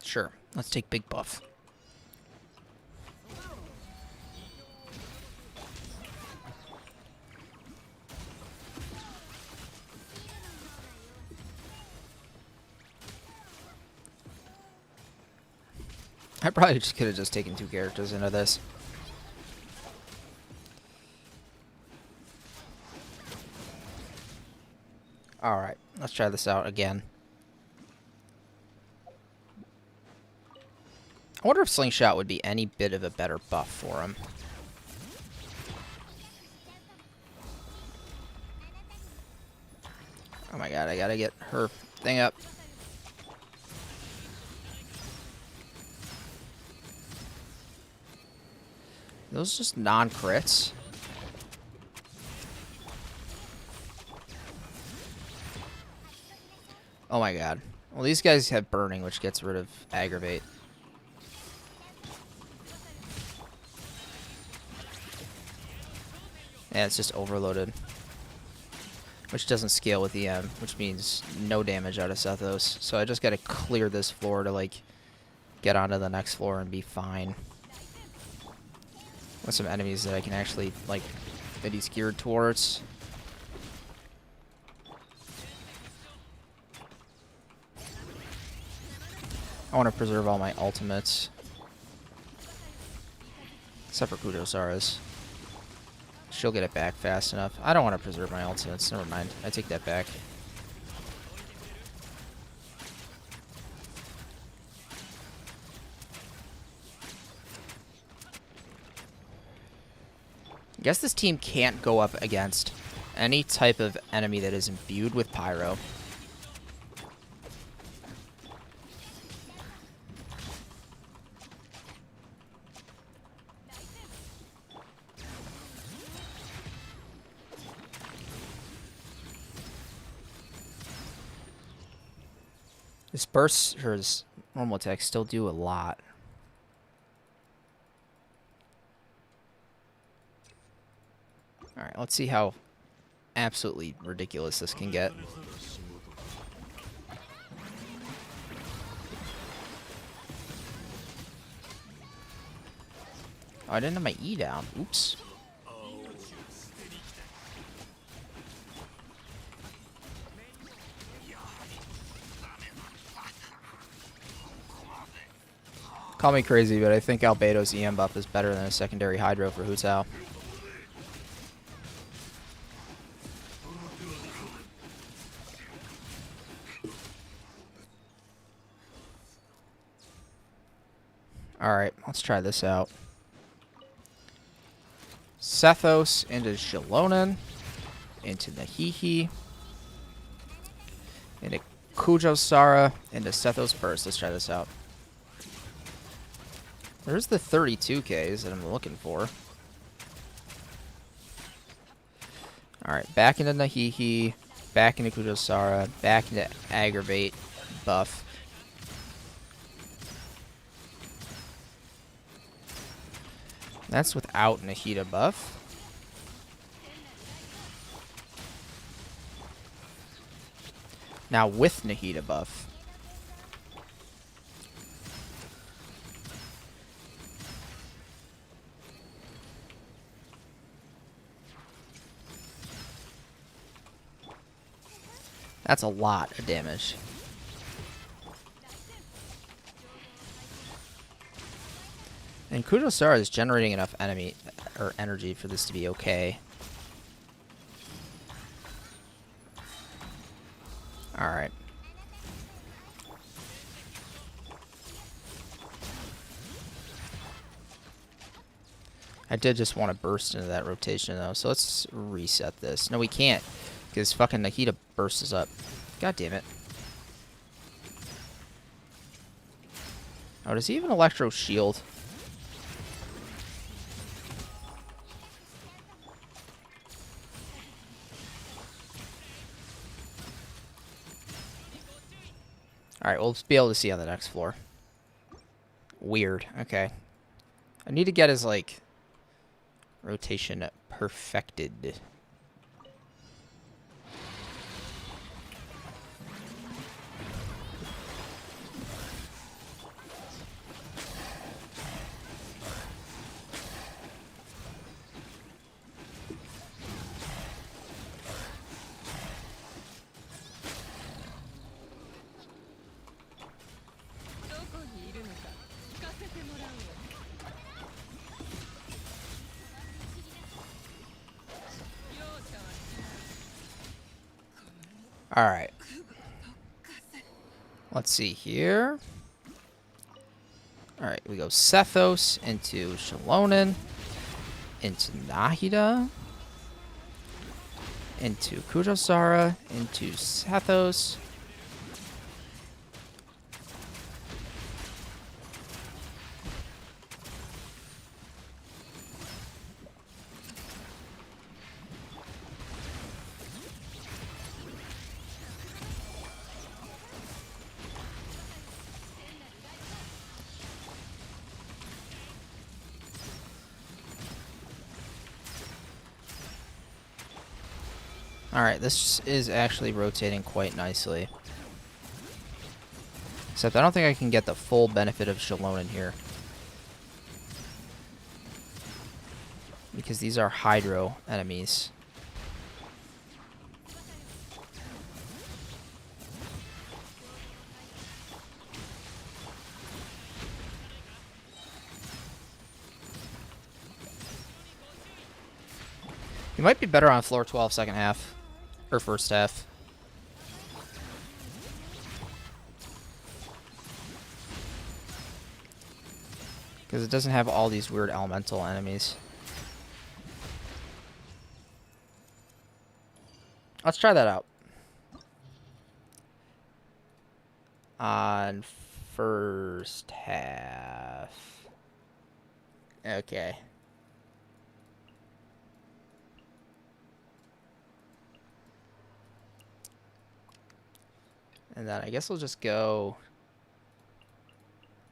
Sure, let's take big buff. I probably just could have just taken 2 characters into this. Alright, let's try this out again. I wonder if Slingshot would be any bit of a better buff for him. Oh my god, I gotta get her thing up. Those just non-crits. Oh my god. Well, these guys have burning, which gets rid of aggravate. Yeah, it's just overloaded. Which doesn't scale with EM, which means no damage out of Sethos. So I just gotta clear this floor to, like, get onto the next floor and be fine. With some enemies that I can actually, like, that he's geared towards. I want to preserve all my ultimates. Except for Kudosara's. She'll get it back fast enough. I don't want to preserve my ultimates. Never mind. I take that back. I guess this team can't go up against any type of enemy that is imbued with Pyro. His bursts or his normal attacks still do a lot. Alright, let's see how absolutely ridiculous this can get. Oh, I didn't have my E down. Oops. Call me crazy, but I think Albedo's EM buff is better than a secondary Hydro for Hu Tao. Alright, let's try this out. Sethos into xilonen, into Nahihi, into Kujosara, into Sethos Burst. Let's try this out. There's the 32Ks that I'm looking for. Alright, back into Nahihi, back into Kujosara, back into Aggravate buff. That's without Nahida buff. Now with Nahida buff. That's a lot of damage. And Kujosara is generating enough energy for this to be okay. Alright. I did just want to burst into that rotation though, so let's reset this. No, we can't, because fucking Nahida bursts up. God damn it. Oh, does he even Electro Shield? Alright, we'll be able to see on the next floor. Weird. Okay. I need to get his, like, rotation perfected. Alright. Let's see here. Alright, we go Sethos into xilonen, into Nahida, into Kujosara, into Sethos. Alright, this is actually rotating quite nicely. Except I don't think I can get the full benefit of xilonen here. Because these are Hydro enemies. You might be better on floor 12 second half. Or first half. Because it doesn't have all these weird elemental enemies. Let's try that out. On first half. Okay. And then I guess we'll just go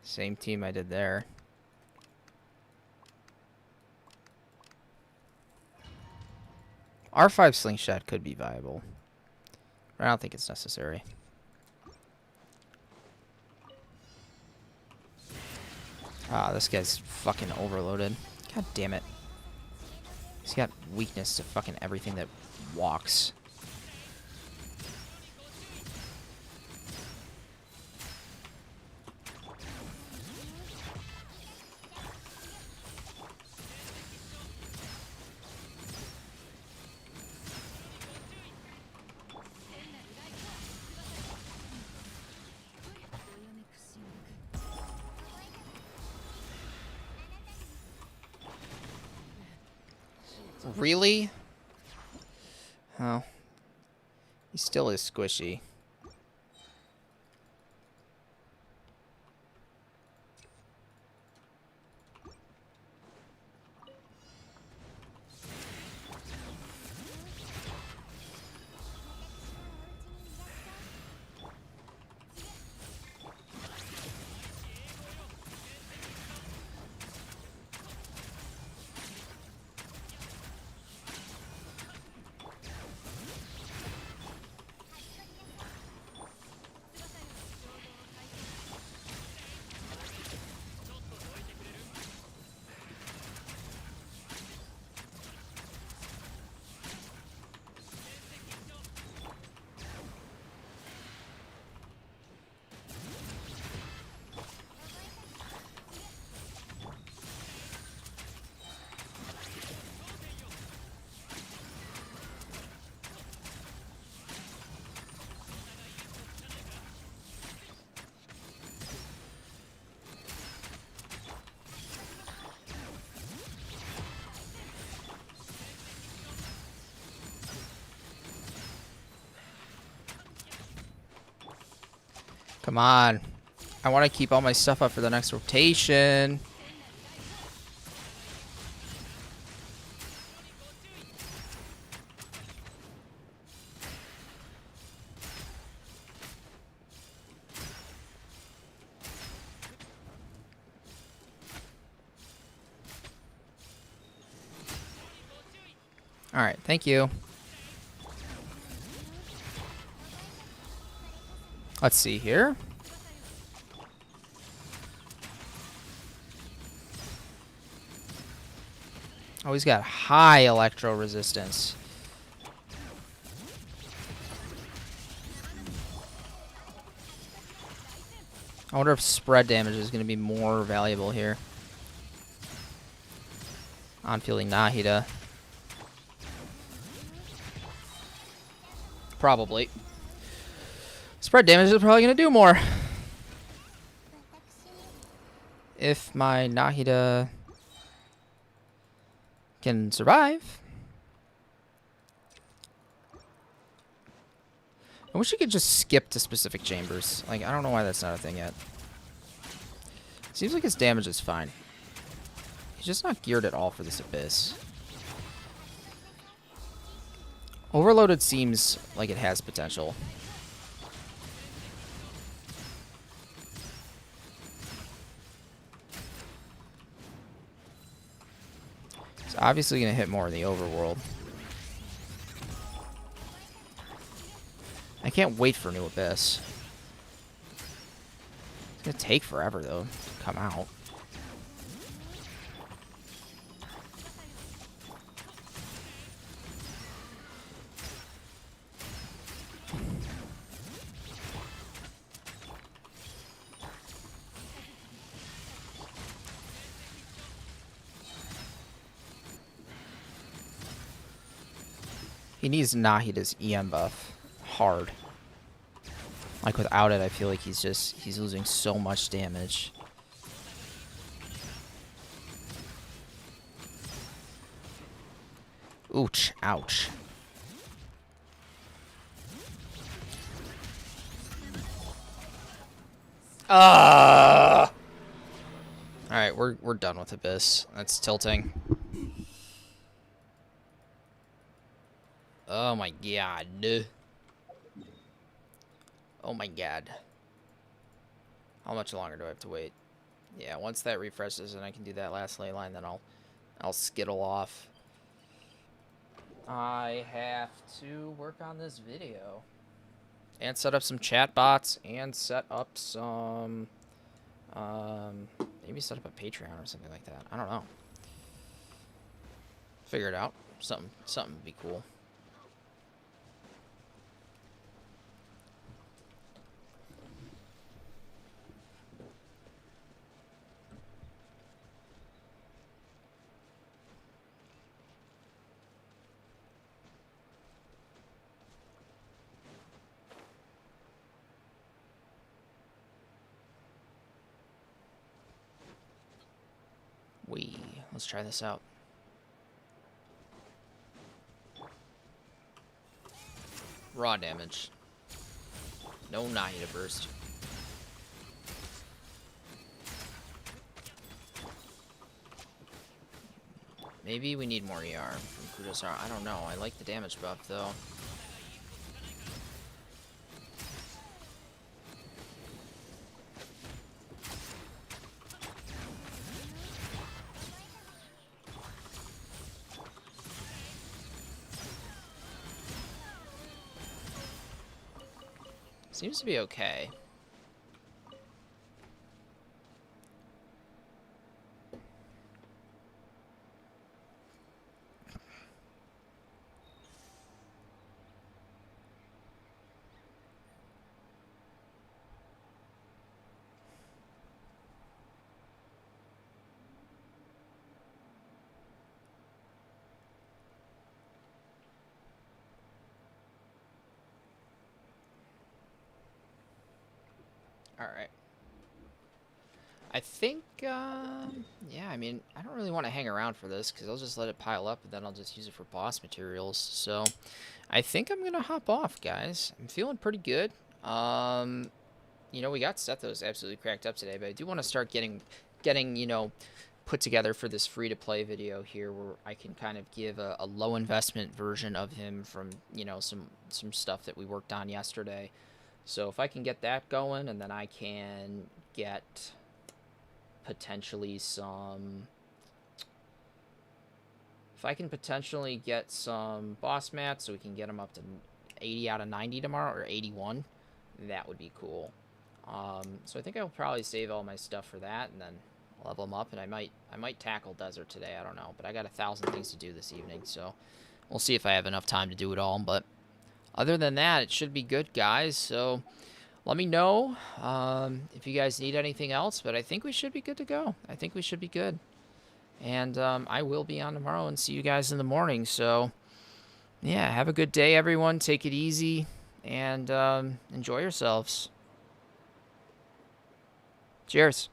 same team I did there. R5 slingshot could be viable, but I don't think it's necessary. Ah, this guy's fucking overloaded. God damn it. He's got weakness to fucking everything that walks. Really? Oh. He still is squishy. Come on. I want to keep all my stuff up for the next rotation. All right, thank you. Let's see here. Oh, he's got high electro resistance. I wonder if spread damage is going to be more valuable here. On fielding Nahida. Probably. Spread damage is probably going to do more. If my Nahida can survive. I wish you could just skip to specific chambers. Like, I don't know why that's not a thing yet. Seems like his damage is fine. He's just not geared at all for this Abyss. Overloaded seems like it has potential. It's obviously going to hit more in the overworld. I can't wait for New Abyss. It's going to take forever, though, to come out. He needs Nahida's EM buff hard. Like, without it, I feel like he's losing so much damage. Ouch. Ouch. Alright, we're done with Abyss. That's tilting. Oh my god. Oh my god. How much longer do I have to wait? Yeah, once that refreshes and I can do that last ley line, then I'll skittle off. I have to work on this video. And set up some chat bots and set up some maybe set up a Patreon or something like that. I don't know. Figure it out. Something would be cool. Let's try this out. Raw damage. No Nahida burst. Maybe we need more ER from Kudasar. I don't know. I like the damage buff though. Seems to be okay. Alright. I think, yeah, I mean, I don't really want to hang around for this, because I'll just let it pile up, and then I'll just use it for boss materials. So, I think I'm going to hop off, guys. I'm feeling pretty good. You know, we got Sethos absolutely cracked up today, but I do want to start getting, you know, put together for this free-to-play video here, where I can kind of give a low-investment version of him from, you know, some stuff that we worked on yesterday. So if I can get that going, and then I can get potentially some... If I can potentially get some boss mats so we can get them up to 80 out of 90 tomorrow, or 81, that would be cool. So I think I'll probably save all my stuff for that, and then level them up, and I might tackle Desert today, I don't know. But I got 1,000 things to do this evening, so we'll see if I have enough time to do it all, but... Other than that, it should be good, guys. So let me know if you guys need anything else. But I think we should be good to go. I think we should be good. And I will be on tomorrow and see you guys in the morning. So, yeah, have a good day, everyone. Take it easy and enjoy yourselves. Cheers.